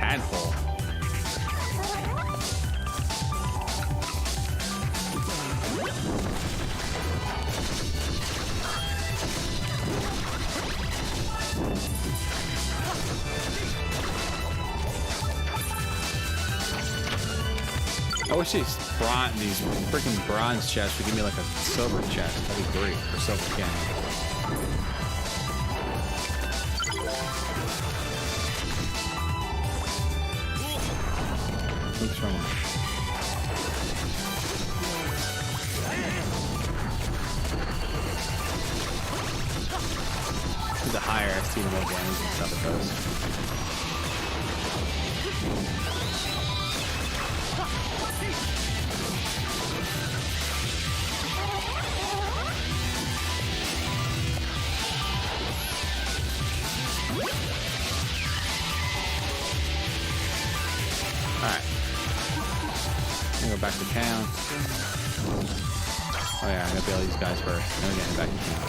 Tadpole. I wish these freaking bronze chests would give me like a silver chest. That'd be great for silver cannon. Oops, wrong one. The higher ST, the more damage and stuff it does. Alright. Go back to town. Oh yeah, I gotta bail these guys first. Then we're getting back to town.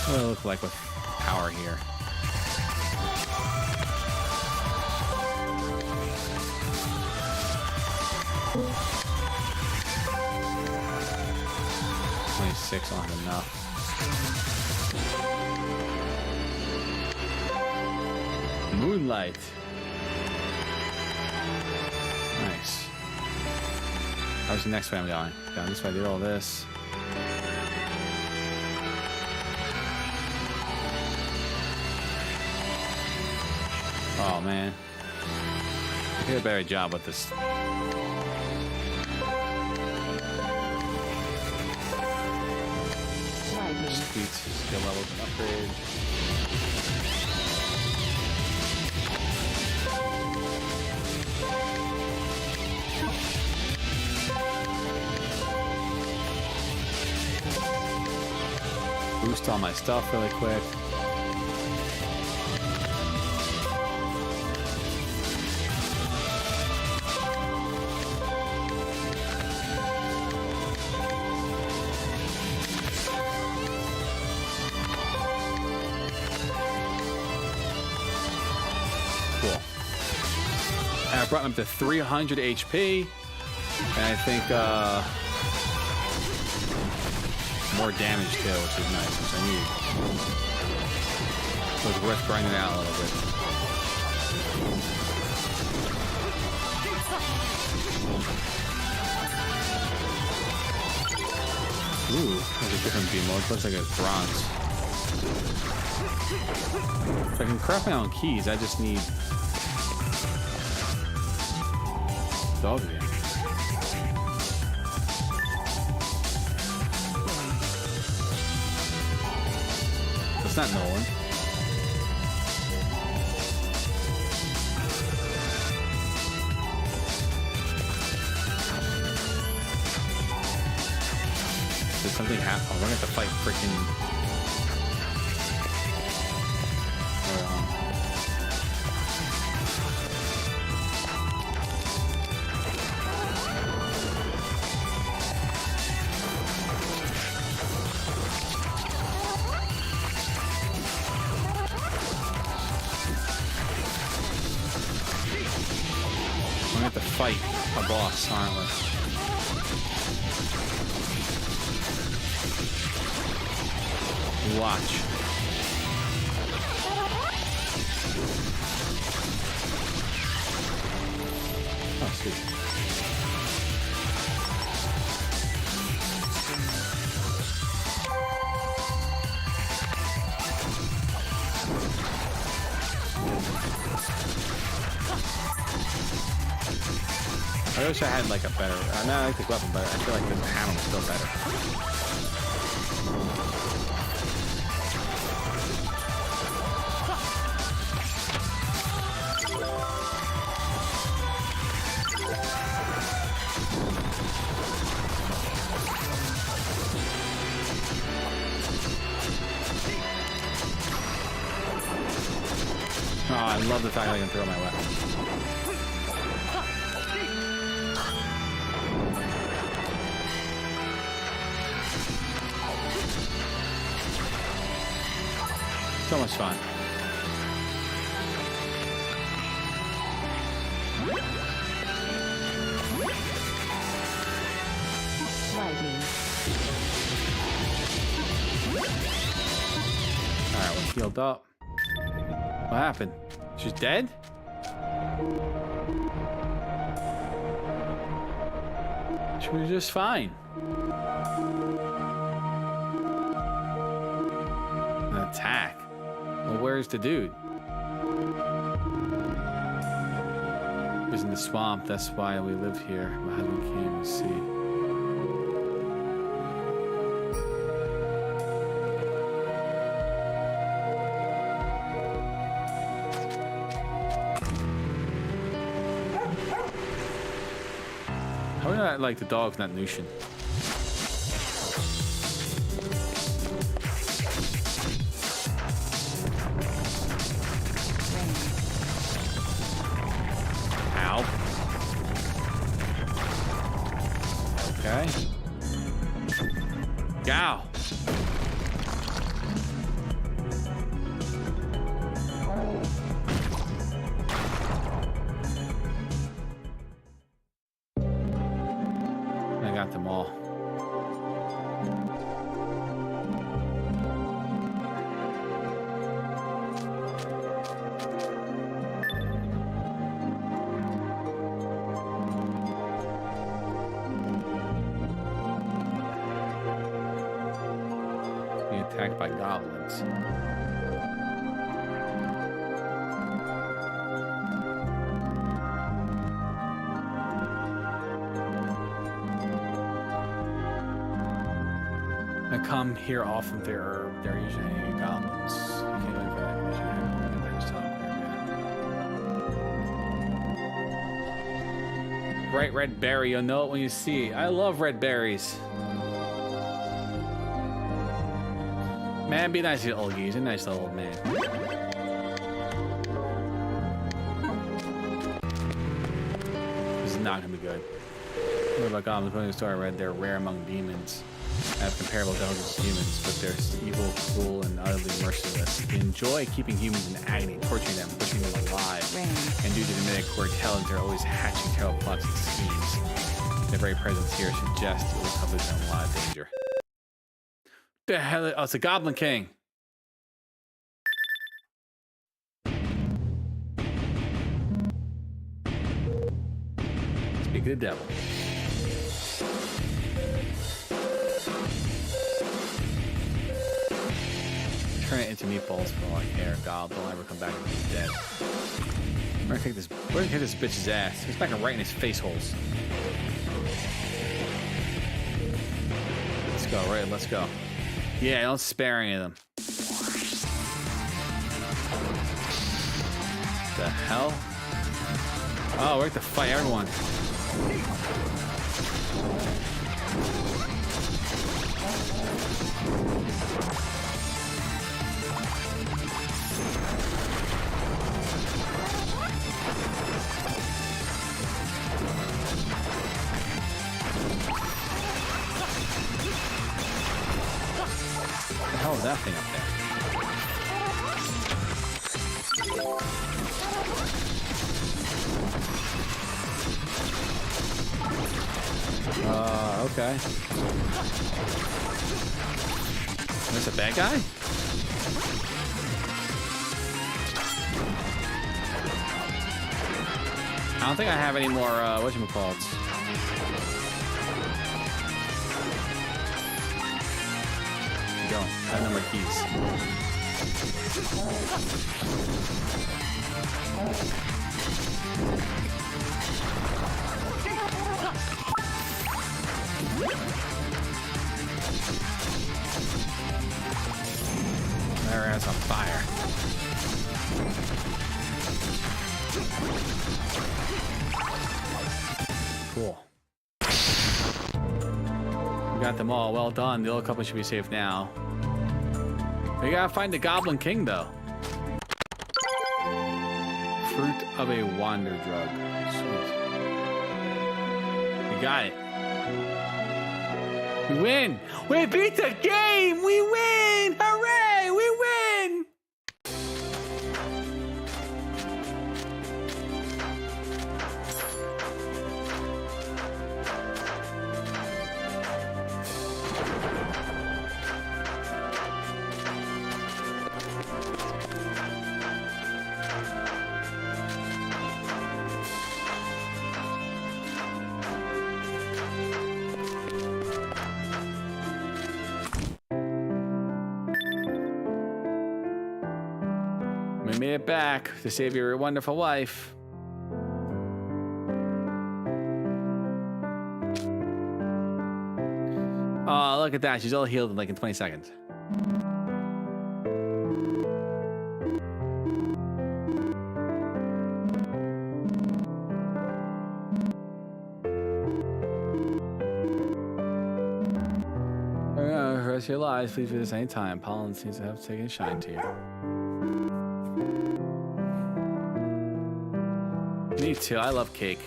What do I look like with power here? Six on enough. Moonlight. Nice. How's the next way I'm going? Down this way, I did all this. Oh man. I did a better job with this. Speed skill levels and upgrade. Boost all my stuff really quick. I brought him up to 300 HP, and I think more damage too, which is nice, which I need. So it's worth grinding out a little bit. Ooh, there's a different beam mode. Looks like it's bronze. If I can craft my own keys, I just need dog again. It's not Nolan. Did something happen? Oh, we're gonna have to fight freaking. Fight a boss, aren't we? Watch. Oh, sweet. I wish I had like a better. I mean, I like the weapon, but I feel like the hammer was still better. Oh, I love the fact that I can throw my weapons. So much fun. Alright, we're healed up. What happened? She's dead? She was just fine. An attack. Well, where's the dude? He's in the swamp. That's why we live here. My husband came to see. How do I like the dog's not Nushin? Okay. Go. I got them all. Attacked by goblins. I come here often. There are usually goblins. You can't wait for that condition. Bright red berry. You'll know it when you see it. I love red berries. Man, be nice to the old guy. He's a nice little old man. This is not gonna be good. What about goblins? According to the story I read, they're rare among demons. Have comparable intelligence to humans, but they're evil, cruel, and utterly merciless. They enjoy keeping humans in agony, torturing them, pushing them alive. Rain. And due to the metaphoric intelligence, they're always hatching terrible plots and schemes. Their very presence here suggests it will cover them in a lot of danger. The hell? Oh, it's a Goblin King. Speak of the devil. Turn it into meatballs for like air. God, don't ever come back and he's dead. We're gonna kick this bitch's ass. He's back and right in his face holes. Let's go, right? Let's go. Yeah, don't spare any of them. The hell? Oh, we have to fight everyone. What the hell is that thing up there? Okay. Is this a bad guy? I don't think I have any more, whatchamacallits. Go. I have no more keys. Their ass on fire. Cool. We got them all. Well done. The old couple should be safe now. We gotta find the Goblin King, though. Fruit of a Wander Drug. Sweet. We got it. We win! We beat the game! We win! Hooray! We win! We made it back to save your wonderful wife. Oh, look at that. She's all healed in like in 20 seconds. For the rest of your lives, please visit us anytime. Pollen seems to have taken a shine to you. Me too. I love cake.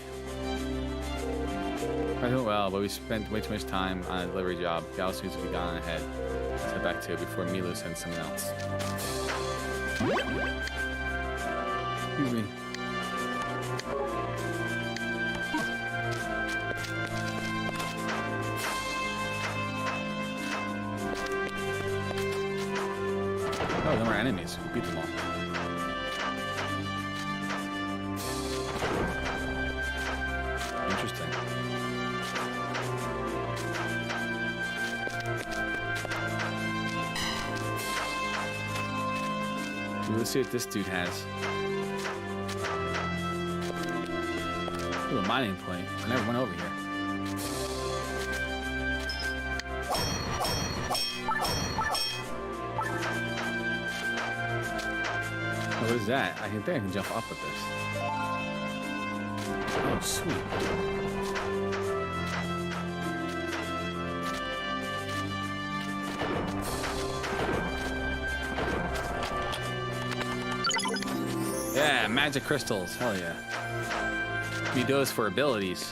I went well, but we spent way too much time on a delivery job. Gal seems to be gone ahead. Let's head back to it before Milo sends someone else. Excuse me. Oh, no more enemies. We beat them all. Interesting. Let's see what this dude has. Ooh, a mining point. I never went over here. what is that? I think I can jump up with this. Oh, sweet. Yeah, magic crystals. Hell yeah. Need those for abilities.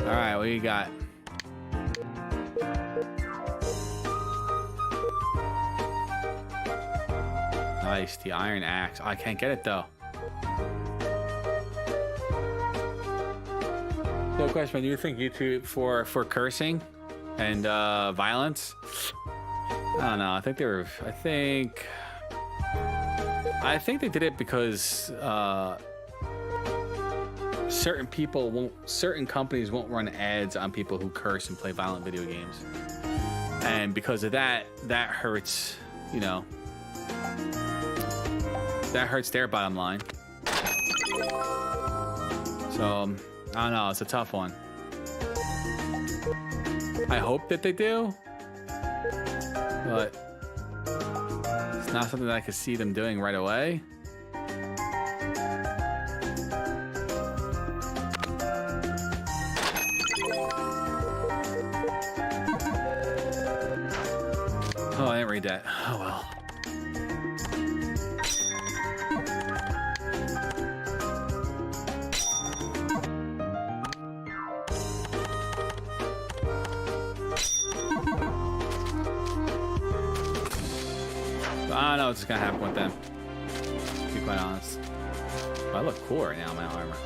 Alright, what do you got? Nice, the iron axe. Oh, I can't get it though. No question, do you think YouTube for cursing and violence? I don't know. I think they did it because certain companies won't run ads on people who curse and play violent video games, and because of that hurts, you know, that hurts their bottom line. So I don't know. It's a tough one. I hope that they do, but it's not something that I could see them doing right away. Oh, I didn't read that. Oh well. I don't know what's gonna happen with them, to be quite honest. But I look cool right now in my armor.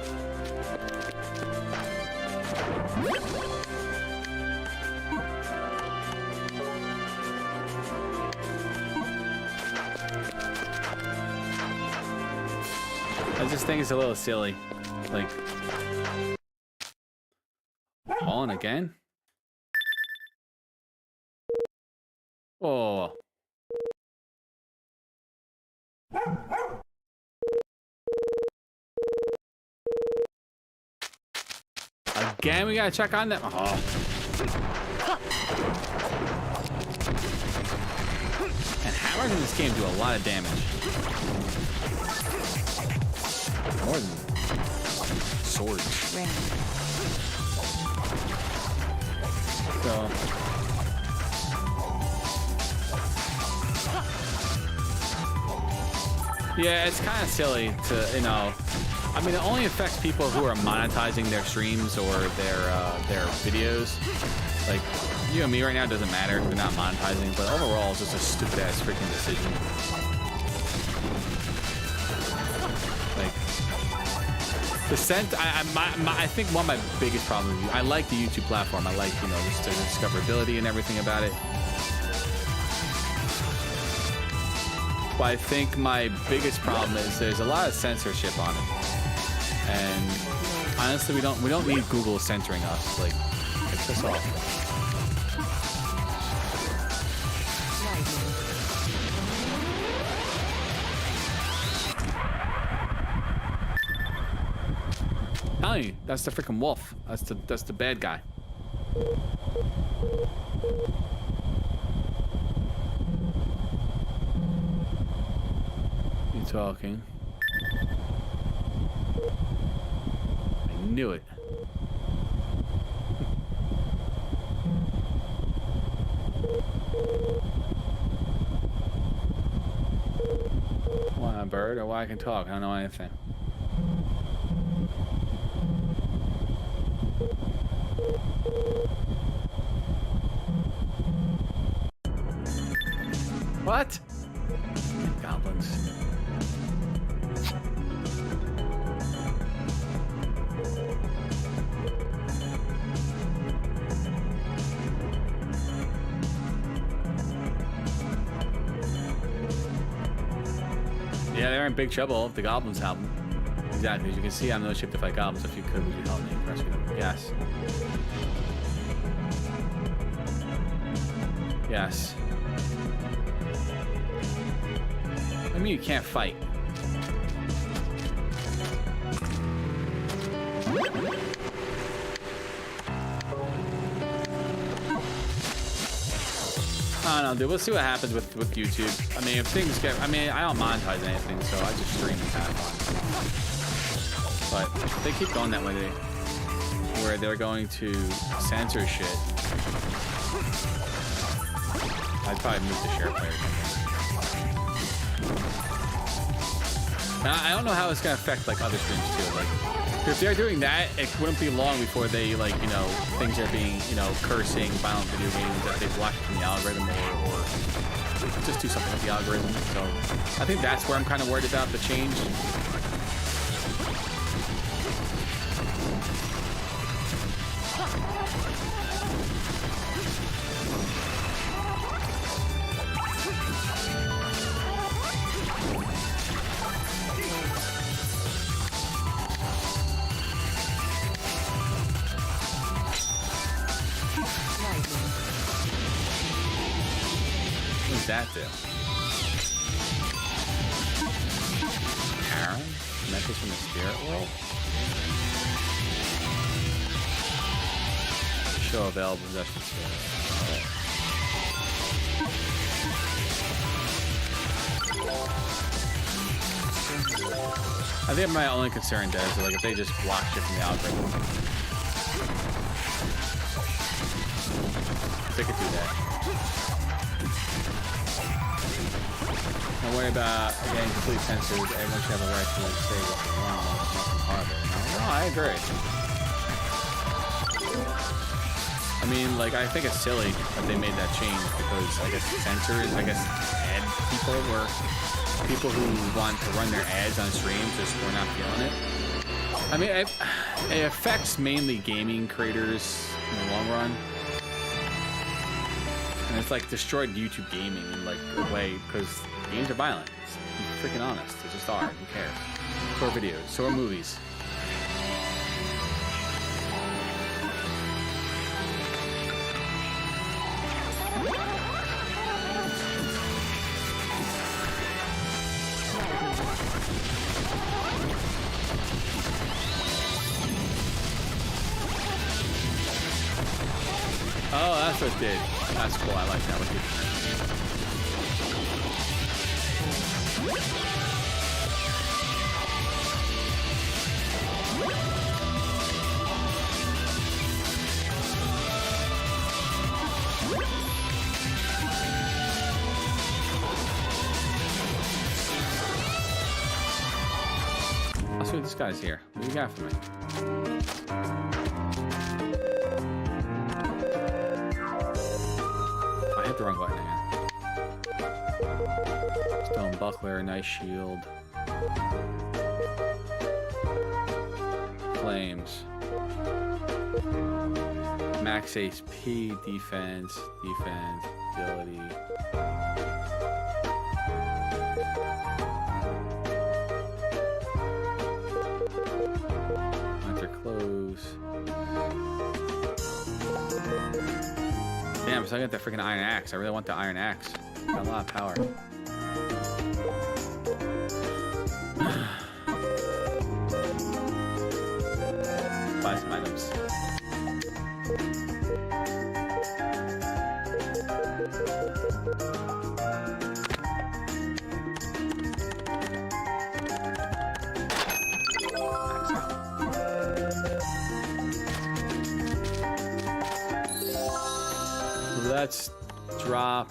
I just think it's a little silly. Like, falling again? Oh. Again, we gotta check on them. Oh. And hammers in this game do a lot of damage. More than swords. Ring. So. Yeah, it's kind of silly to, you know. I mean, it only affects people who are monetizing their streams or their videos. Like, you and me right now, it doesn't matter if we're not monetizing, but overall, it's just a stupid ass freaking decision. Like, I think one of my biggest problems, I like the YouTube platform. I like, you know, just the discoverability and everything about it. But I think my biggest problem is there's a lot of censorship on it. And honestly, we don't need Google censoring us. Like, it's us off. Telling you, that's the freaking wolf. That's the bad guy. You talking? I knew it. Why I'm a bird or why I can talk? I don't know anything. What? Goblins. Yeah, they're in big trouble if the goblins help them. Exactly. As you can see, I'm no ship to fight goblins. If you could, would you help me rescue them? Yes. Yes. I mean, you can't fight. I don't know, dude. We'll see what happens with YouTube. I mean, if things get, I mean, I don't monetize anything, so I just stream and have fun. But if they keep going that way, where they're going to censor shit, I'd probably move to share player. Now, I don't know how it's gonna affect like other streams too. Like, if they're doing that, it wouldn't be long before they like, you know, things are being, you know, cursing, violent video games that they block from the algorithm or just do something with the algorithm. So I think that's where I'm kind of worried about the change. That do? Aaron? Message from the spirit world? Show available possession spirit. Right. I think my only concern there is like if they just block shit from the algorithm. If they could do that. Don't worry about getting complete censored. Everyone should have a right to say what they want. Nothing horrible. No, I agree. I mean, like, I think it's silly that they made that change because I guess censors, I guess ad people were people who want to run their ads on streams just were not feeling it. I mean, it affects mainly gaming creators in the long run. And it's like destroyed YouTube gaming in like a way because games are violent. It's freaking honest. They just are. Who cares? So are videos. So are movies. Oh, that's what it did. That's cool. I like that one. I'll see what this guy's here. What do you got for me? I hit the wrong button again. Stone buckler, nice shield. Flames. Max HP, defense, agility. Enter close. Damn, so I got that freaking iron axe. I really want the iron axe. Got a lot of power. Buy some items. Let's drop.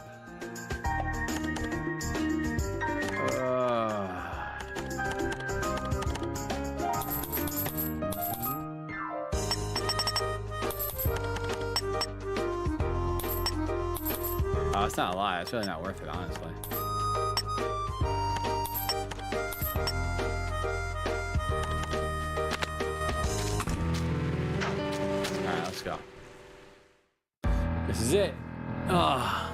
Oh, it's not a lie. It's really not worth it, honestly. All right, let's go. This is it. Oh.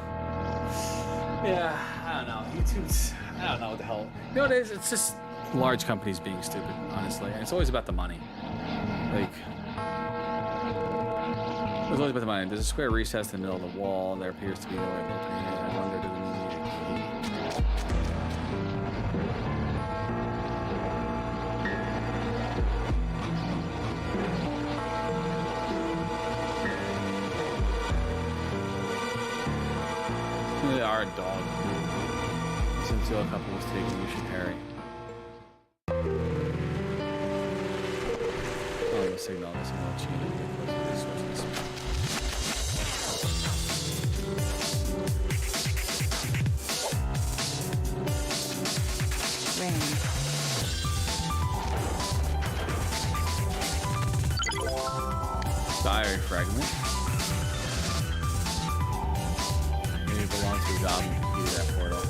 Yeah, I don't know. YouTube's, I don't know what the hell. You know what it is? It's just large companies being stupid, honestly. And it's always about the money. Like, it's always about the money. There's a square recess in the middle of the wall. There appears to be no way of opening it. I wonder, does it need a key? Still a couple was taken. We should parry. Oh, the signal. This signal cheated. Rain. Diary fragment. Maybe it belongs to a goblin who completed that portal.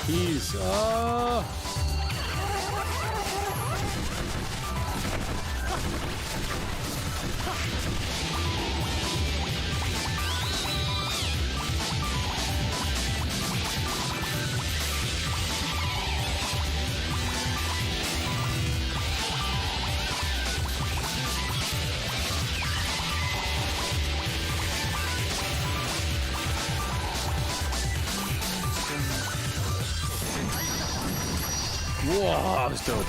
Keys. Oh. Whoa, that was dope.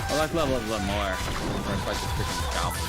I like level up a little more. Or if I just freaking goblin.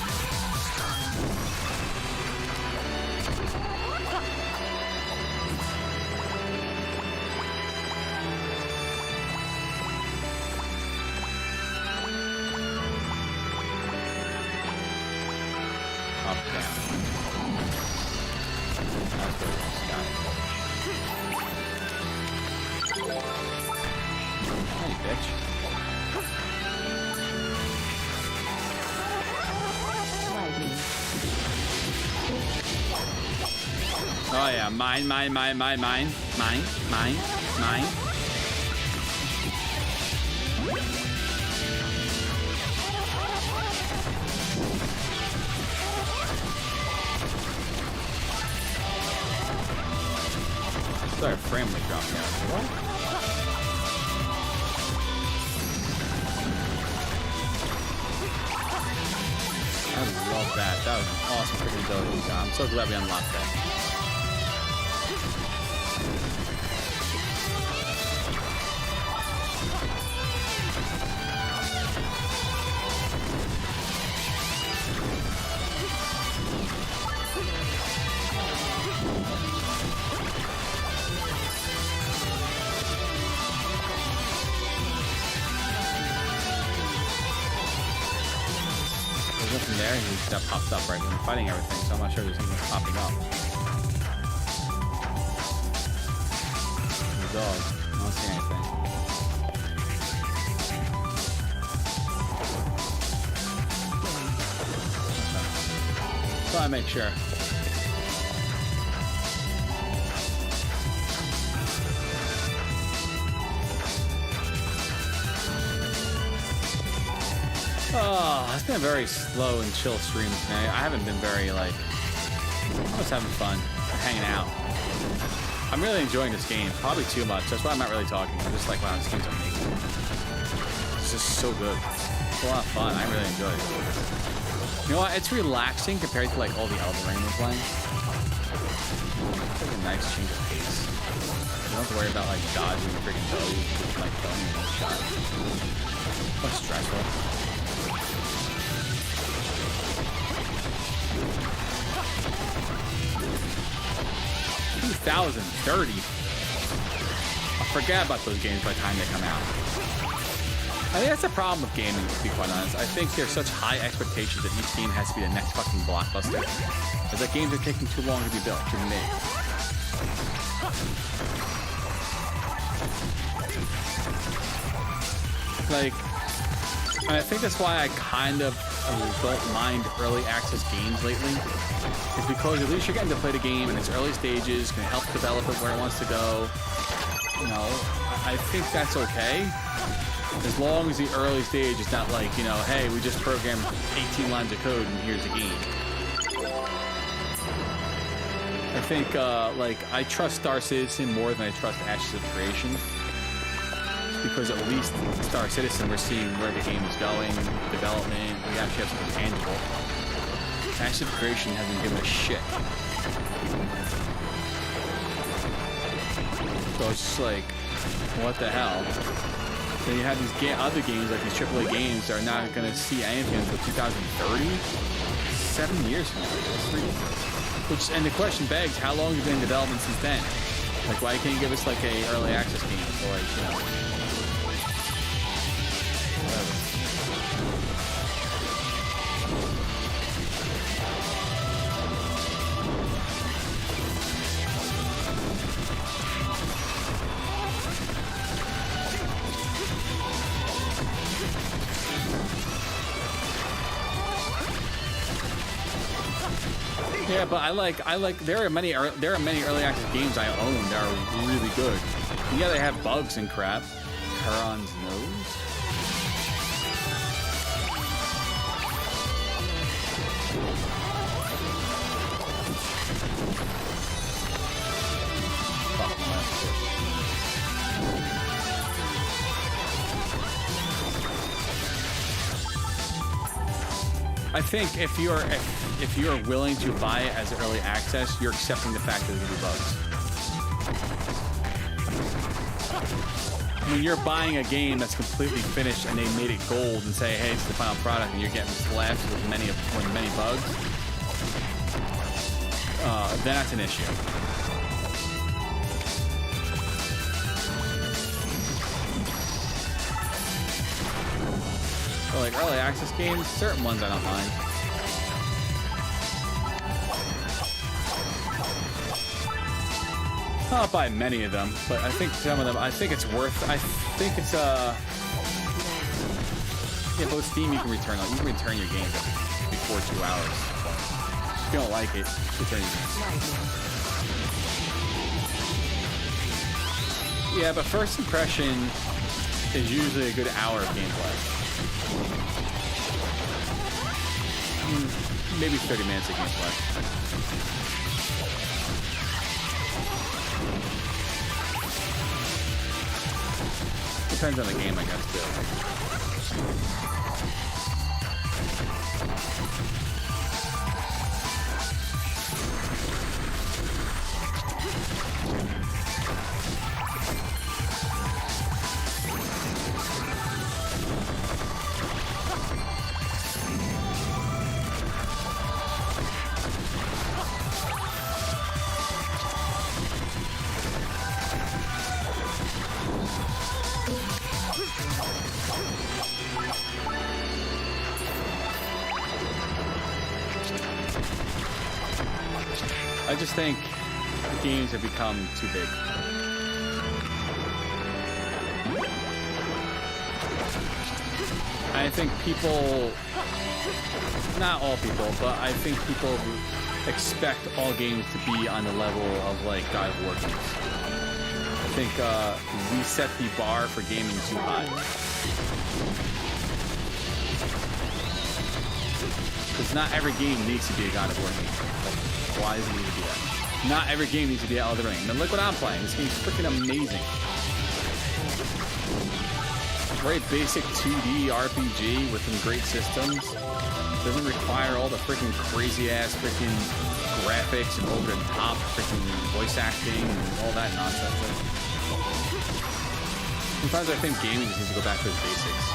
Oh yeah, mine. Sorry, frame rate dropping out. What? I love that. That was an awesome freaking ability. I'm so glad we unlocked that. From there, that popped up right when I'm fighting everything, so I'm not sure there's something popping up. The dog. I don't see anything. Okay. So I make sure. Oh, it's been a very slow and chill stream today. I haven't been very, like, I'm just having fun, hanging out. I'm really enjoying this game, probably too much. That's why I'm not really talking. I'm just like, wow, this game's amazing. It's just so good. It's a lot of fun. I really enjoy it. You know what? It's relaxing compared to, like, all the Elden Ring we're playing. It's like a nice change of pace. You don't have to worry about, like, dodging the freaking belly, like, throwing you one shot. It's stressful. 2030. I forget about those games by the time they come out. I think that's the problem with gaming, to be quite honest. I think there's such high expectations that each game has to be the next fucking blockbuster. It's like games are taking too long to be built, to be made. Like, and I think that's why I kind of don't mind early access games lately is because at least you're getting to play the game in its early stages, can help develop it where it wants to go. You know, I think that's okay. As long as the early stage is not like, you know, hey, we just programmed 18 lines of code and here's a game. I think, like, I trust Star Citizen more than I trust Ashes of Creation. Because at least Star Citizen, we're seeing where the game is going, development, we actually have something tangible. Ashes of Creation hasn't given a shit. So it's just like, what the hell? Then you have these other games, like these AAA games, that are not going to see anything until 2030? 7 years from now. That's ridiculous. Which, and the question begs, how long have you been in development since then? Like, why can't you give us, like, a early access game? Or, like, you know... Yeah, but I like. There are many early access games I own that are really good. Yeah, they have bugs and crap. Heron's nose. Fuck my shit. I think if you're willing to buy it as early access, you're accepting the fact that there's gonna be bugs. When you're buying a game that's completely finished and they made it gold and say, hey, it's the final product, and you're getting slashed with many bugs, then that's an issue. So like early access games, certain ones I don't mind. Not buy many of them, but I think some of them, I think it's worth, I think it's, yeah, but with Steam you can return your games before 2 hours. If you don't like it, return your games. Yeah, but first impression is usually a good hour of gameplay. Maybe 30 minutes of gameplay. Depends on the game, I guess, too. I just think games have become too big. I think people, not all people, but I think people expect all games to be on the level of like God of War games. I think we set the bar for gaming too high. Because not every game needs to be a God of War game. Why does it need to be that? Not every game needs to be Elden Ring. And look what I'm playing. This game's freaking amazing. Very basic 2D RPG with some great systems. Doesn't require all the freaking crazy ass freaking graphics and over the top freaking voice acting and all that nonsense. Sometimes I think gaming just needs to go back to its basics.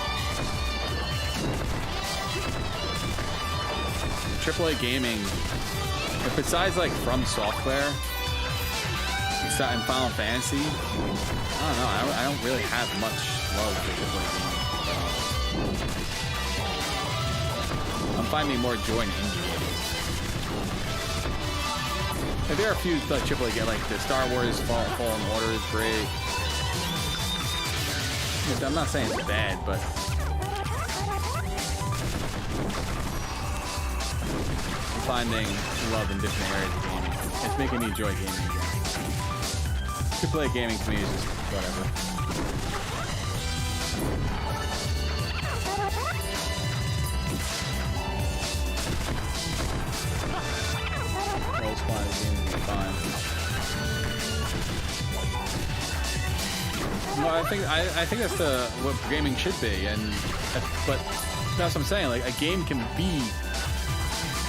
AAA gaming, if besides like From Software, it's not in Final Fantasy, I don't know, I don't really have much love for AAA gaming. I'm finding more joy in indie games. And there are a few like AAA games, like the Star Wars Fallen Order is great. I'm not saying it's bad, but finding love in different areas of gaming. It's making me enjoy gaming again. AAA gaming to me is just whatever. Roll squad gaming is fine. No, I think that's what gaming should be, but that's what I'm saying. Like, a game can be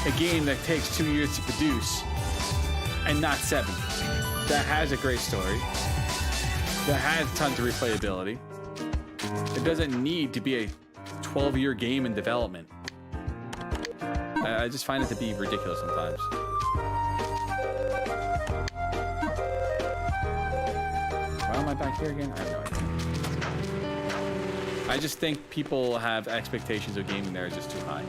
a game that takes 2 years to produce and not 7. That has a great story. That has tons of replayability. It doesn't need to be a 12-year game in development. I just find it to be ridiculous sometimes. Why am I back here again? I have no idea. I just think people have expectations of gaming that are just too high.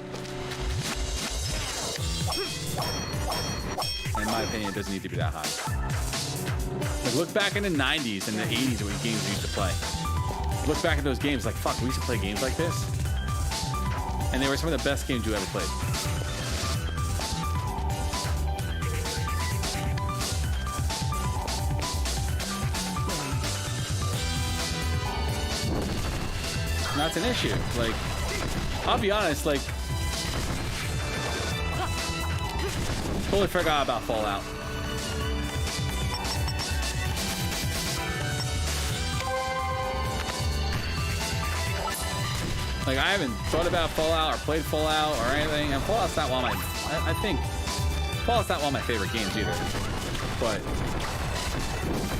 In my opinion, it doesn't need to be that high. Like, look back in the 90s and the 80s when games we used to play. Look back at those games like, fuck, we used to play games like this? And they were some of the best games you ever played. And that's an issue. Like, I'll be honest, like, totally forgot about Fallout. Like, I haven't thought about Fallout or played Fallout or anything, and Fallout's not one of my... I think Fallout's not one of my favorite games either. But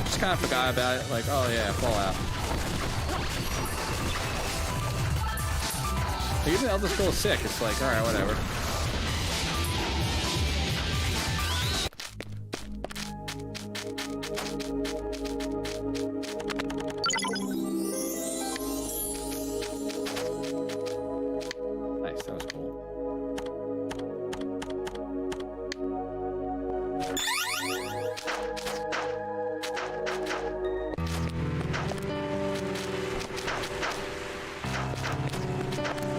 just kind of forgot about it. Like, oh yeah, Fallout. Like, even Elder Scrolls 6, it's like, alright, whatever.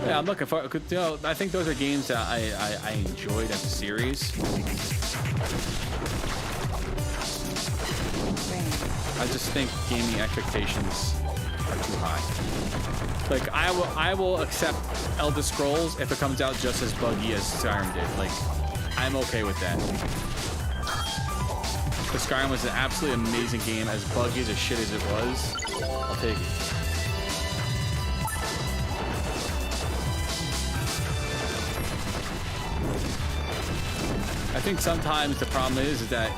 I'm looking for, you know, I think those are games that I enjoyed as a series. I just think gaming expectations are too high. Like, I will accept Elder Scrolls if it comes out just as buggy as Skyrim did. Like, I'm okay with that. The Skyrim was an absolutely amazing game, as buggy as shit as it was. I'll take it. I think sometimes the problem is that,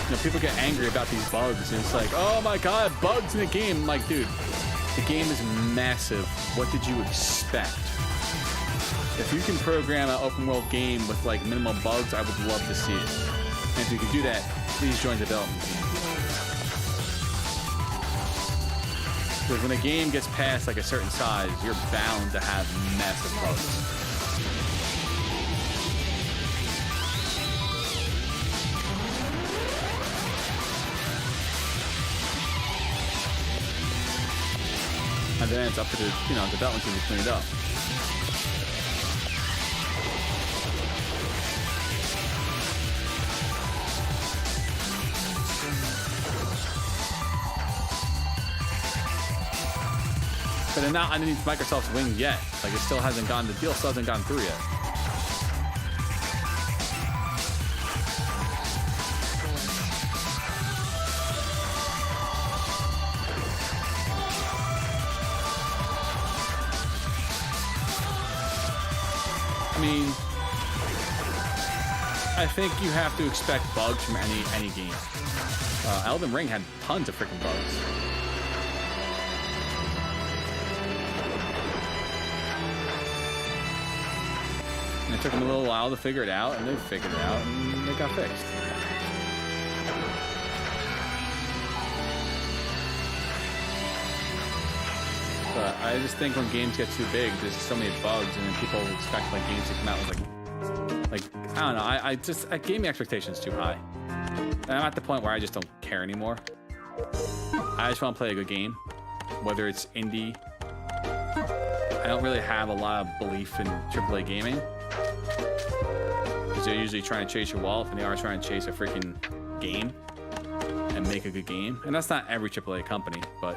you know, people get angry about these bugs, and it's like, oh my god, bugs in the game. I'm like, dude, the game is massive. What did you expect? If you can program an open world game with like minimal bugs, I would love to see it. And if you can do that, please join the development team. Because when a game gets past like a certain size, you're bound to have massive bugs. And then it's up to the, you know, development team to clean it up. But they're not underneath Microsoft's wing yet. Like, it still hasn't gone, the deal still hasn't gone through yet. I mean, I think you have to expect bugs from any game. Elden Ring had tons of freaking bugs. And it took them a little while to figure it out, and they figured it out, and it got fixed. But I just think when games get too big, there's so many bugs, and then people expect like games to come out with like I don't know. I just gaming expectations too high. And I'm at the point where I just don't care anymore. I just want to play a good game, whether it's indie. I don't really have a lot of belief in AAA gaming. because they're usually trying to chase your wallet, and they are trying to chase a freaking game and make a good game. And that's not every AAA company, but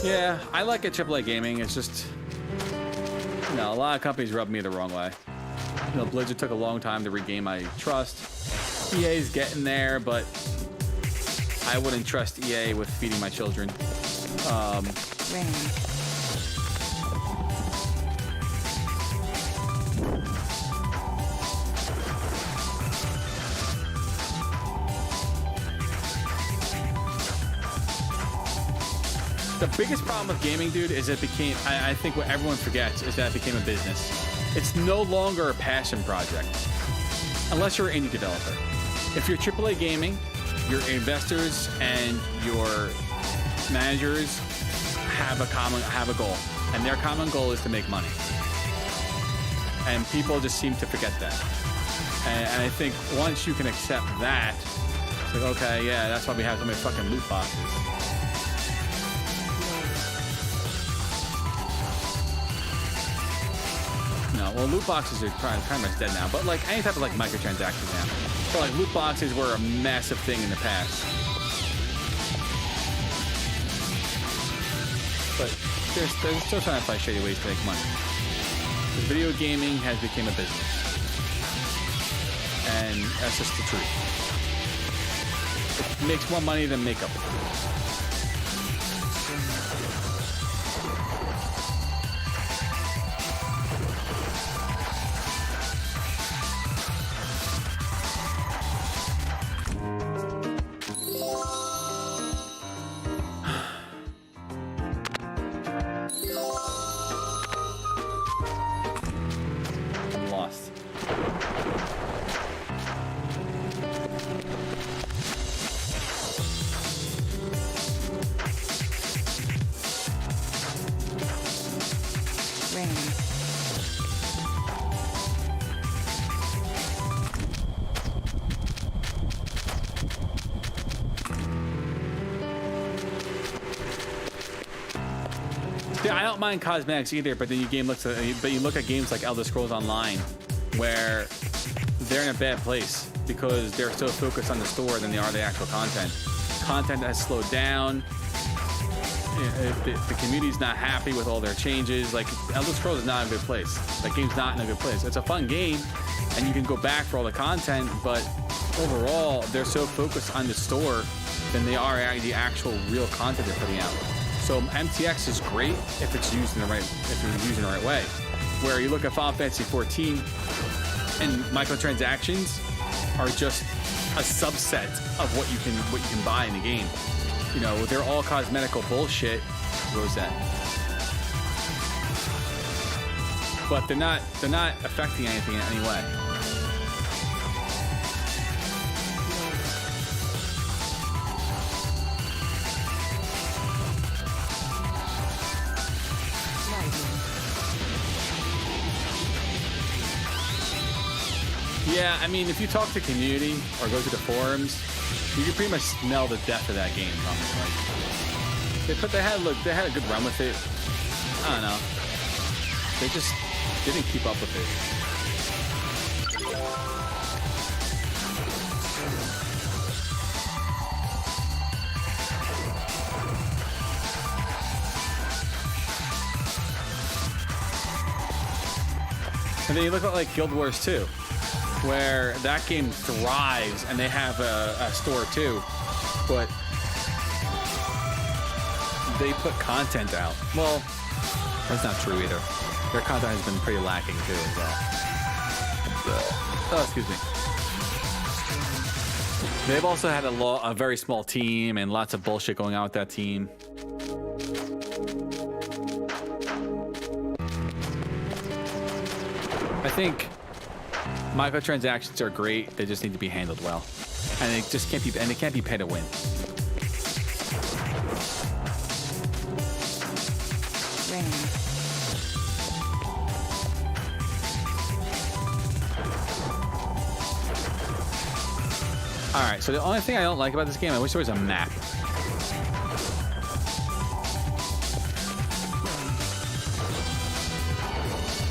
yeah, I like it. AAA gaming. It's just, you know, a lot of companies rub me the wrong way. You know, Blizzard took a long time to regain my trust. EA's getting there, but I wouldn't trust EA with feeding my children. Rain. The biggest problem with gaming, dude, is it became, I think what everyone forgets is that it became a business. It's no longer a passion project, unless you're an indie developer. If you're AAA gaming, your investors and your managers have a goal, and their common goal is to make money. And people just seem to forget that. And I think once you can accept that, it's like, okay, yeah, that's why we have so many fucking loot boxes. No, well, loot boxes are kind of much dead now, but like any type of like microtransactions now. So like loot boxes were a massive thing in the past. But they're still trying to find shady ways to make money. Because video gaming has become a business. And that's just the truth. It makes more money than makeup. Yeah, I don't mind cosmetics either, but then you look at games like Elder Scrolls Online, where they're in a bad place because they're so focused on the store than they are the actual content. Content has slowed down. The community's not happy with all their changes. Like Elder Scrolls is not a good place. That game's not in a good place. It's a fun game, and you can go back for all the content, but overall, they're so focused on the store than they are the actual real content they're putting out. So MTX is great if it's used in the right, if you're using the right way. Where you look at Final Fantasy 14, and microtransactions are just a subset of what you can buy in the game. You know, they're all cosmetical bullshit. What was that? But they're not affecting anything in any way. Yeah, I mean, if you talk to community or go to the forums, you can pretty much smell the death of that game coming. Like, they had a good run with it. I don't know. They just didn't keep up with it. And then you look at like Guild Wars 2. Where that game thrives, and they have a store too, but they put content out. Well, that's not true either. Their content has been pretty lacking too as well. Oh, excuse me. They've also had a very small team and lots of bullshit going on with that team. I think microtransactions are great. They just need to be handled well, and they just can't be pay to win. Rain. All right, So the only thing I don't like about this game, I wish there was a map.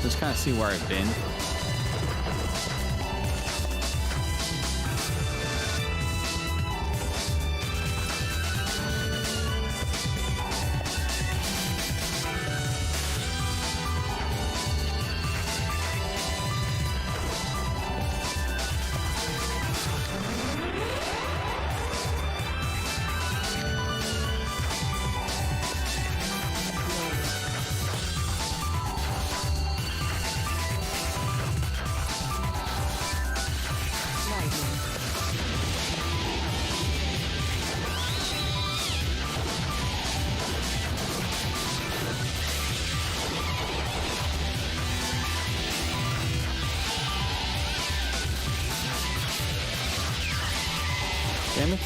Just kind of see where I've been. Damn it.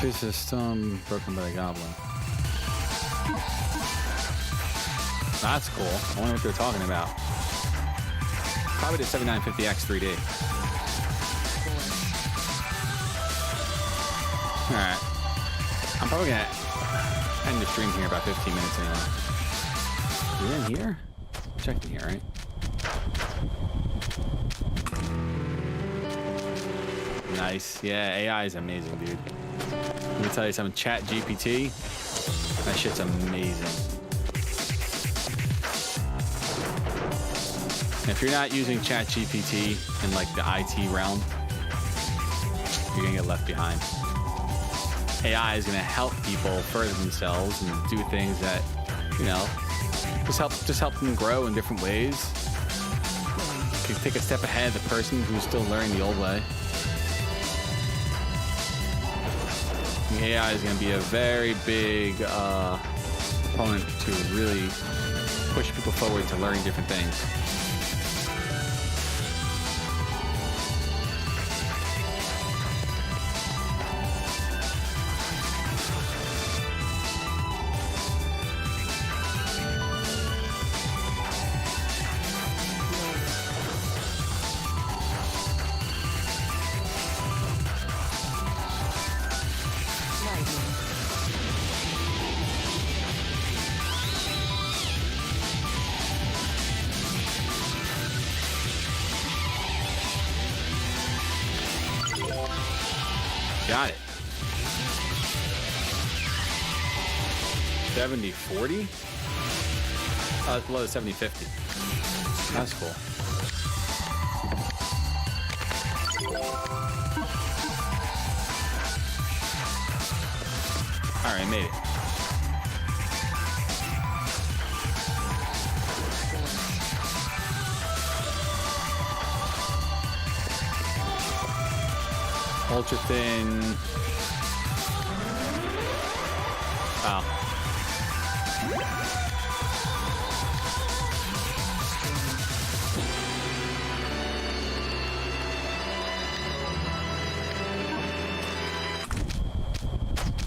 Piece of stone broken by the goblin. That's cool. I wonder what they're talking about. Probably the 7950X 3D. Alright. I'm probably gonna end the stream here about 15 minutes anyway. You in here? Check in here, right? Nice. Yeah, AI is amazing, dude. Let me tell you something. Chat GPT, that shit's amazing. If you're not using Chat GPT in like the IT realm, you're gonna get left behind. AI is gonna help people further themselves and do things that, you know, just help them grow in different ways. You can take a step ahead of the person who's still learning the old way. The AI is going to be a very big opponent to really push people forward to learning different things. Got it. 7040? Oh, it's below the 7050. That's cool. All right, made it. Ultra thin. Wow.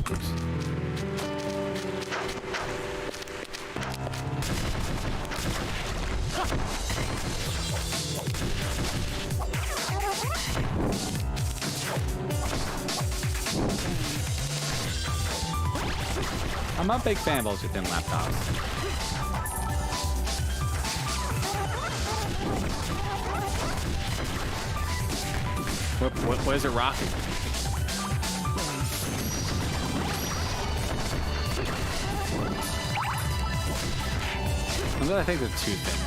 Oops. I'm not a big fan of ultra thin laptops. What is it rocking? I think they're too thin.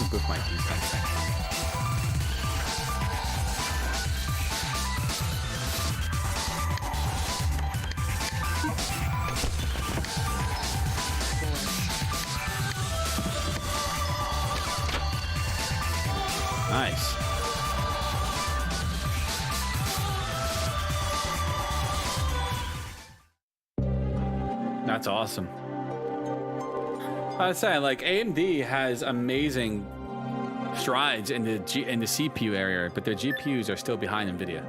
boost my defense. Nice. That's awesome. I was saying, like, AMD has amazing strides in the CPU area, but their GPUs are still behind NVIDIA.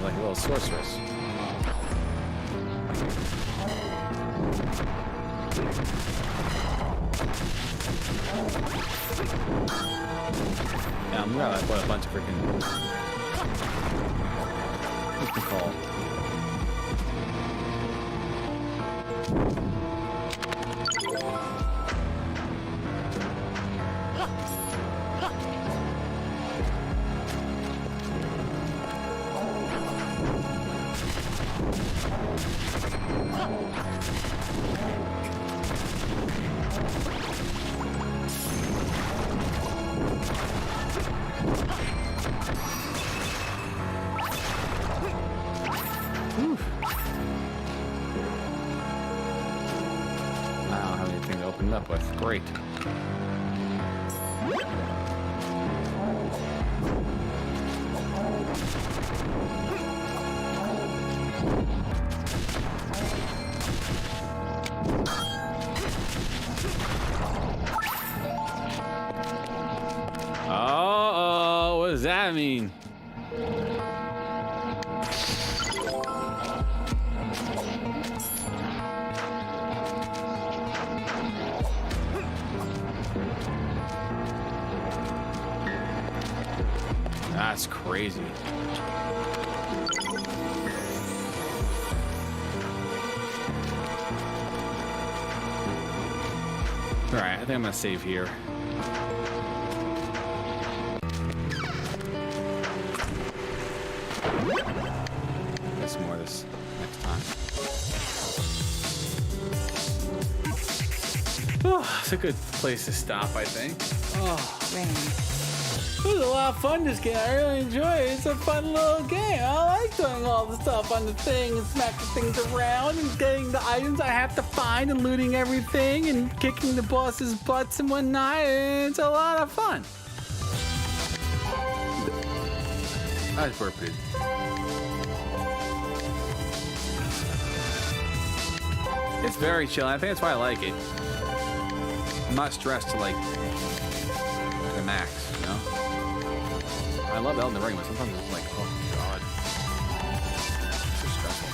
Like a little sorceress. Yeah, I'm gonna put a bunch of freaking. What's the call? Up with. Great. Oh, what does that mean? That's crazy. All right, I think I'm gonna save here. Get some more of this next time. Oh, it's a good place to stop, I think. Oh. Rain. It was a lot of fun, this game. I really enjoy it. It's a fun little game. I like doing all the stuff on the thing and smacking things around and getting the items I have to find and looting everything and kicking the boss's butts and whatnot. It's a lot of fun. That's perfect. It's very chill. I think that's why I like it. I'm not stressed to like the max, you know? I love Elden Ring, but sometimes it's like, oh god. It's so stressful.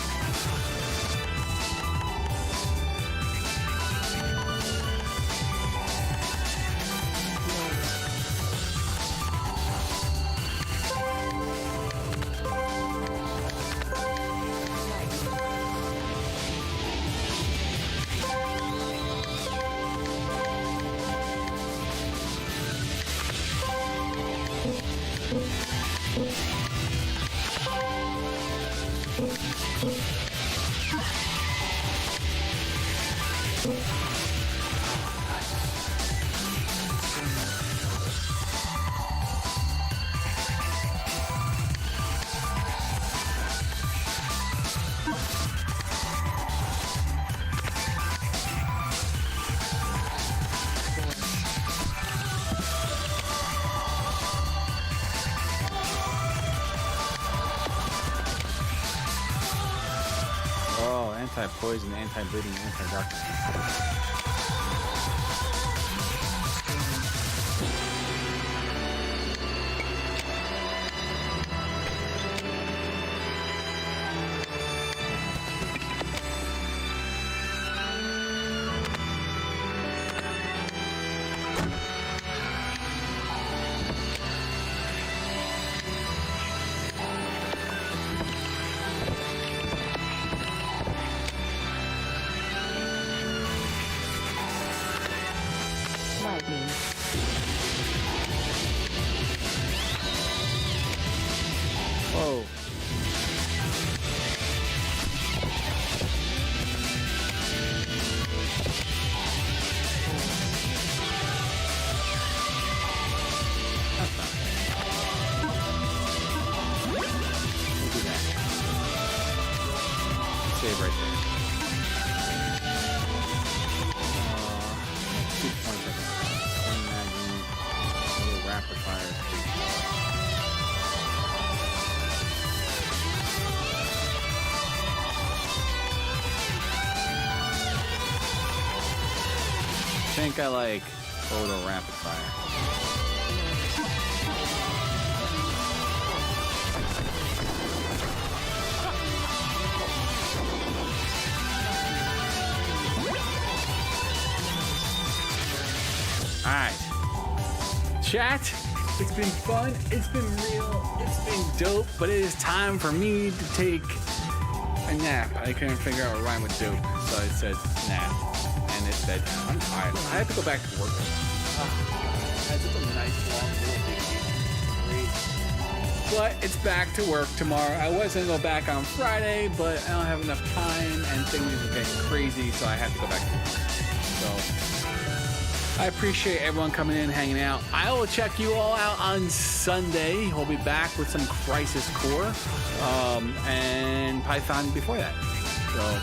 anti-poison, anti-bleeding, anti-darkness. Lightning. Whoa. That's not bad. We'll do that. Save right there. 2 points of one magazine, a little rapid fire. I think I like auto rapid fire. Alright. Chat, it's been fun, it's been real, it's been dope, but it is time for me to take a nap. I couldn't figure out a rhyme with dope, so I said nap. And it said, I'm tired. I have to go back to work. That's just a nice long little vacation. But it's back to work tomorrow. I was gonna go back on Friday, but I don't have enough time and things are getting crazy, so I have to go back to work. So I appreciate everyone coming in, hanging out. I will check you all out on Sunday. We'll be back with some Crisis Core and Python before that. So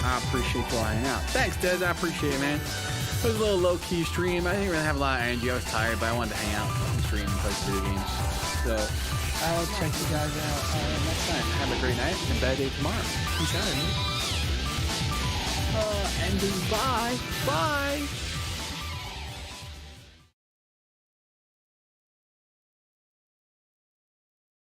I appreciate you all hanging out. Thanks, Des. I appreciate it, man. It was a little low-key stream. I didn't really have a lot of energy. I was tired, but I wanted to hang out and stream and play video games. So I'll check you guys out next time. Have a great night and a bad day tomorrow. Peace out, everyone. And bye. Bye.